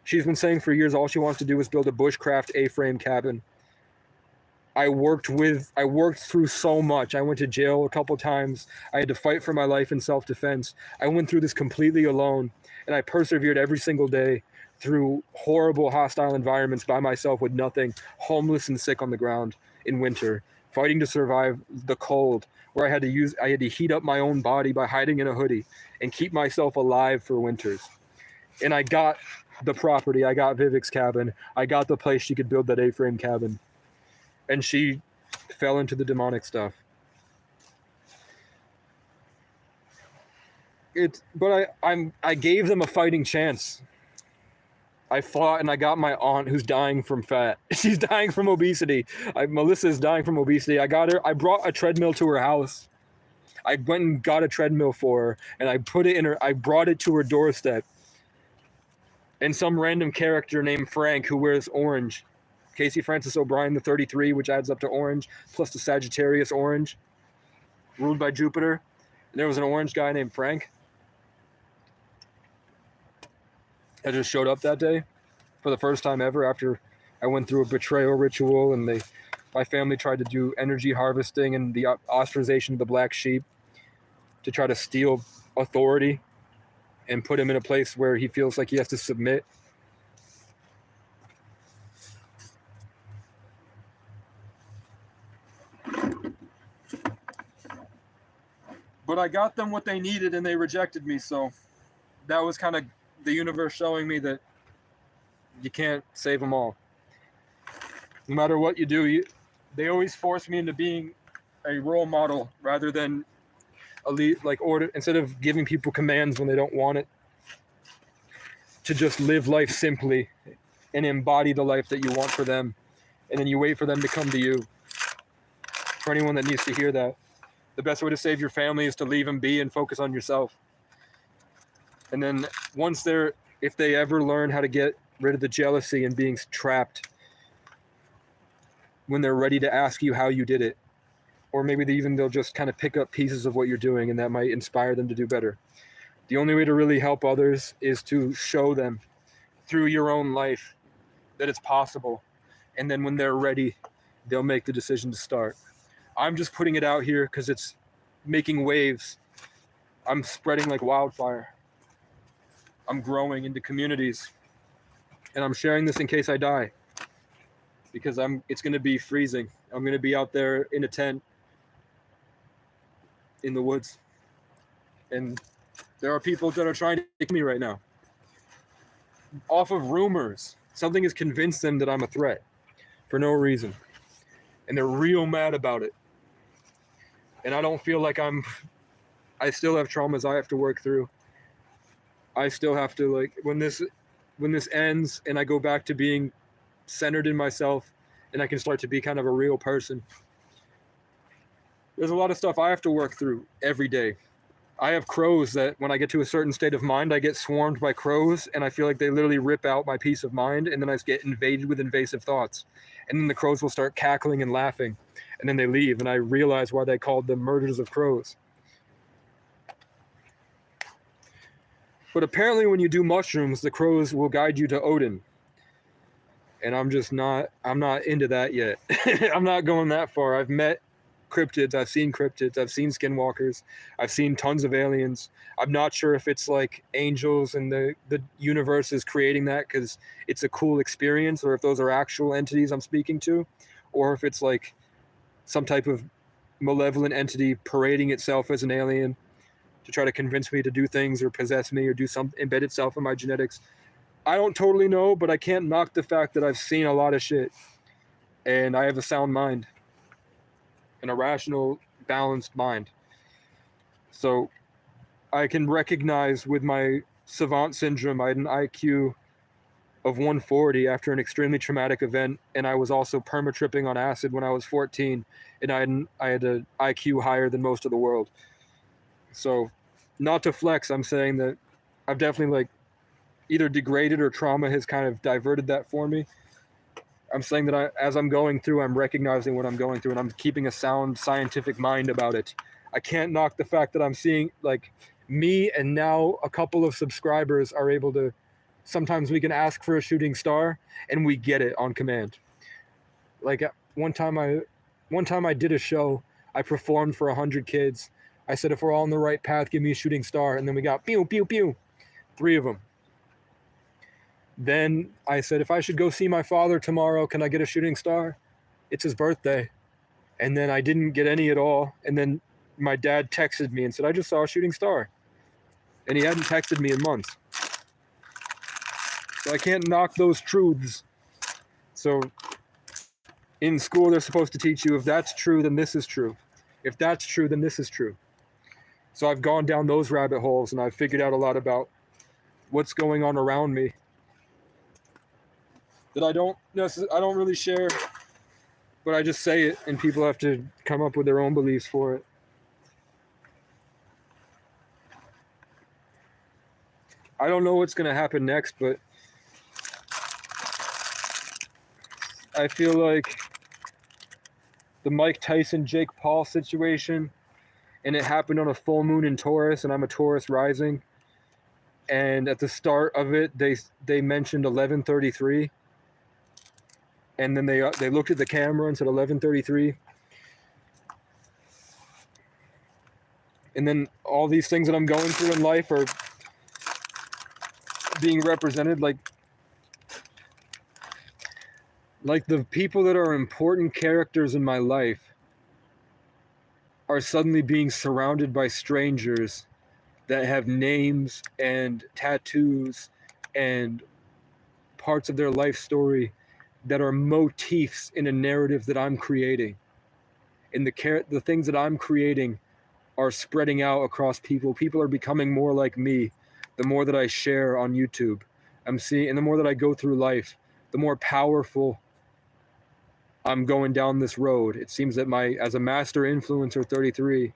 She's been saying for years all she wants to do is build a bushcraft A-frame cabin. I worked through so much. I went to jail a couple times. I had to fight for my life in self-defense. I went through this completely alone, and I persevered every single day through horrible, hostile environments by myself with nothing, homeless and sick on the ground in winter, fighting to survive the cold, where I had to heat up my own body by hiding in a hoodie and keep myself alive for winters. And I got the property. I got Vivek's cabin. I got the place she could build that A-frame cabin. And she fell into the demonic stuff. But I gave them a fighting chance. I fought and I got my aunt who's dying from fat. She's dying from obesity. Melissa's dying from obesity. I brought a treadmill to her house. I went and got a treadmill for her, and I brought it to her doorstep. And some random character named Frank who wears orange, Casey Francis O'Brien, the 33, which adds up to orange, plus the Sagittarius orange, ruled by Jupiter. And there was an orange guy named Frank that just showed up that day for the first time ever after I went through a betrayal ritual, and my family tried to do energy harvesting and the ostracization of the black sheep to try to steal authority and put him in a place where he feels like he has to submit. But I got them what they needed, and they rejected me, so that was kind of the universe showing me that you can't save them all. No matter what you do, They always force me into being a role model rather than a lead, like order, instead of giving people commands when they don't want it, to just live life simply and embody the life that you want for them. And then you wait for them to come to you. For anyone that needs to hear that, the best way to save your family is to leave them be and focus on yourself. And then if they ever learn how to get rid of the jealousy and being trapped, when they're ready to ask you how you did it, or maybe they'll just kind of pick up pieces of what you're doing, and that might inspire them to do better. The only way to really help others is to show them through your own life that it's possible. And then when they're ready, they'll make the decision to start. I'm just putting it out here because it's making waves. I'm spreading like wildfire. I'm growing into communities. And I'm sharing this in case I die. Because it's going to be freezing. I'm going to be out there in a tent in the woods. And there are people that are trying to kill me right now. Off of rumors. Something has convinced them that I'm a threat for no reason. And they're real mad about it. And I don't feel like I still have traumas I have to work through. I still have to, like, when this ends and I go back to being centered in myself and I can start to be kind of a real person. There's a lot of stuff I have to work through every day. I have crows that when I get to a certain state of mind, I get swarmed by crows and I feel like they literally rip out my peace of mind, and then I get invaded with invasive thoughts. And then the crows will start cackling and laughing, and then they leave, and I realize why they called them murders of crows. But apparently when you do mushrooms, the crows will guide you to Odin. And I'm not into that yet. I'm not going that far. I've met cryptids, I've seen skinwalkers, I've seen tons of aliens. I'm not sure if it's like angels and the universe is creating that because it's a cool experience, or if those are actual entities I'm speaking to, or if it's like some type of malevolent entity parading itself as an alien to try to convince me to do things or possess me or embed itself in my genetics. I don't totally know, but I can't knock the fact that I've seen a lot of shit and I have a sound mind. An irrational, balanced mind. So I can recognize with my savant syndrome, I had an IQ of 140 after an extremely traumatic event, and I was also perma-tripping on acid when I was 14, and I had an IQ higher than most of the world. So not to flex, I'm saying that I've definitely like either degraded or trauma has kind of diverted that for me. I'm saying that as I'm going through, I'm recognizing what I'm going through, and I'm keeping a sound scientific mind about it. I can't knock the fact that I'm seeing, like, me and now a couple of subscribers are able to, sometimes we can ask for a shooting star and we get it on command. Like one time I did a show, I performed for 100 kids. I said, if we're all on the right path, give me a shooting star. And then we got pew, pew, pew, 3 of them. Then I said, if I should go see my father tomorrow, can I get a shooting star? It's his birthday. And then I didn't get any at all. And then my dad texted me and said, I just saw a shooting star. And he hadn't texted me in months. So I can't knock those truths. So in school, they're supposed to teach you, if that's true, then this is true. If that's true, then this is true. So I've gone down those rabbit holes and I've figured out a lot about what's going on around me that I don't really share, but I just say it, and people have to come up with their own beliefs for it. I don't know what's going to happen next, but I feel like the Mike Tyson, Jake Paul situation, and it happened on a full moon in Taurus, and I'm a Taurus rising. And at the start of it, they mentioned 11:33. And then they looked at the camera and said 11:33. And then all these things that I'm going through in life are being represented, like the people that are important characters in my life are suddenly being surrounded by strangers that have names and tattoos and parts of their life story that are motifs in a narrative that I'm creating. And the things that I'm creating are spreading out across people. People are becoming more like me the more that I share on YouTube. I'm seeing, and the more that I go through life, the more powerful I'm going down this road. It seems that as a master influencer 33,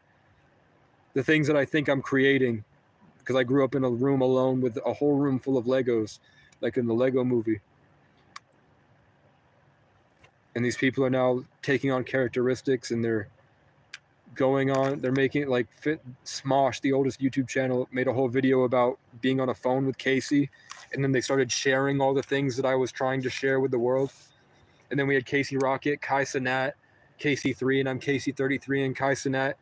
the things that I think I'm creating, because I grew up in a room alone with a whole room full of Legos, like in the Lego movie. And these people are now taking on characteristics, and they're making it like Smosh, the oldest YouTube channel, made a whole video about being on a phone with Casey. And then they started sharing all the things that I was trying to share with the world. And then we had Casey Rocket, Kai Cenat, Casey3, and I'm Casey33, and Kai Cenat,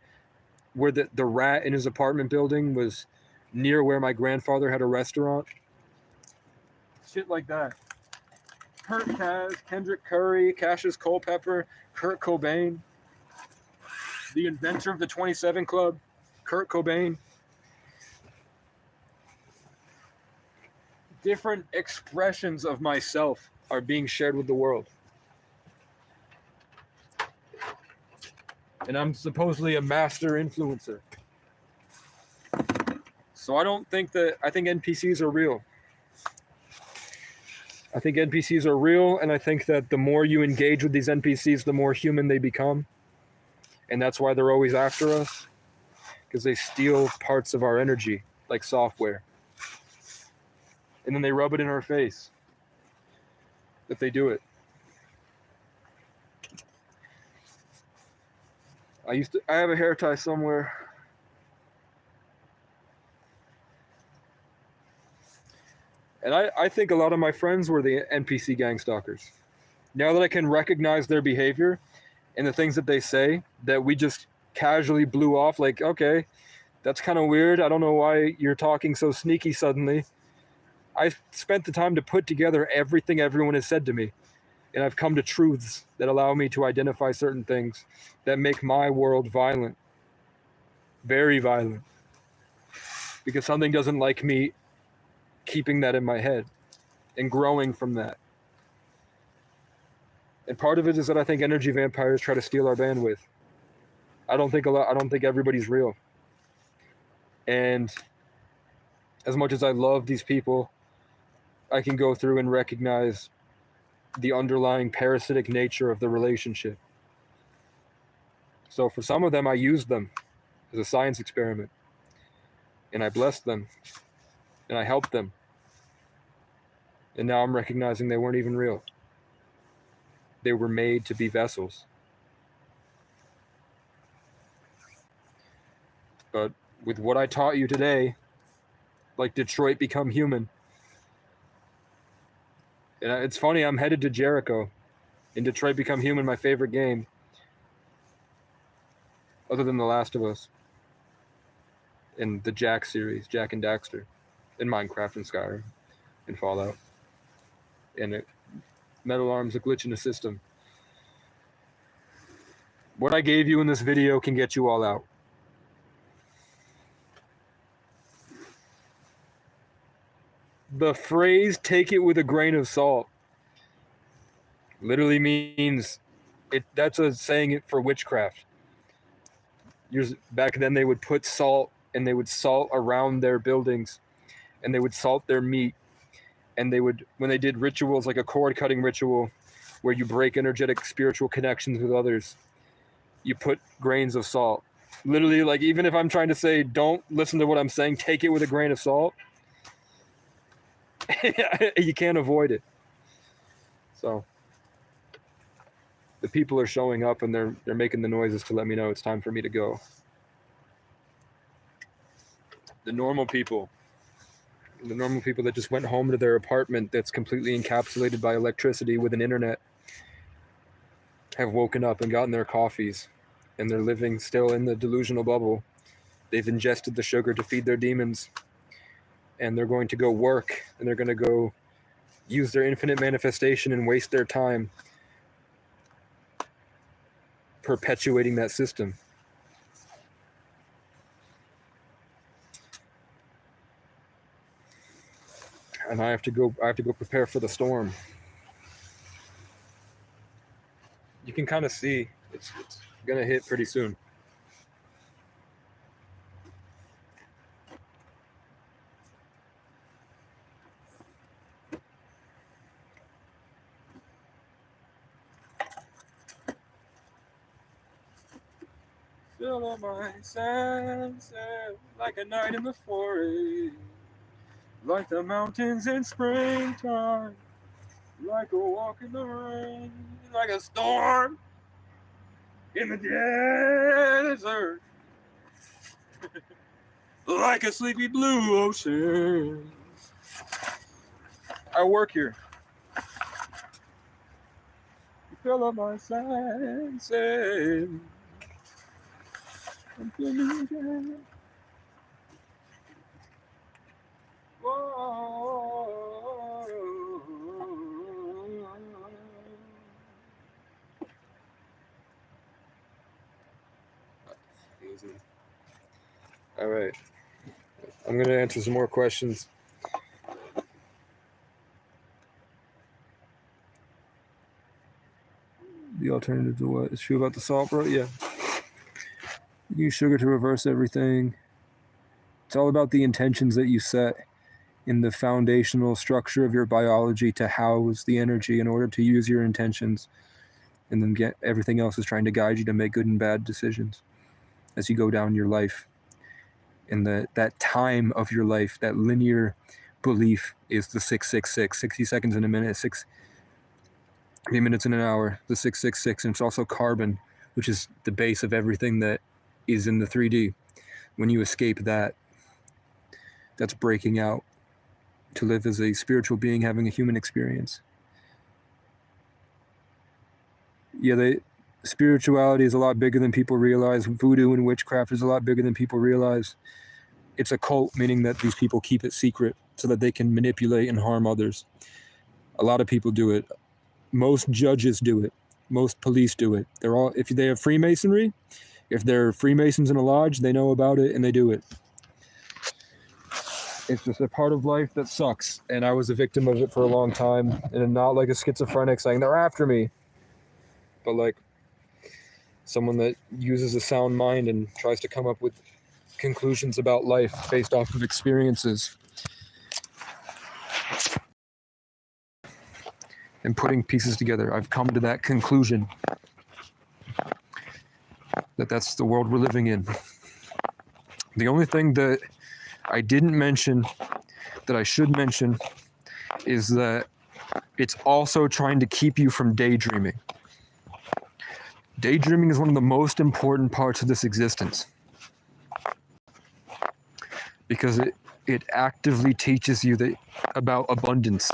where the rat in his apartment building was near where my grandfather had a restaurant. Shit like that. Kurt Kaz, Kendrick Curry, Cassius Culpepper, Kurt Cobain, the inventor of the 27 Club, Kurt Cobain. Different expressions of myself are being shared with the world. And I'm supposedly a master influencer. So I think NPCs are real. I think NPCs are real, and I think that the more you engage with these NPCs, the more human they become. And that's why they're always after us, because they steal parts of our energy, like software. And then they rub it in our face that they do it. I have a hair tie somewhere. And I think a lot of my friends were the NPC gang stalkers. Now that I can recognize their behavior and the things that they say that we just casually blew off, like, okay, that's kind of weird. I don't know why you're talking so sneaky suddenly. I've spent the time to put together everything everyone has said to me. And I've come to truths that allow me to identify certain things that make my world violent. Very violent. Because something doesn't like me keeping that in my head and growing from that. And part of it is that I think energy vampires try to steal our bandwidth. I don't think everybody's real. And as much as I love these people, I can go through and recognize the underlying parasitic nature of the relationship. So for some of them, I used them as a science experiment. And I blessed them. And I helped them. And now I'm recognizing they weren't even real. They were made to be vessels. But with what I taught you today, like Detroit Become Human. And it's funny, I'm headed to Jericho. In Detroit Become Human, my favorite game. Other than The Last of Us. And the Jak series, Jak and Daxter. And Minecraft and Skyrim. And Fallout. And Metal Arm's a glitch in the system. What I gave you in this video can get you all out. The phrase "take it with a grain of salt" literally means that's a saying for witchcraft. Back then they would put salt, and they would salt around their buildings, and they would salt their meat, and when they did rituals like a cord cutting ritual where you break energetic spiritual connections with others, you put grains of salt. Literally, like, even if I'm trying to say don't listen to what I'm saying, take it with a grain of salt, you can't avoid it. So the people are showing up, and they're making the noises to let me know it's time for me to go. The normal people that just went home to their apartment that's completely encapsulated by electricity with an internet have woken up and gotten their coffees, and they're living still in the delusional bubble. They've ingested the sugar to feed their demons, and they're going to go work, and they're going to go use their infinite manifestation and waste their time perpetuating that system. And I have to go prepare for the storm. You can kind of see it's gonna hit pretty soon. Fill up my senses like a night in the forest, like the mountains in springtime, like a walk in the rain, like a storm in the desert, like a sleepy blue ocean. I work here. You fill up my senses. I'm feeling again. Whoa. Easy. All right. I'm going to answer some more questions. The alternative to what? Is true about the salt, bro? Yeah. You use sugar to reverse everything. It's all about the intentions that you set in the foundational structure of your biology to house the energy in order to use your intentions, and then get everything else is trying to guide you to make good and bad decisions as you go down your life. And that time of your life, that linear belief is the 666, 60 seconds in a minute, 60 minutes in an hour, the 666. And it's also carbon, which is the base of everything that is in the 3D. When you escape that, that's breaking out to live as a spiritual being having a human experience. Yeah, spirituality is a lot bigger than people realize. Voodoo and witchcraft is a lot bigger than people realize. It's a cult, meaning that these people keep it secret so that they can manipulate and harm others. A lot of people do it. Most judges do it. Most police do it. They're all, if they have Freemasonry, if they're Freemasons in a lodge, they know about it and they do it. It's just a part of life that sucks. And I was a victim of it for a long time. And not like a schizophrenic saying they're after me, but like someone that uses a sound mind and tries to come up with conclusions about life based off of experiences and putting pieces together. I've come to that conclusion that that's the world we're living in. The only thing that I didn't mention that I should mention is that it's also trying to keep you from daydreaming. Daydreaming is one of the most important parts of this existence, because it actively teaches you about abundance,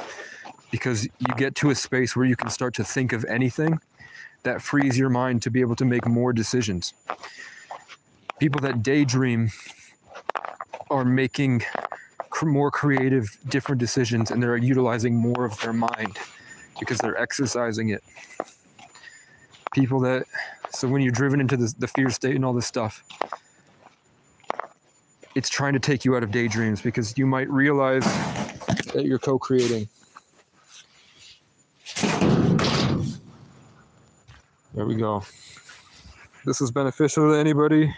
because you get to a space where you can start to think of anything that frees your mind to be able to make more decisions. People that daydream are making more creative, different decisions, and they're utilizing more of their mind because they're exercising it. So when you're driven into the fear state and all this stuff, it's trying to take you out of daydreams, because you might realize that you're co-creating. There we go. This is beneficial to anybody.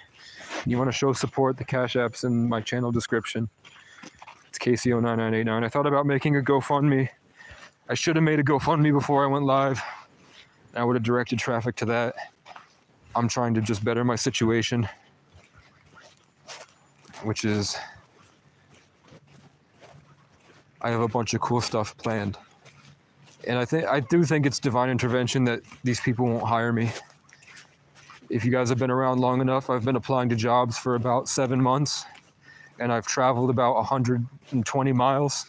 You want to show support, the Cash App's in my channel description. It's KCO9989. I thought about making a GoFundMe. I should have made a GoFundMe before I went live. I would have directed traffic to that. I'm trying to just better my situation, which is I have a bunch of cool stuff planned. And I do think it's divine intervention that these people won't hire me. If you guys have been around long enough, I've been applying to jobs for about 7 months, and I've traveled about 120 miles.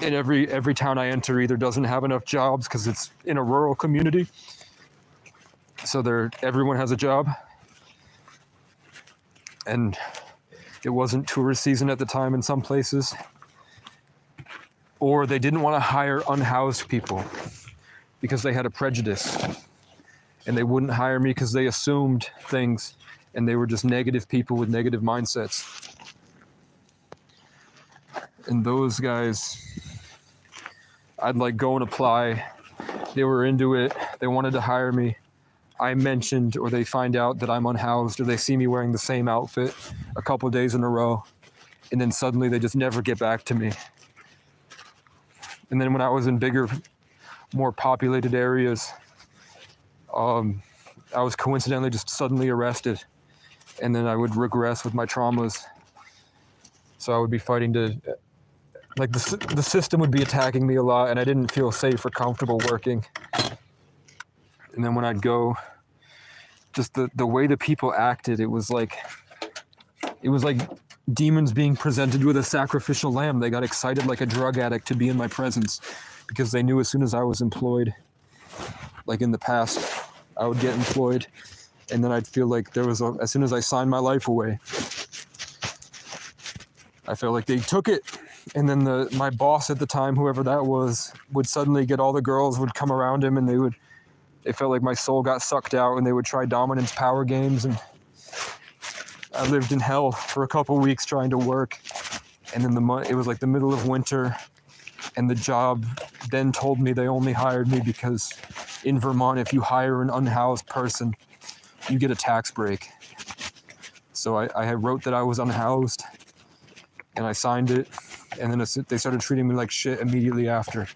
And every town I enter either doesn't have enough jobs because it's in a rural community, so everyone has a job, and it wasn't tourist season at the time in some places, or they didn't want to hire unhoused people because they had a prejudice, and they wouldn't hire me because they assumed things, and they were just negative people with negative mindsets. And those guys, I'd like go and apply. They were into it. they wanted to hire me, I mentioned, or they find out that I'm unhoused, or they see me wearing the same outfit a couple of days in a row, and then suddenly they just never get back to me. And then when I was in bigger, more populated areas, I was coincidentally just suddenly arrested, and then I would regress with my traumas. So I would be fighting to, like, the system would be attacking me a lot, and I didn't feel safe or comfortable working. And then when I'd go, just the way the people acted, it was like demons being presented with a sacrificial lamb. They got excited like a drug addict to be in my presence, because they knew as soon as I was employed, like in the past, I would get employed, and then I'd feel like as soon as I signed my life away, I felt like they took it. And then my boss at the time, whoever that was, would suddenly get all the girls would come around him, and it felt like my soul got sucked out, and they would try dominance power games, and I lived in hell for a couple weeks trying to work. And then it was like the middle of winter, and the job then told me they only hired me because in Vermont, if you hire an unhoused person, you get a tax break. So I had wrote that I was unhoused, and I signed it, and then they started treating me like shit immediately after,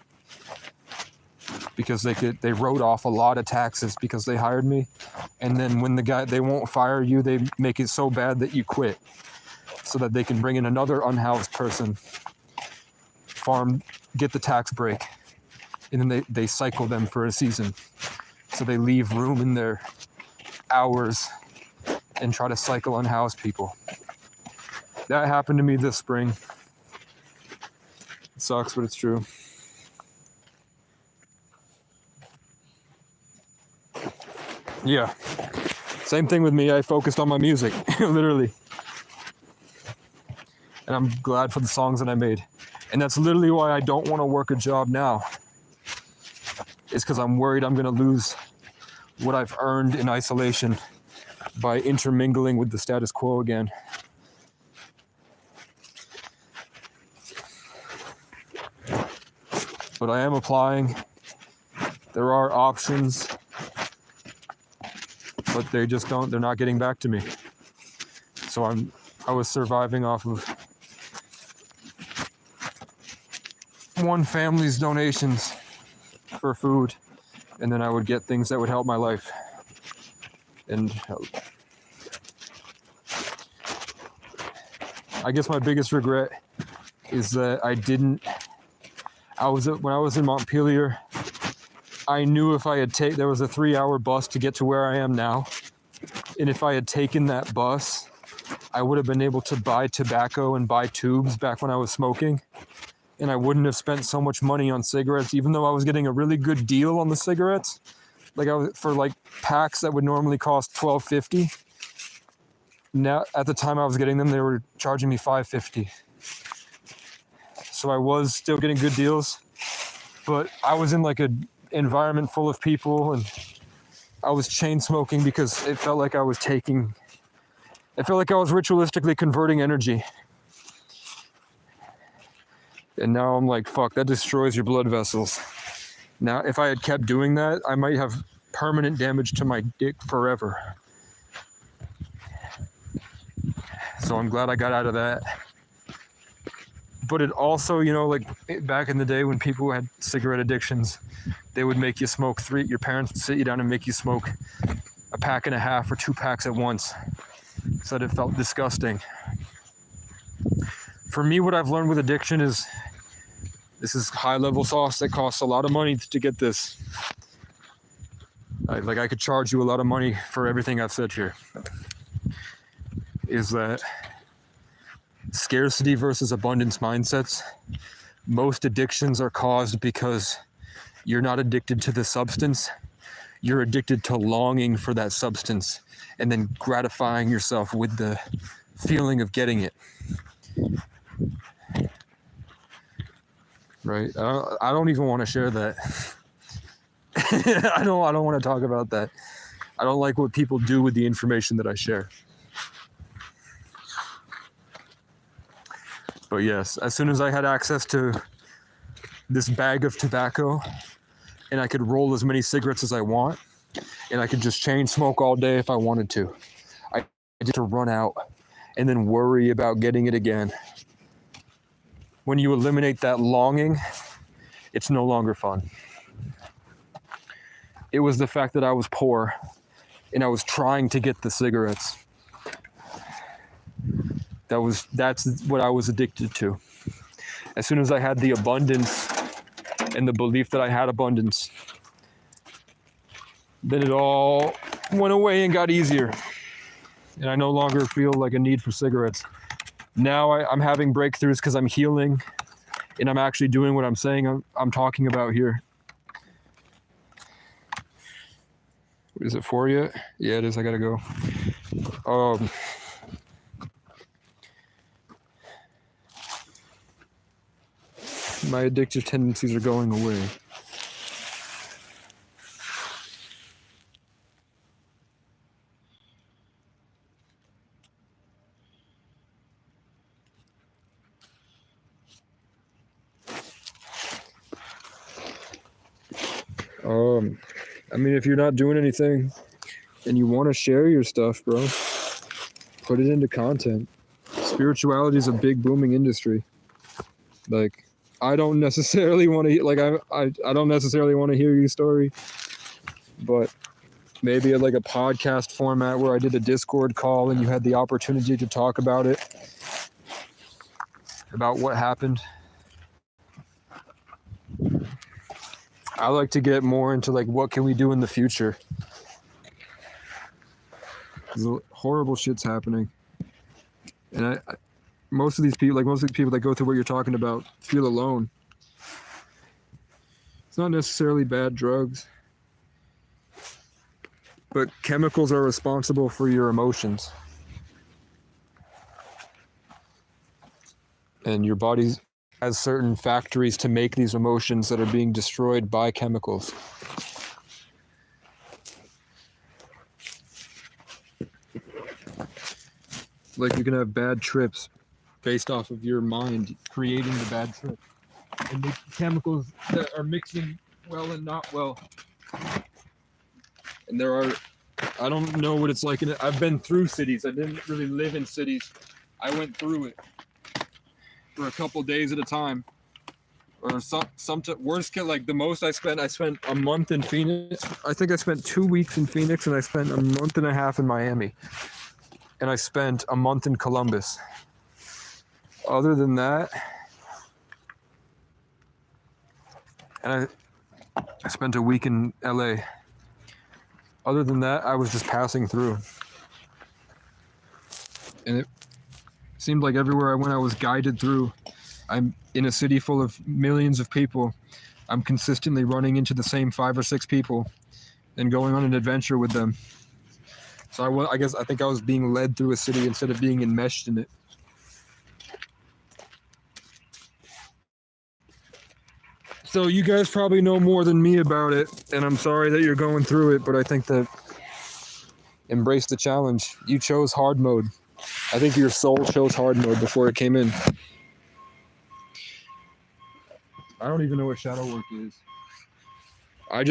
because they wrote off a lot of taxes because they hired me. And then when they won't fire you, they make it so bad that you quit, so that they can bring in another unhoused person, get the tax break, and then they cycle them for a season. So they leave room in their hours and try to cycle unhoused people. That happened to me this spring. It sucks, but it's true. Yeah. Same thing with me. I focused on my music, literally. And I'm glad for the songs that I made. And that's literally why I don't want to work a job now. It's because I'm worried I'm going to lose what I've earned in isolation by intermingling with the status quo again. But I am applying. There are options, but they're not getting back to me. So I was surviving off of one family's donations for food, and then I would get things that would help my life. And I guess my biggest regret is that when I was in Montpelier, I knew if I had there was a 3-hour bus to get to where I am now. And if I had taken that bus, I would have been able to buy tobacco and buy tubes back when I was smoking. And I wouldn't have spent so much money on cigarettes, even though I was getting a really good deal on the cigarettes. For packs that would normally cost $12.50. Now, at the time I was getting them, they were charging me $5.50. So I was still getting good deals, but I was in like an environment full of people, and I was chain smoking because it felt like I was ritualistically converting energy. And now I'm like, fuck, that destroys your blood vessels. Now, if I had kept doing that, I might have permanent damage to my dick forever. So I'm glad I got out of that. But it also, back in the day when people had cigarette addictions, they would make you smoke your parents would sit you down and make you smoke a pack and a half or 2 packs at once, so that it felt disgusting. For me, what I've learned with addiction is this is high-level sauce that costs a lot of money to get this. I could charge you a lot of money for everything I've said here. Is that scarcity versus abundance mindsets. Most addictions are caused because you're not addicted to the substance. You're addicted to longing for that substance and then gratifying yourself with the feeling of getting it. Right? I don't even want to share that. I don't want to talk about that. I don't like what people do with the information that I share. But yes, as soon as I had access to this bag of tobacco and I could roll as many cigarettes as I want, and I could just chain smoke all day if I wanted to. I just to run out and then worry about getting it again. When you eliminate that longing, it's no longer fun. It was the fact that I was poor and I was trying to get the cigarettes. That's what I was addicted to. As soon as I had the abundance and the belief that I had abundance, then it all went away and got easier. And I no longer feel like a need for cigarettes. Now I'm having breakthroughs because I'm healing and I'm actually doing what I'm saying I'm talking about here. Is it 4 yet? Yeah, it is. I gotta go. My addictive tendencies are going away. I mean, if you're not doing anything and you want to share your stuff, bro, put it into content. Spirituality is a big booming industry. Like, I don't necessarily want to, like, I don't necessarily want to hear your story, but maybe like a podcast format where I did a Discord call and you had the opportunity to talk about it, about what happened. I like to get more into like, what can we do in the future? Because horrible shit's happening. And most of these people that go through what you're talking about feel alone. It's not necessarily bad drugs, but chemicals are responsible for your emotions. And your body has certain factories to make these emotions that are being destroyed by chemicals. Like, you can have bad trips based off of your mind creating the bad trip. And the chemicals that are mixing well and not well. And I don't know what it's like. I've been through cities. I didn't really live in cities. I went through it for a couple days at a time. Or worst case, like the most I spent a month in Phoenix. I think I spent 2 weeks in Phoenix and I spent a month and a half in Miami. And I spent a month in Columbus. Other than that, and I spent a week in LA. Other than that, I was just passing through. And it seemed like everywhere I went, I was guided through. I'm in a city full of millions of people. I'm consistently running into the same 5 or 6 people and going on an adventure with them. So I think I was being led through a city instead of being enmeshed in it. So you guys probably know more than me about it, and I'm sorry that you're going through it, but I think that embrace the challenge. You chose hard mode. I think your soul chose hard mode before it came in. I don't even know what shadow work is. I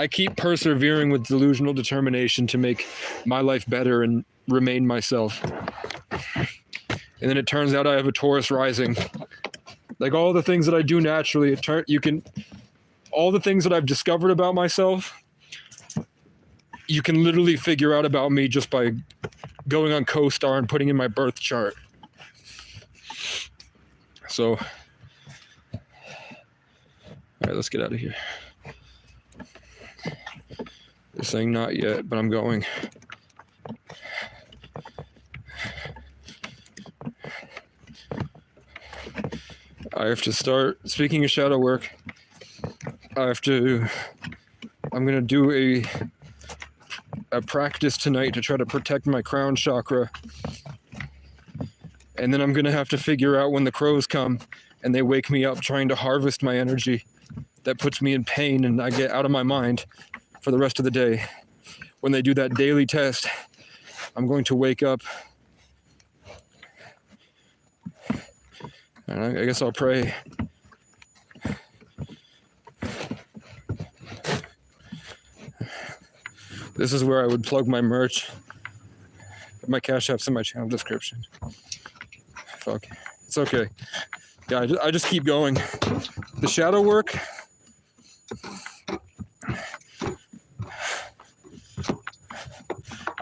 keep persevering with delusional determination to make my life better and remain myself. And then it turns out I have a Taurus rising. Like, all the things that I do naturally, all the things that I've discovered about myself, you can literally figure out about me just by going on CoStar and putting in my birth chart. So, all right, let's get out of here. They're saying not yet, but I'm going. I have to start, speaking of shadow work, I'm going to do a practice tonight to try to protect my crown chakra. And then I'm going to have to figure out when the crows come and they wake me up trying to harvest my energy. That puts me in pain and I get out of my mind for the rest of the day. When they do that daily test, I'm going to wake up. And I guess I'll pray. This is where I would plug my merch. My Cash App's in my channel description. Fuck. It's okay. Yeah, I just keep going. The shadow work.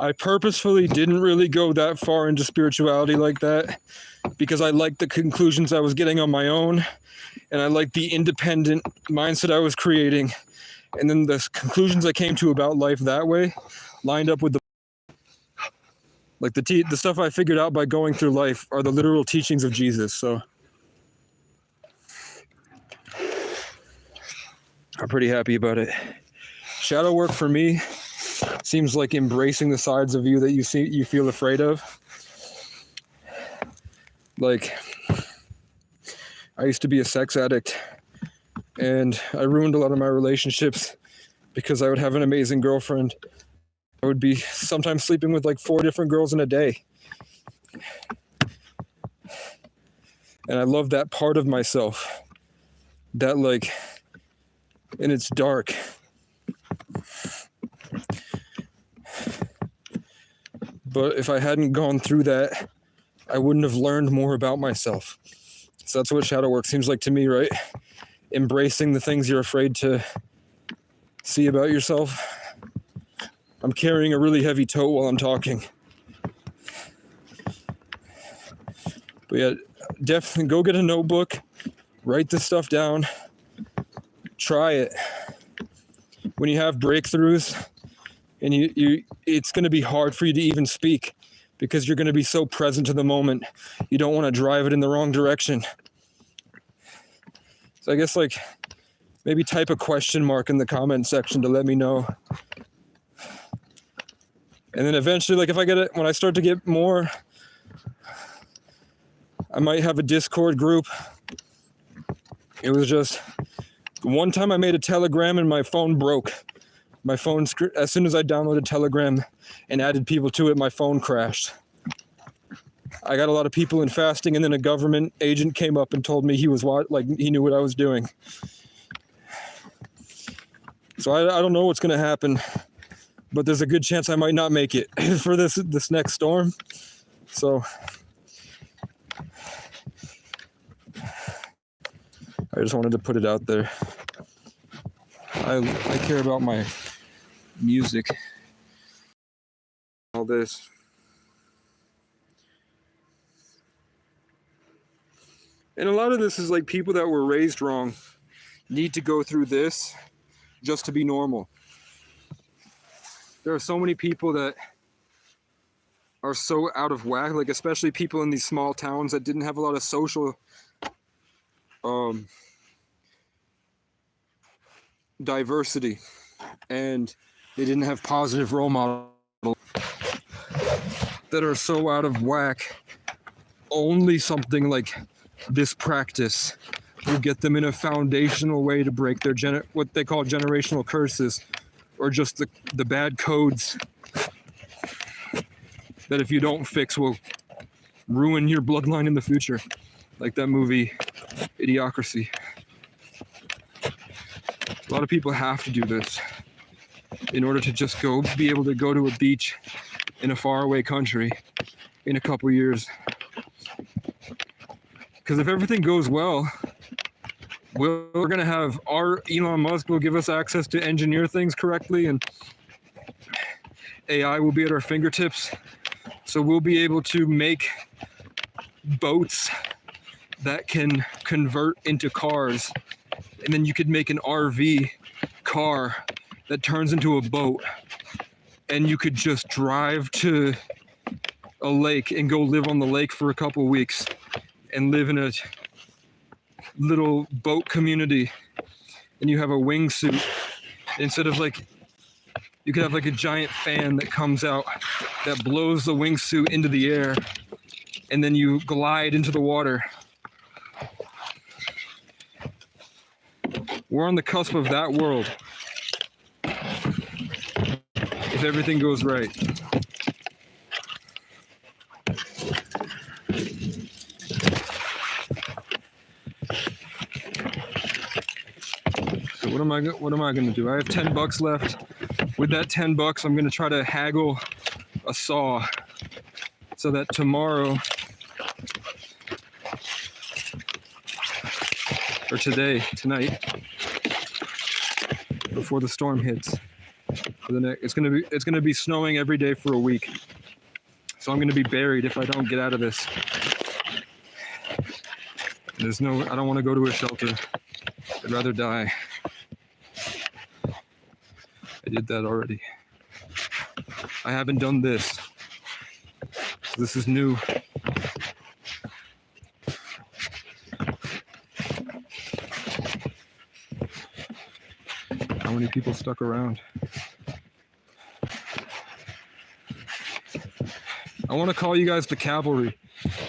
I purposefully didn't really go that far into spirituality like that because I liked the conclusions I was getting on my own, and I liked the independent mindset I was creating. And then the conclusions I came to about life that way lined up with the stuff I figured out by going through life are the literal teachings of Jesus. So I'm pretty happy about it. Shadow work for me seems like embracing the sides of you that you feel afraid of. Like, I used to be a sex addict, and I ruined a lot of my relationships because I would have an amazing girlfriend. I would be sometimes sleeping with like 4 different girls in a day. And I love that part of myself. That like, and it's dark. But if I hadn't gone through that, I wouldn't have learned more about myself. So that's what shadow work seems like to me, right? Embracing the things you're afraid to see about yourself. I'm carrying a really heavy tote while I'm talking. But yeah, definitely go get a notebook, write this stuff down, try it. When you have breakthroughs, and it's going to be hard for you to even speak because you're going to be so present to the moment. You don't want to drive it in the wrong direction. So I guess like maybe type a question mark in the comment section to let me know. And then eventually, like if I get it, when I start to get more, I might have a Discord group. It was just one time I made a Telegram and my phone broke. My phone, as soon as I downloaded Telegram and added people to it, my phone crashed. I got a lot of people in fasting, and then a government agent came up and told me he knew what I was doing. So I don't know what's going to happen, but there's a good chance I might not make it for this next storm. So I just wanted to put it out there. I care about my music, all this. And a lot of this is like people that were raised wrong need to go through this just to be normal. There are so many people that are so out of whack, like especially people in these small towns that didn't have a lot of social diversity, and they didn't have positive role models that are so out of whack. Only something like this practice will get them in a foundational way to break their what they call generational curses, or just the bad codes that if you don't fix will ruin your bloodline in the future, like that movie Idiocracy. A lot of people have to do this in order to just be able to go to a beach in a faraway country in a couple years. Because if everything goes well, we're going to have Elon Musk will give us access to engineer things correctly, and AI will be at our fingertips. So we'll be able to make boats that can convert into cars. And then you could make an RV car that turns into a boat, and you could just drive to a lake and go live on the lake for a couple weeks and live in a little boat community. And you have a wingsuit instead of like, you could have like a giant fan that comes out that blows the wingsuit into the air, and then you glide into the water. We're on the cusp of that world, if everything goes right. So what am I going to do? I have $10 left. with that $10, I'm gonna try to haggle a saw so that tomorrow or tonight, before the storm hits, it's gonna be snowing every day for a week. So I'm gonna be buried if I don't get out of this. I don't want to go to a shelter. I'd rather die. I did that already. I haven't done this. This is new. How many people stuck around? I want to call you guys the cavalry.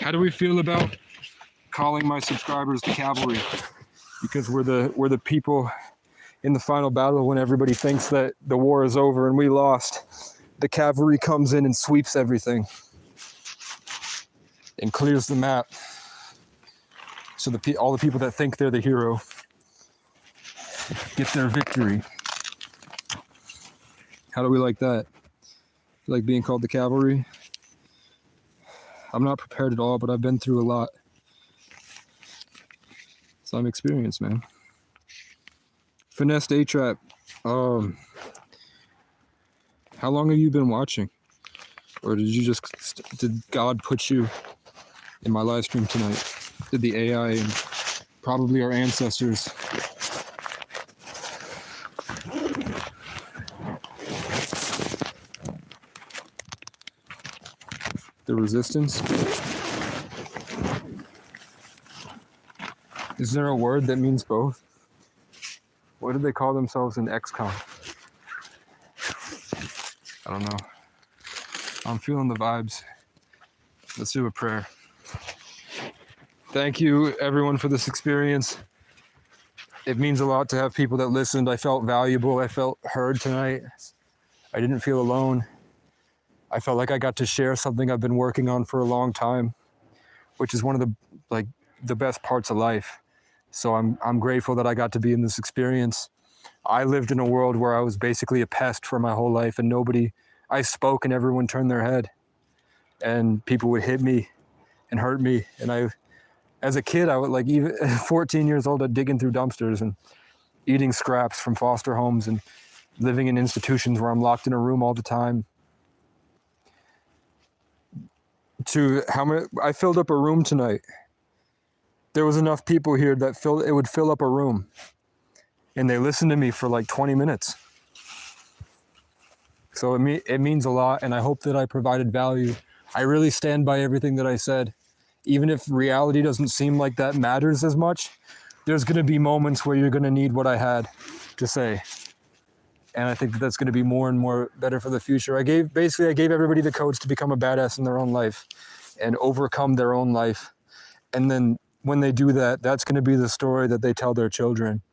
How do we feel about calling my subscribers the cavalry? Because we're the people in the final battle when everybody thinks that the war is over and we lost. The cavalry comes in and sweeps everything and clears the map. So all the people that think they're the hero get their victory. How do we like that? You like being called the cavalry? I'm not prepared at all, but I've been through a lot. So I'm experienced, man. Finessed A-Trap. How long have you been watching? Or did God put you in my live stream tonight? Did the AI and probably our ancestors? The resistance? Is there a word that means both? What did they call themselves in XCOM? I don't know. I'm feeling the vibes. Let's do a prayer. Thank you, everyone, for this experience. It means a lot to have people that listened. I felt valuable. I felt heard tonight. I didn't feel alone. I felt like I got to share something I've been working on for a long time, which is one of the best parts of life. So I'm grateful that I got to be in this experience. I lived in a world where I was basically a pest for my whole life, and I spoke and everyone turned their head, and people would hit me and hurt me. And as a kid, I would even 14 years old, I'd digging through dumpsters and eating scraps from foster homes and living in institutions where I'm locked in a room all the time. I filled up a room tonight. There was enough people here that it would fill up a room, and they listened to me for like 20 minutes. So it means a lot, and I hope that I provided value. I really stand by everything that I said. Even if reality doesn't seem like that matters as much, there's going to be moments where you're going to need what I had to say. And I think that's going to be more and more better for the future. I gave everybody the codes to become a badass in their own life and overcome their own life. And then when they do that, that's going to be the story that they tell their children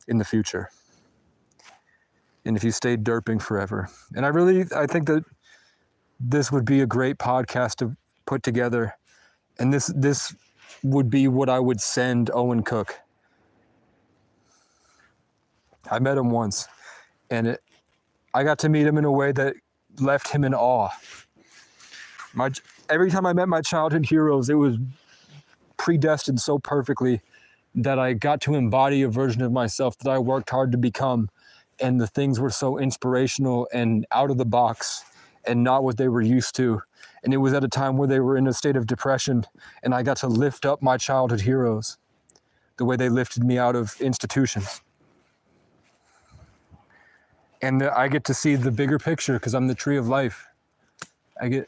in the future. And if you stayed derping forever. And I think that this would be a great podcast to put together. And this would be what I would send Owen Cook. I met him once, and I got to meet him in a way that left him in awe. Every time I met my childhood heroes, it was predestined so perfectly that I got to embody a version of myself that I worked hard to become. And the things were so inspirational and out of the box and not what they were used to. And it was at a time where they were in a state of depression, and I got to lift up my childhood heroes the way they lifted me out of institutions. And I get to see the bigger picture because I'm the tree of life. I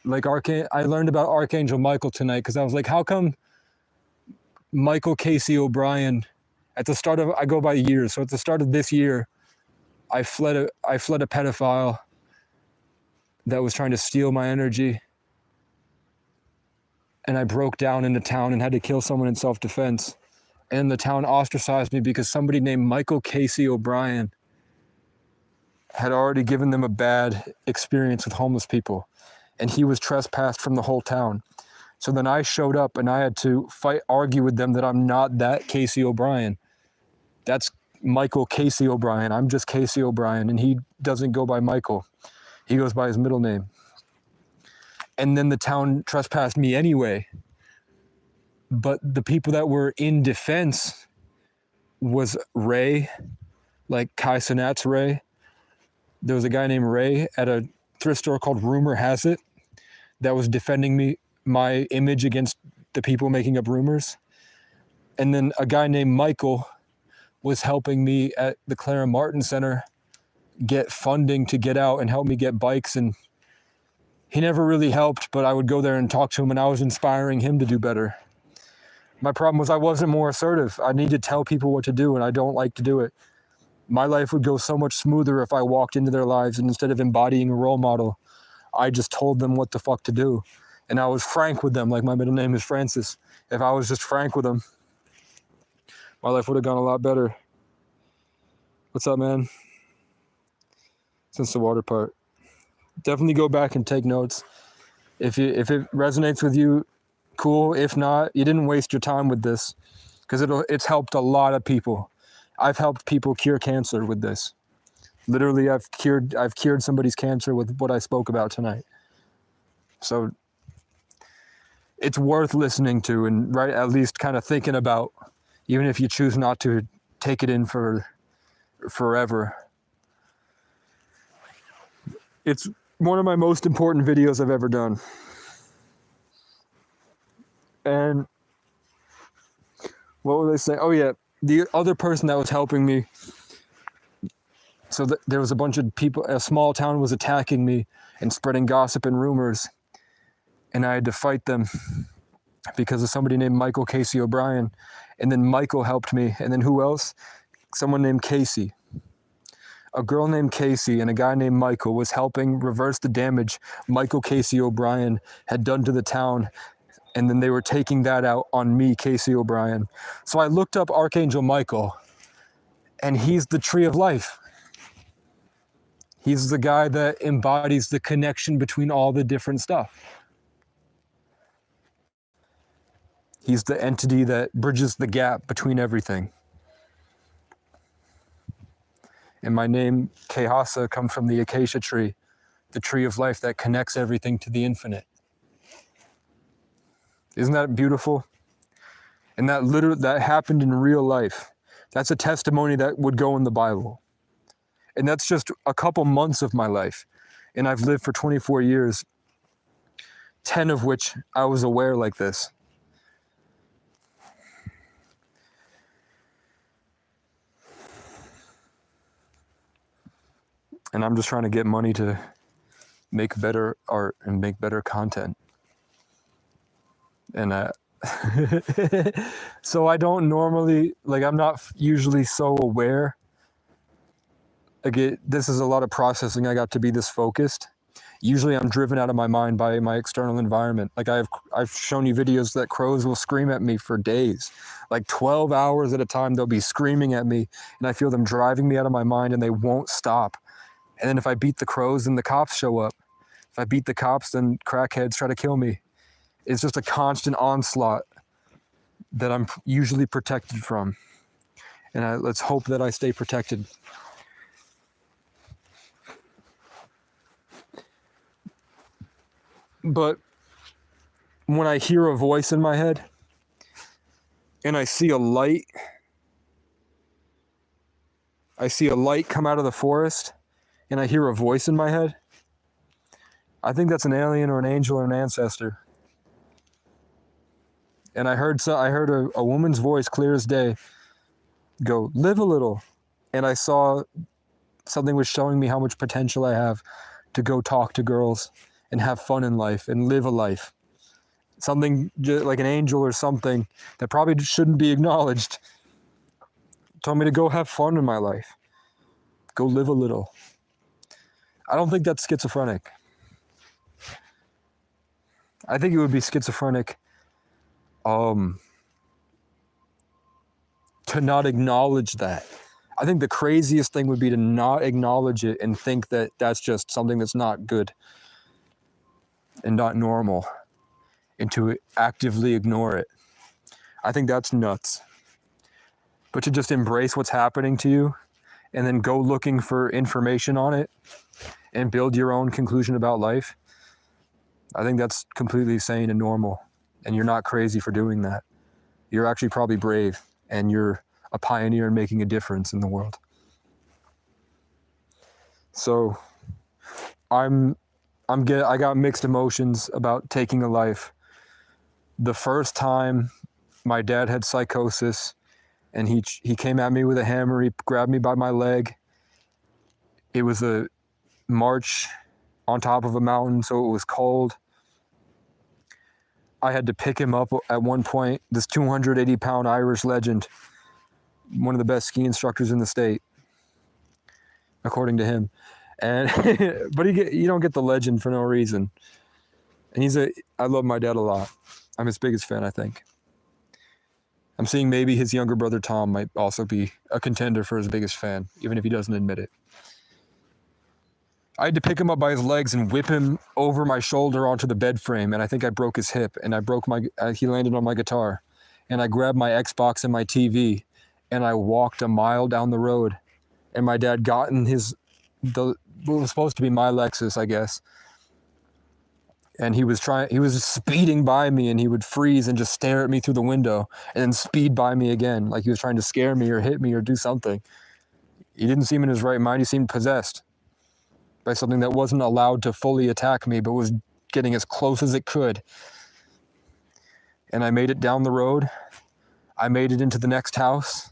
learned about Archangel Michael tonight because I was like, how come Michael Casey O'Brien, I go by years, so at the start of this year, I fled a pedophile that was trying to steal my energy. And I broke down in the town and had to kill someone in self-defense. And the town ostracized me because somebody named Michael Casey O'Brien had already given them a bad experience with homeless people. And he was trespassed from the whole town. So then I showed up and I had to argue with them that I'm not that Casey O'Brien. That's Michael Casey O'Brien. I'm just Casey O'Brien, and he doesn't go by Michael. He goes by his middle name. And then the town trespassed me anyway. But the people that were in defense was Ray, like Kai Cenat's Ray. There was a guy named Ray at a thrift store called Rumor Has It that was defending me, my image against the people making up rumors. And then a guy named Michael was helping me at the Clara Martin Center get funding to get out and help me get bikes. And he never really helped, but I would go there and talk to him, and I was inspiring him to do better. My problem was I wasn't more assertive. I need to tell people what to do, and I don't like to do it. My life would go so much smoother if I walked into their lives, and instead of embodying a role model, I just told them what the fuck to do. And I was frank with them, like my middle name is Francis. If I was just frank with them, my life would have gone a lot better. What's up, man? Since the water part. Definitely go back and take notes. If it resonates with you, cool. If not, you didn't waste your time with this, because it's helped a lot of people. I've helped people cure cancer with this. Literally, I've cured somebody's cancer with what I spoke about tonight. So it's worth listening to, and right, at least kind of thinking about, even if you choose not to take it in for forever. It's one of my most important videos I've ever done. And what was I saying? Oh yeah, the other person that was helping me. So there was a bunch of people, a small town was attacking me and spreading gossip and rumors. And I had to fight them because of somebody named Michael Casey O'Brien. And then Michael helped me. And then who else? Someone named Casey. A girl named Casey and a guy named Michael was helping reverse the damage Michael Casey O'Brien had done to the town. And then they were taking that out on me, Casey O'Brien. So I looked up Archangel Michael, and he's the tree of life. He's the guy that embodies the connection between all the different stuff. He's the entity that bridges the gap between everything. And my name, Kehasa, comes from the acacia tree, the tree of life that connects everything to the infinite. Isn't that beautiful? And that happened in real life. That's a testimony that would go in the Bible. And that's just a couple months of my life. And I've lived for 24 years, 10 of which I was aware like this. And I'm just trying to get money to make better art and make better content. And so I don't normally, I'm not usually so aware. This is a lot of processing. I got to be this focused. Usually I'm driven out of my mind by my external environment. I've shown you videos that crows will scream at me for days. 12 hours at a time, they'll be screaming at me, and I feel them driving me out of my mind, and they won't stop. And then if I beat the crows, then the cops show up. If I beat the cops, then crackheads try to kill me. It's just a constant onslaught that I'm usually protected from. And let's hope that I stay protected. But when I hear a voice in my head and I see a light come out of the forest, and I hear a voice in my head, I think that's an alien or an angel or an ancestor. And I heard a woman's voice clear as day go, "Live a little." And I saw something was showing me how much potential I have to go talk to girls and have fun in life and live a life. Something like an angel or something that probably shouldn't be acknowledged told me to go have fun in my life. Go live a little. I don't think that's schizophrenic. I think it would be schizophrenic to not acknowledge that. I think the craziest thing would be to not acknowledge it and think that that's just something that's not good and not normal, and to actively ignore it. I think that's nuts. but to just embrace what's happening to you and then go looking for information on it and build your own conclusion about life, I think that's completely sane and normal. And you're not crazy for doing that. You're actually probably brave, and you're a pioneer in making a difference in the world. So I got mixed emotions about taking a life. The first time my dad had psychosis, and he came at me with a hammer. He grabbed me by my leg. It was a march on top of a mountain, so it was cold. I had to pick him up at one point. This 280-pound Irish legend, one of the best ski instructors in the state, according to him. And but you don't get the legend for no reason. And I love my dad a lot. I'm his biggest fan, I think. I'm seeing maybe his younger brother Tom might also be a contender for his biggest fan, even if he doesn't admit it. I had to pick him up by his legs and whip him over my shoulder onto the bed frame, and I think I broke his hip, and he landed on my guitar, and I grabbed my Xbox and my TV, and I walked a mile down the road, and my dad got in what was supposed to be my Lexus, I guess, and he was speeding by me, and he would freeze and just stare at me through the window, and then speed by me again, like he was trying to scare me or hit me or do something. He didn't seem in his right mind. He seemed possessed by something that wasn't allowed to fully attack me, but was getting as close as it could. And I made it down the road. I made it into the next house.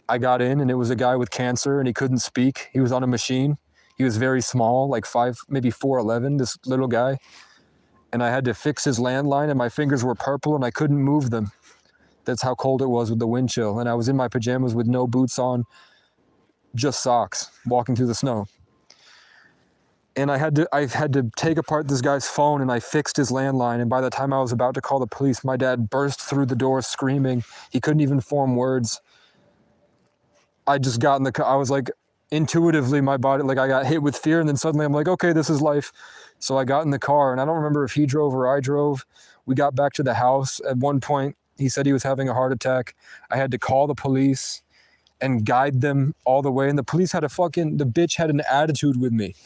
I got in, and it was a guy with cancer, and he couldn't speak. He was on a machine. He was very small, like 5, maybe 4'11", this little guy. And I had to fix his landline, and my fingers were purple, and I couldn't move them. That's how cold it was with the wind chill. And I was in my pajamas with no boots on, just socks, walking through the snow. And I had to take apart this guy's phone, and I fixed his landline. And by the time I was about to call the police, my dad burst through the door screaming. He couldn't even form words. I just got in the car. I was like, intuitively, my body, like I got hit with fear. And then suddenly I'm like, okay, this is life. So I got in the car, and I don't remember if he drove or I drove. We got back to the house. At one point, he said he was having a heart attack. I had to call the police and guide them all the way. And the police the bitch had an attitude with me.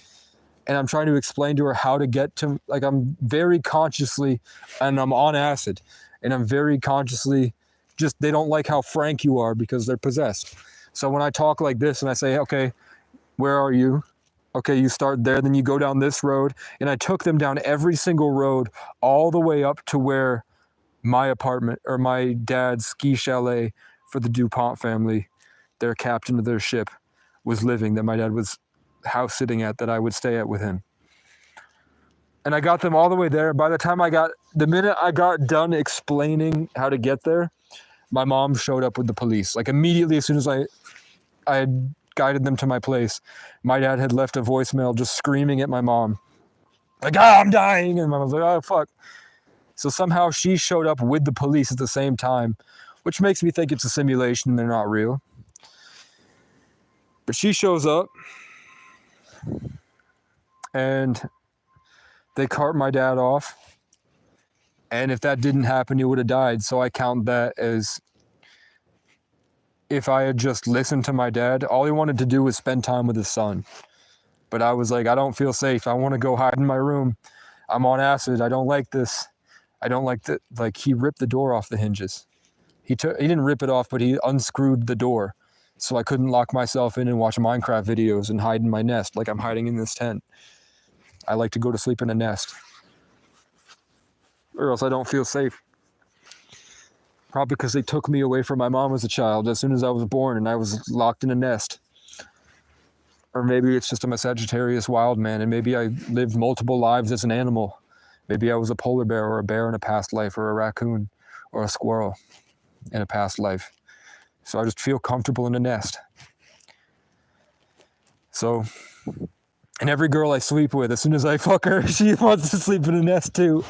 And I'm trying to explain to her how to get to, like, I'm very consciously, and I'm on acid, and I'm very consciously they don't like how frank you are because they're possessed. So when I talk like this and I say, okay, where are you? Okay, you start there, then you go down this road. And I took them down every single road all the way up to where my apartment, or my dad's ski chalet for the DuPont family, their captain of their ship, was living, that my dad was house sitting at, that I would stay at with him. And I got them all the way there. By the minute I got done explaining how to get there, my mom showed up with the police. Like immediately, as soon as I had guided them to my place, my dad had left a voicemail just screaming at my mom. Like, I'm dying. And my mom was like, oh, fuck. So somehow she showed up with the police at the same time, which makes me think it's a simulation and they're not real. But she shows up, and they cart my dad off. And if that didn't happen, he would have died. So I count that as, if I had just listened to my dad, all he wanted to do was spend time with his son. But I was like, I don't feel safe. I want to go hide in my room. I'm on acid. I don't like this. I don't like that. Like, he ripped the door off the hinges. He didn't rip it off, but he unscrewed the door. So I couldn't lock myself in and watch Minecraft videos and hide in my nest like I'm hiding in this tent. I like to go to sleep in a nest, or else I don't feel safe. Probably because they took me away from my mom as a child as soon as I was born, and I was locked in a nest. Or maybe it's just I'm a Sagittarius wild man, and maybe I lived multiple lives as an animal. Maybe I was a polar bear or a bear in a past life, or a raccoon or a squirrel in a past life. So I just feel comfortable in a nest. So, and every girl I sleep with, as soon as I fuck her, she wants to sleep in a nest too.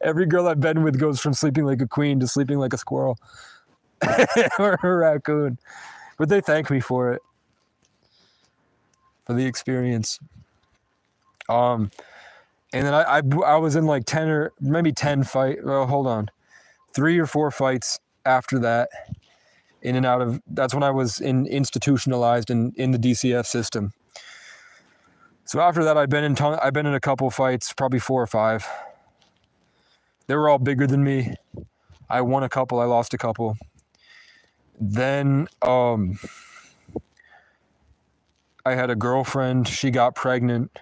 Every girl I've been with goes from sleeping like a queen to sleeping like a squirrel or a raccoon. But they thank me for it, for the experience. And then I was in like 10 or maybe 10 fight. Well, hold on. 3 or 4 fights after that. in and out of, that's when I was institutionalized in the DCF system. So after that, I've been in a couple fights, probably 4 or 5. They were all bigger than me. I won a couple, I lost a couple. Then I had a girlfriend, she got pregnant.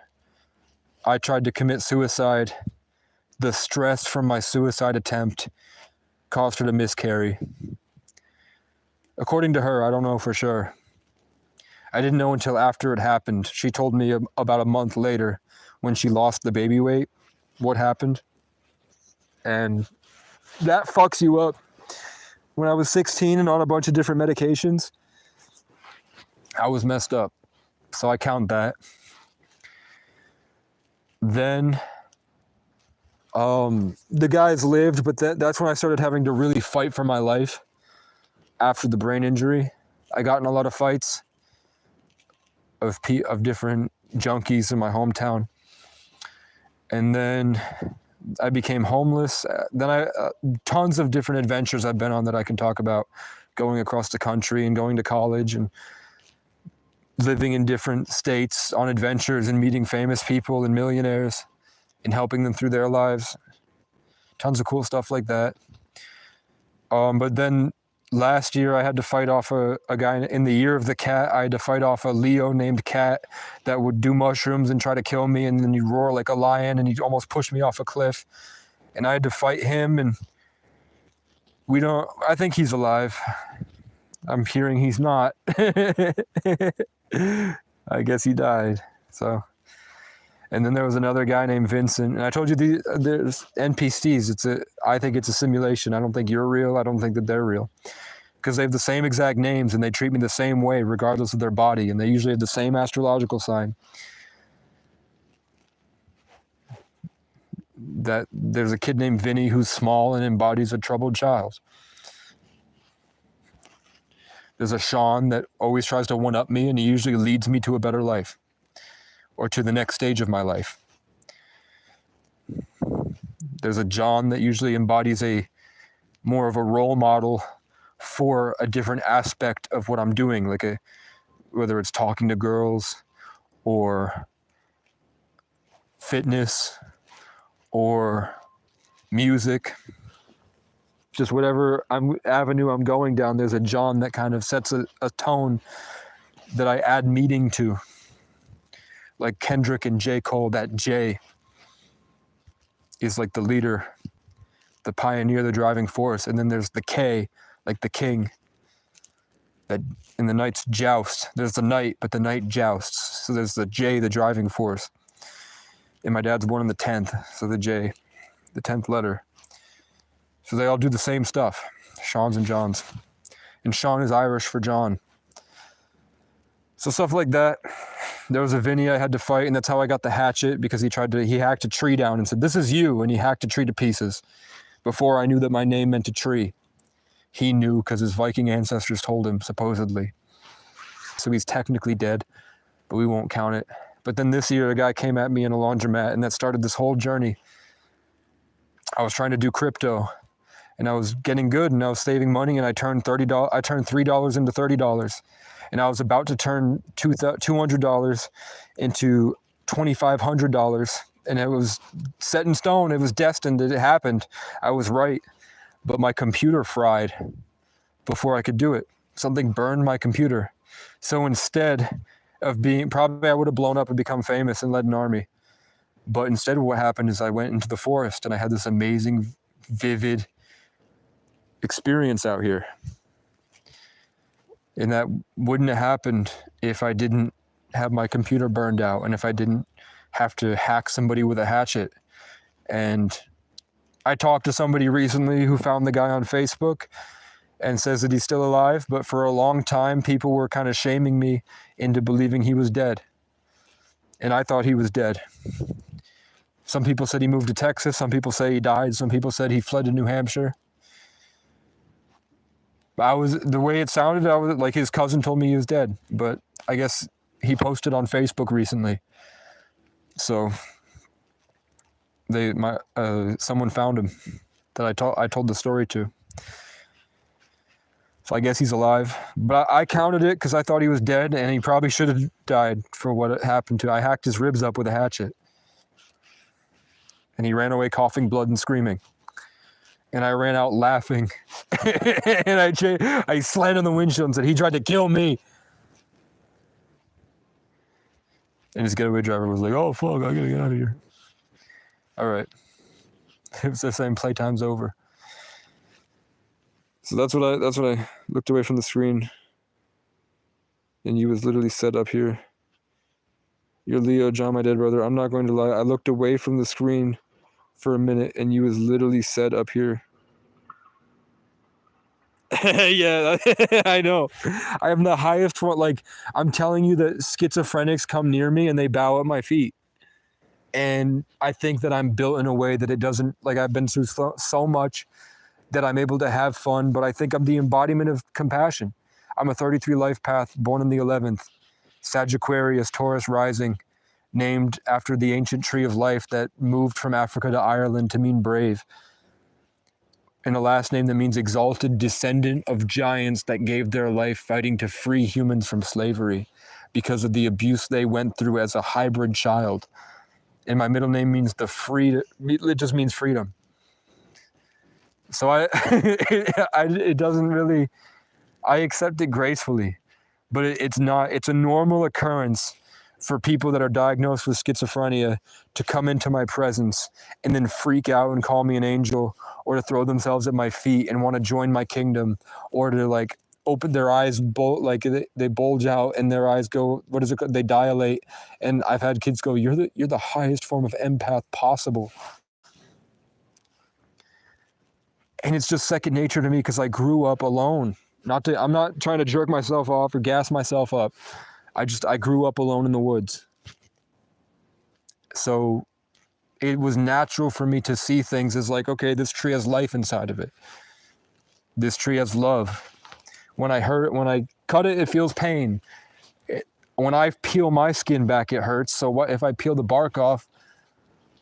I tried to commit suicide. The stress from my suicide attempt caused her to miscarry. According to her, I don't know for sure. I didn't know until after it happened. She told me about a month later, when she lost the baby weight, what happened. And that fucks you up. When I was 16 and on a bunch of different medications, I was messed up. So I count that. Then the guys lived, but that's when I started having to really fight for my life after the brain injury. I got in a lot of fights of different junkies in my hometown. And then I became homeless. Then tons of different adventures I've been on that I can talk about, going across the country and going to college and living in different states on adventures and meeting famous people and millionaires and helping them through their lives. Tons of cool stuff like that. But then last year I had to fight off a guy in the year of the cat. I had to fight off a Leo named Cat that would do mushrooms and try to kill me, and then he'd roar like a lion and he'd almost push me off a cliff. And I had to fight him, and I think he's alive. I'm hearing he's not. I guess he died. So, and then there was another guy named Vincent. And I told you there's NPCs. I think it's a simulation. I don't think you're real. I don't think that they're real. Because they have the same exact names and they treat me the same way regardless of their body. And they usually have the same astrological sign. That there's a kid named Vinny who's small and embodies a troubled child. There's a Sean that always tries to one-up me, and he usually leads me to a better life or to the next stage of my life. There's a John that usually embodies more of a role model for a different aspect of what I'm doing, whether it's talking to girls or fitness or music. Just whatever avenue I'm going down, there's a John that kind of sets a tone that I add meaning to. Like Kendrick and J. Cole, that J is like the leader, the pioneer, the driving force. And then there's the K, like the king. That in the knight's joust, there's the knight, but the knight jousts. So there's the J, the driving force. And my dad's born on the 10th, so the J, the 10th letter. So they all do the same stuff, Sean's and John's. And Sean is Irish for John. So stuff like that. There was a Vinny I had to fight, and that's how I got the hatchet, because he hacked a tree down and said, "This is you," and he hacked a tree to pieces before I knew that my name meant a tree. He knew because his Viking ancestors told him, supposedly. So he's technically dead, but we won't count it. But then this year, a guy came at me in a laundromat, and that started this whole journey. I was trying to do crypto. And I was getting good, and I was saving money, and I turned $3 into $30. And I was about to turn $200 into $2,500. And it was set in stone. It was destined. It happened. I was right. But my computer fried before I could do it. Something burned my computer. So instead of probably I would have blown up and become famous and led an army. But instead what happened is I went into the forest, and I had this amazing, vivid experience out here. And that wouldn't have happened if I didn't have my computer burned out, and if I didn't have to hack somebody with a hatchet. And I talked to somebody recently who found the guy on Facebook and says that he's still alive, but for a long time people were kind of shaming me into believing he was dead. And I thought he was dead. Some people said he moved to Texas, some people say he died, some people said he fled to New Hampshire. The way it sounded, I was like, his cousin told me he was dead, but I guess he posted on Facebook recently. So someone found him that I told the story to. So I guess he's alive. But I counted it because I thought he was dead, and he probably should have died for what happened to. I hacked his ribs up with a hatchet. And he ran away coughing blood and screaming. And I ran out laughing. And I slammed on the windshield and said, he tried to kill me. And his getaway driver was like, oh, fuck, I gotta get out of here. All right. It was the same playtime's over. So that's what I looked away from the screen. And you was literally set up here. You're Leo, John, my dead brother. I'm not going to lie. I looked away from the screen for a minute and you was literally set up here. Yeah, I know. I am the highest one. Like, I'm telling you that schizophrenics come near me and they bow at my feet. And I think that I'm built in a way that it doesn't, like, I've been through so much that I'm able to have fun, but I think I'm the embodiment of compassion. I'm a 33 life path, born in the 11th, Sagittarius, Taurus rising, named after the ancient tree of life that moved from Africa to Ireland to mean brave. And a last name that means exalted descendant of giants that gave their life fighting to free humans from slavery because of the abuse they went through as a hybrid child. And my middle name means it just means freedom. So it doesn't really, I accept it gracefully, but it's a normal occurrence for people that are diagnosed with schizophrenia to come into my presence and then freak out and call me an angel, or to throw themselves at my feet and want to join my kingdom, or to like open their eyes, they bulge out and their eyes go, what is it called? They dilate. And I've had kids go, you're the highest form of empath possible. And it's just second nature to me because I grew up alone. I'm not trying to jerk myself off or gas myself up. I grew up alone in the woods. So it was natural for me to see things as like, okay, this tree has life inside of it. This tree has love. When I cut it, it feels pain. When I peel my skin back, it hurts. So what if I peel the bark off?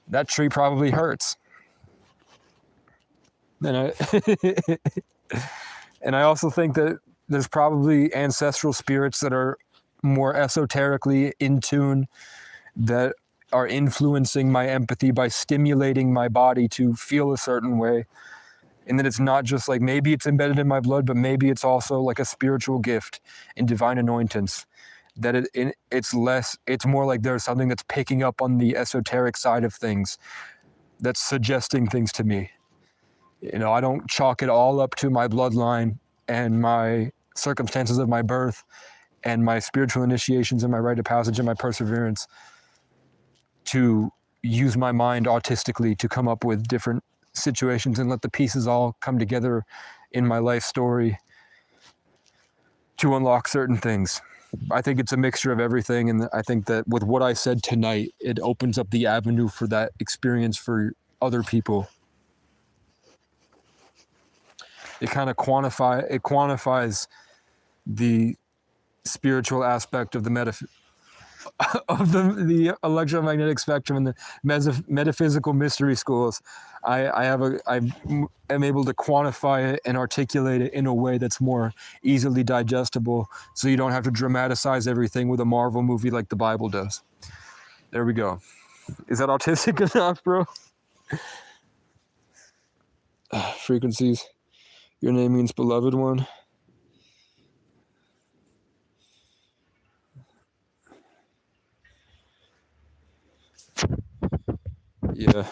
That tree probably hurts. And I also think that there's probably ancestral spirits that are more esoterically in tune, that are influencing my empathy by stimulating my body to feel a certain way. And that it's not just like, maybe it's embedded in my blood, but maybe it's also like a spiritual gift in divine anointance. That it's more like there's something that's picking up on the esoteric side of things, that's suggesting things to me. You know, I don't chalk it all up to my bloodline and my circumstances of my birth and my spiritual initiations and my rite of passage and my perseverance to use my mind autistically to come up with different situations and let the pieces all come together in my life story to unlock certain things. I think it's a mixture of everything, and I think that with what I said tonight, it opens up the avenue for that experience for other people. It kind of quantifies the spiritual aspect of the of the electromagnetic spectrum and the metaphysical mystery schools. I am able to quantify it and articulate it in a way that's more easily digestible, so you don't have to dramatize everything with a Marvel movie like the Bible does. There we go. Is that autistic enough, bro? Frequencies. Your name means beloved one. Yeah.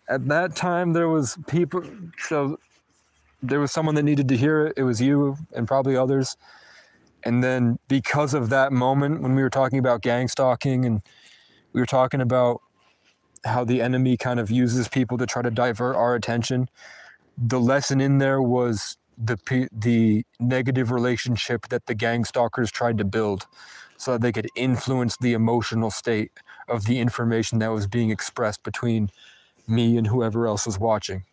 At that time, there was people, so there was someone that needed to hear it. It was you and probably others. And then because of that moment, when we were talking about gang stalking and we were talking about how the enemy kind of uses people to try to divert our attention, the lesson in there was the negative relationship that the gang stalkers tried to build so that they could influence the emotional state of the information that was being expressed between me and whoever else was watching.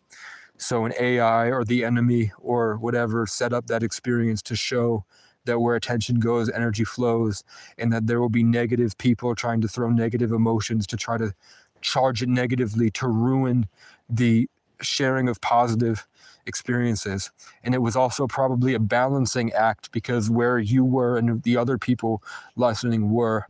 So an AI or the enemy or whatever set up that experience to show that where attention goes, energy flows, and that there will be negative people trying to throw negative emotions to try to charge it negatively to ruin the sharing of positive experiences. And it was also probably a balancing act, because where you were and the other people listening were,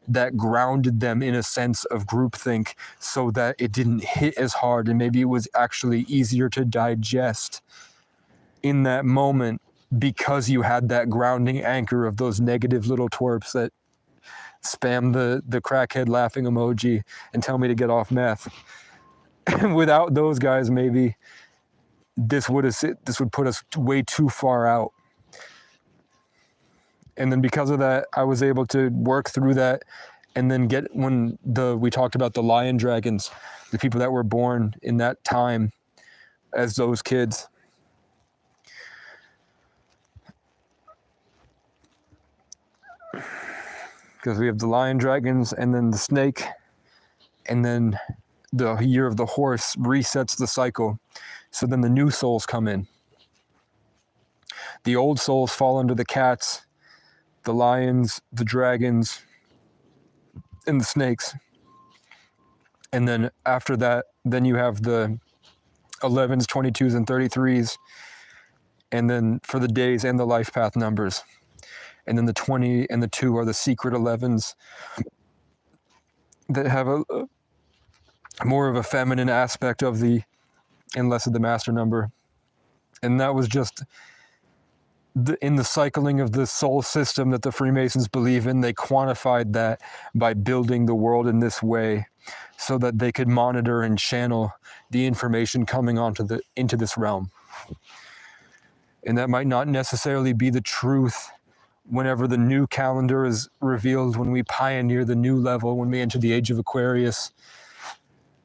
that grounded them in a sense of groupthink, so that it didn't hit as hard, and maybe it was actually easier to digest in that moment, because you had that grounding anchor of those negative little twerps that spam the crackhead laughing emoji and tell me to get off meth. Without those guys, maybe this would put us way too far out. And then because of that, I was able to work through that, and then we talked about the lion dragons, the people that were born in that time as those kids. Because we have the lion dragons, and then the snake, and then the year of the horse resets the cycle. So then the new souls come in. The old souls fall under the cats, the lions, the dragons, and the snakes. And then after that, then you have the 11s, 22s, and 33s. And then for the days and the life path numbers. And then the 20 and the 2 are the secret 11s that have a more of a feminine aspect of and less of the master number. And that was just in the cycling of the soul system that the Freemasons believe in. They quantified that by building the world in this way, so that they could monitor and channel the information coming into this realm. And that might not necessarily be the truth whenever the new calendar is revealed, when we pioneer the new level, when we enter the age of Aquarius.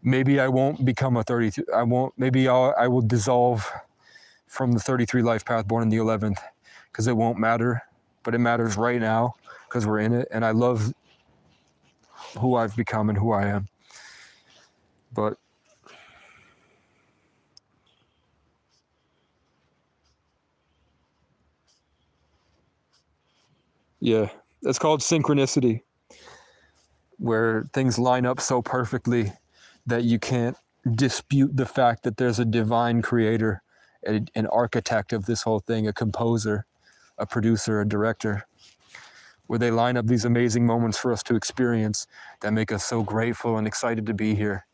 Maybe I won't become a 33. I will dissolve from the 33 life path born in the 11th, because it won't matter, but it matters right now because we're in it. And I love who I've become and who I am. But yeah, it's called synchronicity, where things line up so perfectly that you can't dispute the fact that there's a divine creator, an architect of this whole thing, a composer, a producer, a director, where they line up these amazing moments for us to experience that make us so grateful and excited to be here.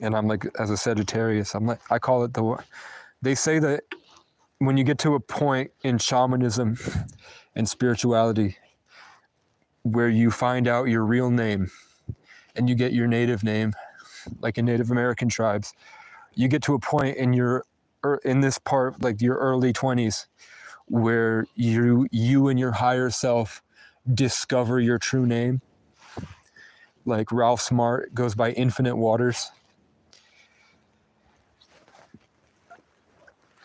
And I'm like, as a Sagittarius, I call it they say that when you get to a point in shamanism and spirituality where you find out your real name and you get your native name, like in Native American tribes, you get to a point in this part, like your early 20s, where you and your higher self discover your true name. Like Ralph Smart goes by Infinite Waters.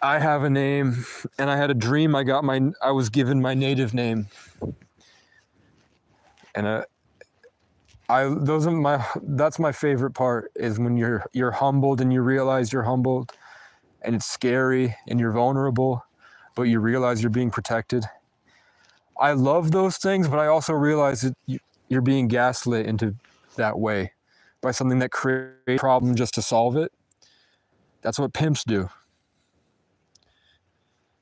I have a name, and I had a dream. I was given my native name, and that's my favorite part, is when you're humbled and you realize you're humbled, and it's scary and you're vulnerable, but you realize you're being protected. I love those things, but I also realize that you're being gaslit into that way by something that creates a problem just to solve it. That's what pimps do.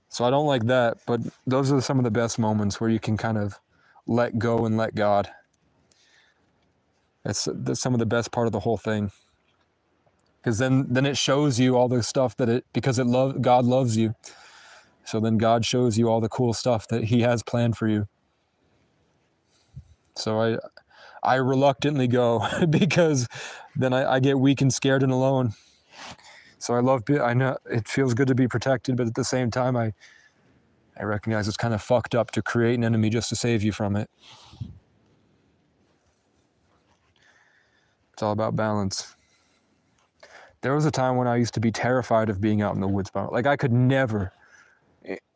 So I don't like that, but those are some of the best moments where you can kind of let go and let God. That's some of the best part of the whole thing. Because then it shows you all the stuff because God loves you. So then God shows you all the cool stuff that He has planned for you. So I reluctantly go because then I get weak and scared and alone. So I know it feels good to be protected, but at the same time, I recognize it's kind of fucked up to create an enemy just to save you from it. It's all about balance. There was a time when I used to be terrified of being out in the woods. Like I could never.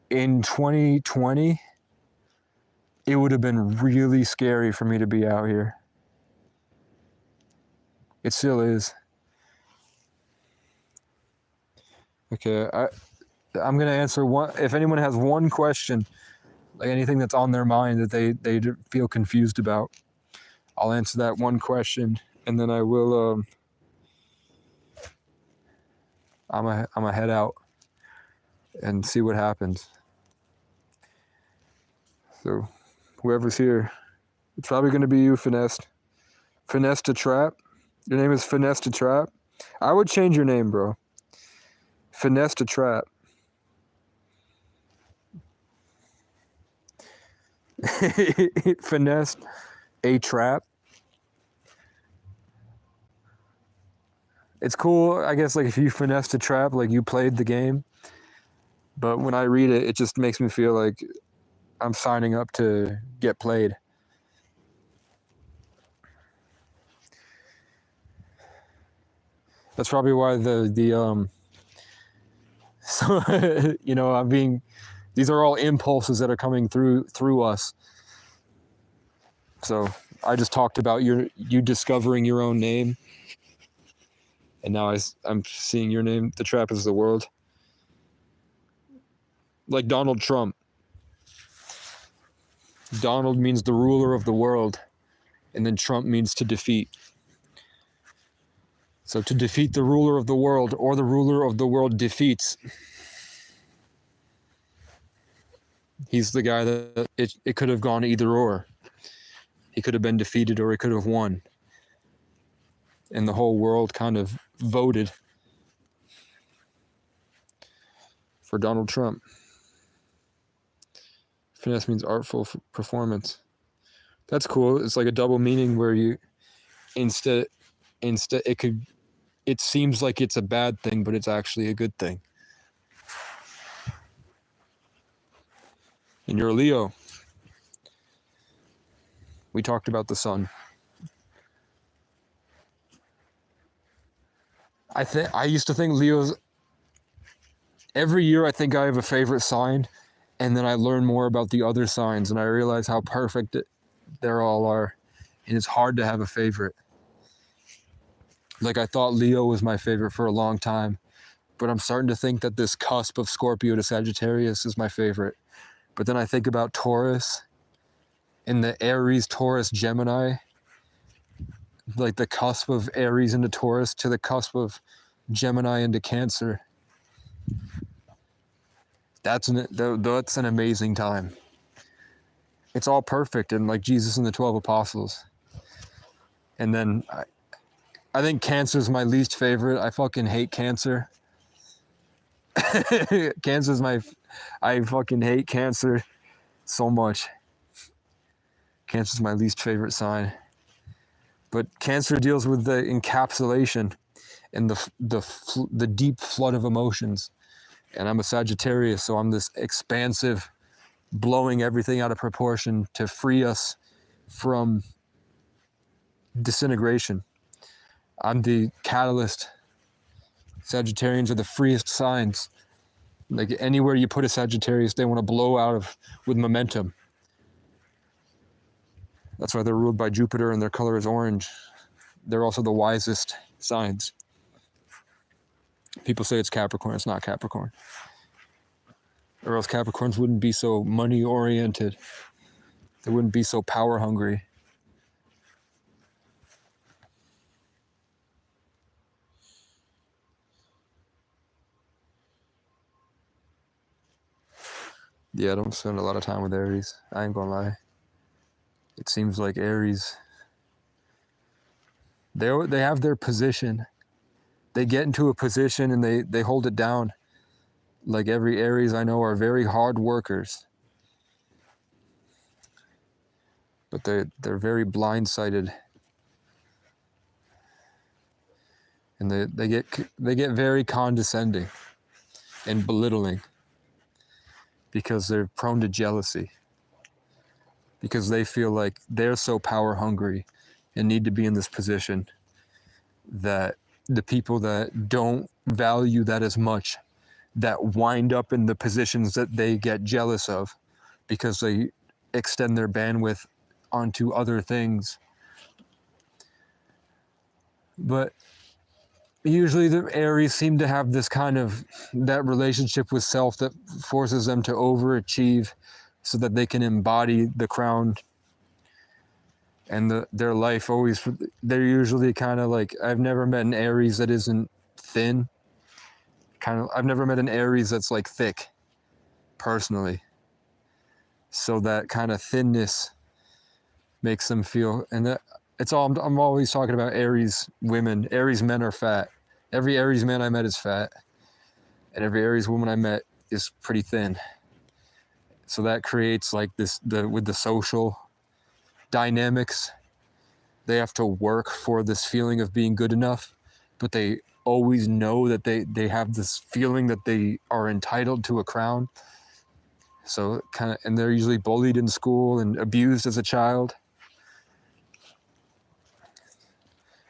In 2020, it would have been really scary for me to be out here. It still is. Okay, I'm going to answer one. If anyone has one question, like anything that's on their mind that they feel confused about, I'll answer that one question. and then I will. I'm a head out and see what happens. So, whoever's here, it's probably going to be you, Finesse. Finesse to Trap. Your name is Finesse to Trap. I would change your name, bro. Finesse to Trap. Finesse a Trap. It's cool, I guess, like if you finesse to Trap, like you played the game. But when I read it, it just makes me feel like I'm signing up to get played. That's probably why so you know, these are all impulses that are coming through us. So I just talked about you discovering your own name, and now I'm seeing your name. The Trap is the world. Like Donald Trump. Donald means the ruler of the world, and then Trump means to defeat. So to defeat the ruler of the world, or the ruler of the world defeats. He's the guy that it could have gone either or. He could have been defeated or he could have won. And the whole world kind of voted for Donald Trump. Finesse means artful performance. That's cool. It's like a double meaning where you instead it seems like it's a bad thing, but it's actually a good thing. And you're a Leo. We talked about the sun. I used to think Leo's. Every year I think I have a favorite sign, and then I learn more about the other signs, and I realize how perfect they all are, and it's hard to have a favorite. Like I thought Leo was my favorite for a long time, but I'm starting to think that this cusp of Scorpio to Sagittarius is my favorite. But then I think about Taurus, and the Aries, Taurus, Gemini, like the cusp of Aries into Taurus to the cusp of Gemini into Cancer. That's an amazing time. It's all perfect, and like Jesus and the 12 apostles. And then I think Cancer is my least favorite. I fucking hate Cancer. I fucking hate Cancer so much. Cancer's my least favorite sign. But Cancer deals with the encapsulation and the deep flood of emotions. And I'm a Sagittarius, so I'm this expansive, blowing everything out of proportion to free us from disintegration. I'm the catalyst. Sagittarians are the freest signs. Like anywhere you put a Sagittarius, they want to blow out with momentum. That's why they're ruled by Jupiter and their color is orange. They're also the wisest signs. People say it's Capricorn. It's not Capricorn. Or else Capricorns wouldn't be so money-oriented. They wouldn't be so power-hungry. Yeah, I don't spend a lot of time with Aries. I ain't gonna lie. It seems like Aries, they have their position. They get into a position and they hold it down. Like every Aries I know are very hard workers. But they're very blindsided. And they get very condescending and belittling because they're prone to jealousy. Because they feel like they're so power hungry and need to be in this position that the people that don't value that as much, that wind up in the positions that they get jealous of because they extend their bandwidth onto other things. But usually the Aries seem to have this kind of, that relationship with self that forces them to overachieve so that they can embody the crown. and their life always, they're usually kind of like, I've never met an Aries that isn't thin. I've never met an Aries that's like thick, personally. So that kind of thinness makes them feel, and that it's all, I'm always talking about Aries women. Aries men are fat. Every Aries man I met is fat, and every Aries woman I met is pretty thin. So that creates like this, with the social dynamics, they have to work for this feeling of being good enough, but they always know that they have this feeling that they are entitled to a crown. So kind of, and they're usually bullied in school and abused as a child.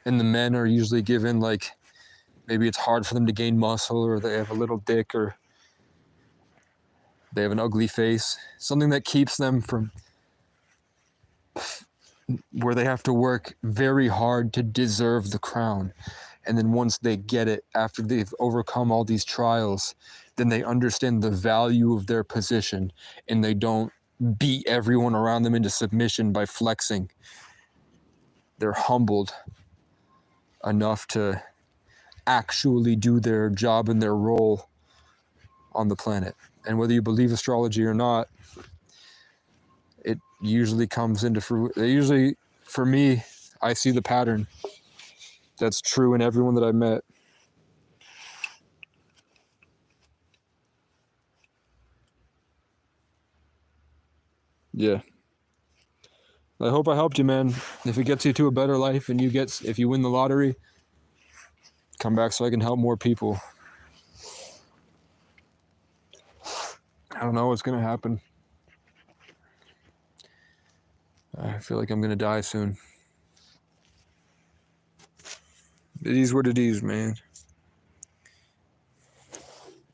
And the men are usually given, like, maybe it's hard for them to gain muscle, or they have a little dick, or they have an ugly face, something that keeps them from, where they have to work very hard to deserve the crown. And then once they get it, after they've overcome all these trials, then they understand the value of their position, and they don't beat everyone around them into submission by flexing. They're humbled enough to actually do their job and their role on the planet. And whether you believe astrology or not, it usually comes into fruition. Usually, for me, I see the pattern that's true in everyone that I met. Yeah. I hope I helped you, man. If it gets you to a better life, and if you win the lottery, come back so I can help more people. I don't know what's gonna happen. I feel like I'm gonna die soon. It is what it is, man.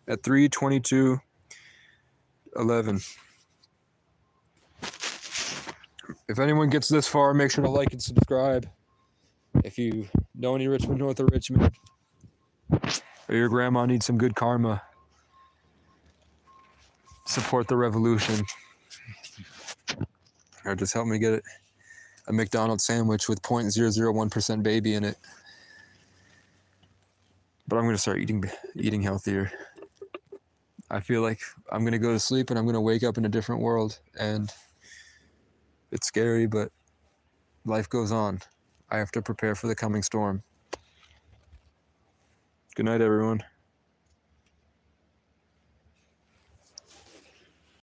At 3:22:11. If anyone gets this far, make sure to like and subscribe. If you know any Richmond, north of Richmond, or your grandma needs some good karma, support the revolution. Or just help me get a McDonald's sandwich with 0.001% baby in it. But I'm going to start eating healthier. I feel like I'm going to go to sleep and I'm going to wake up in a different world. And it's scary, but life goes on. I have to prepare for the coming storm. Good night, everyone.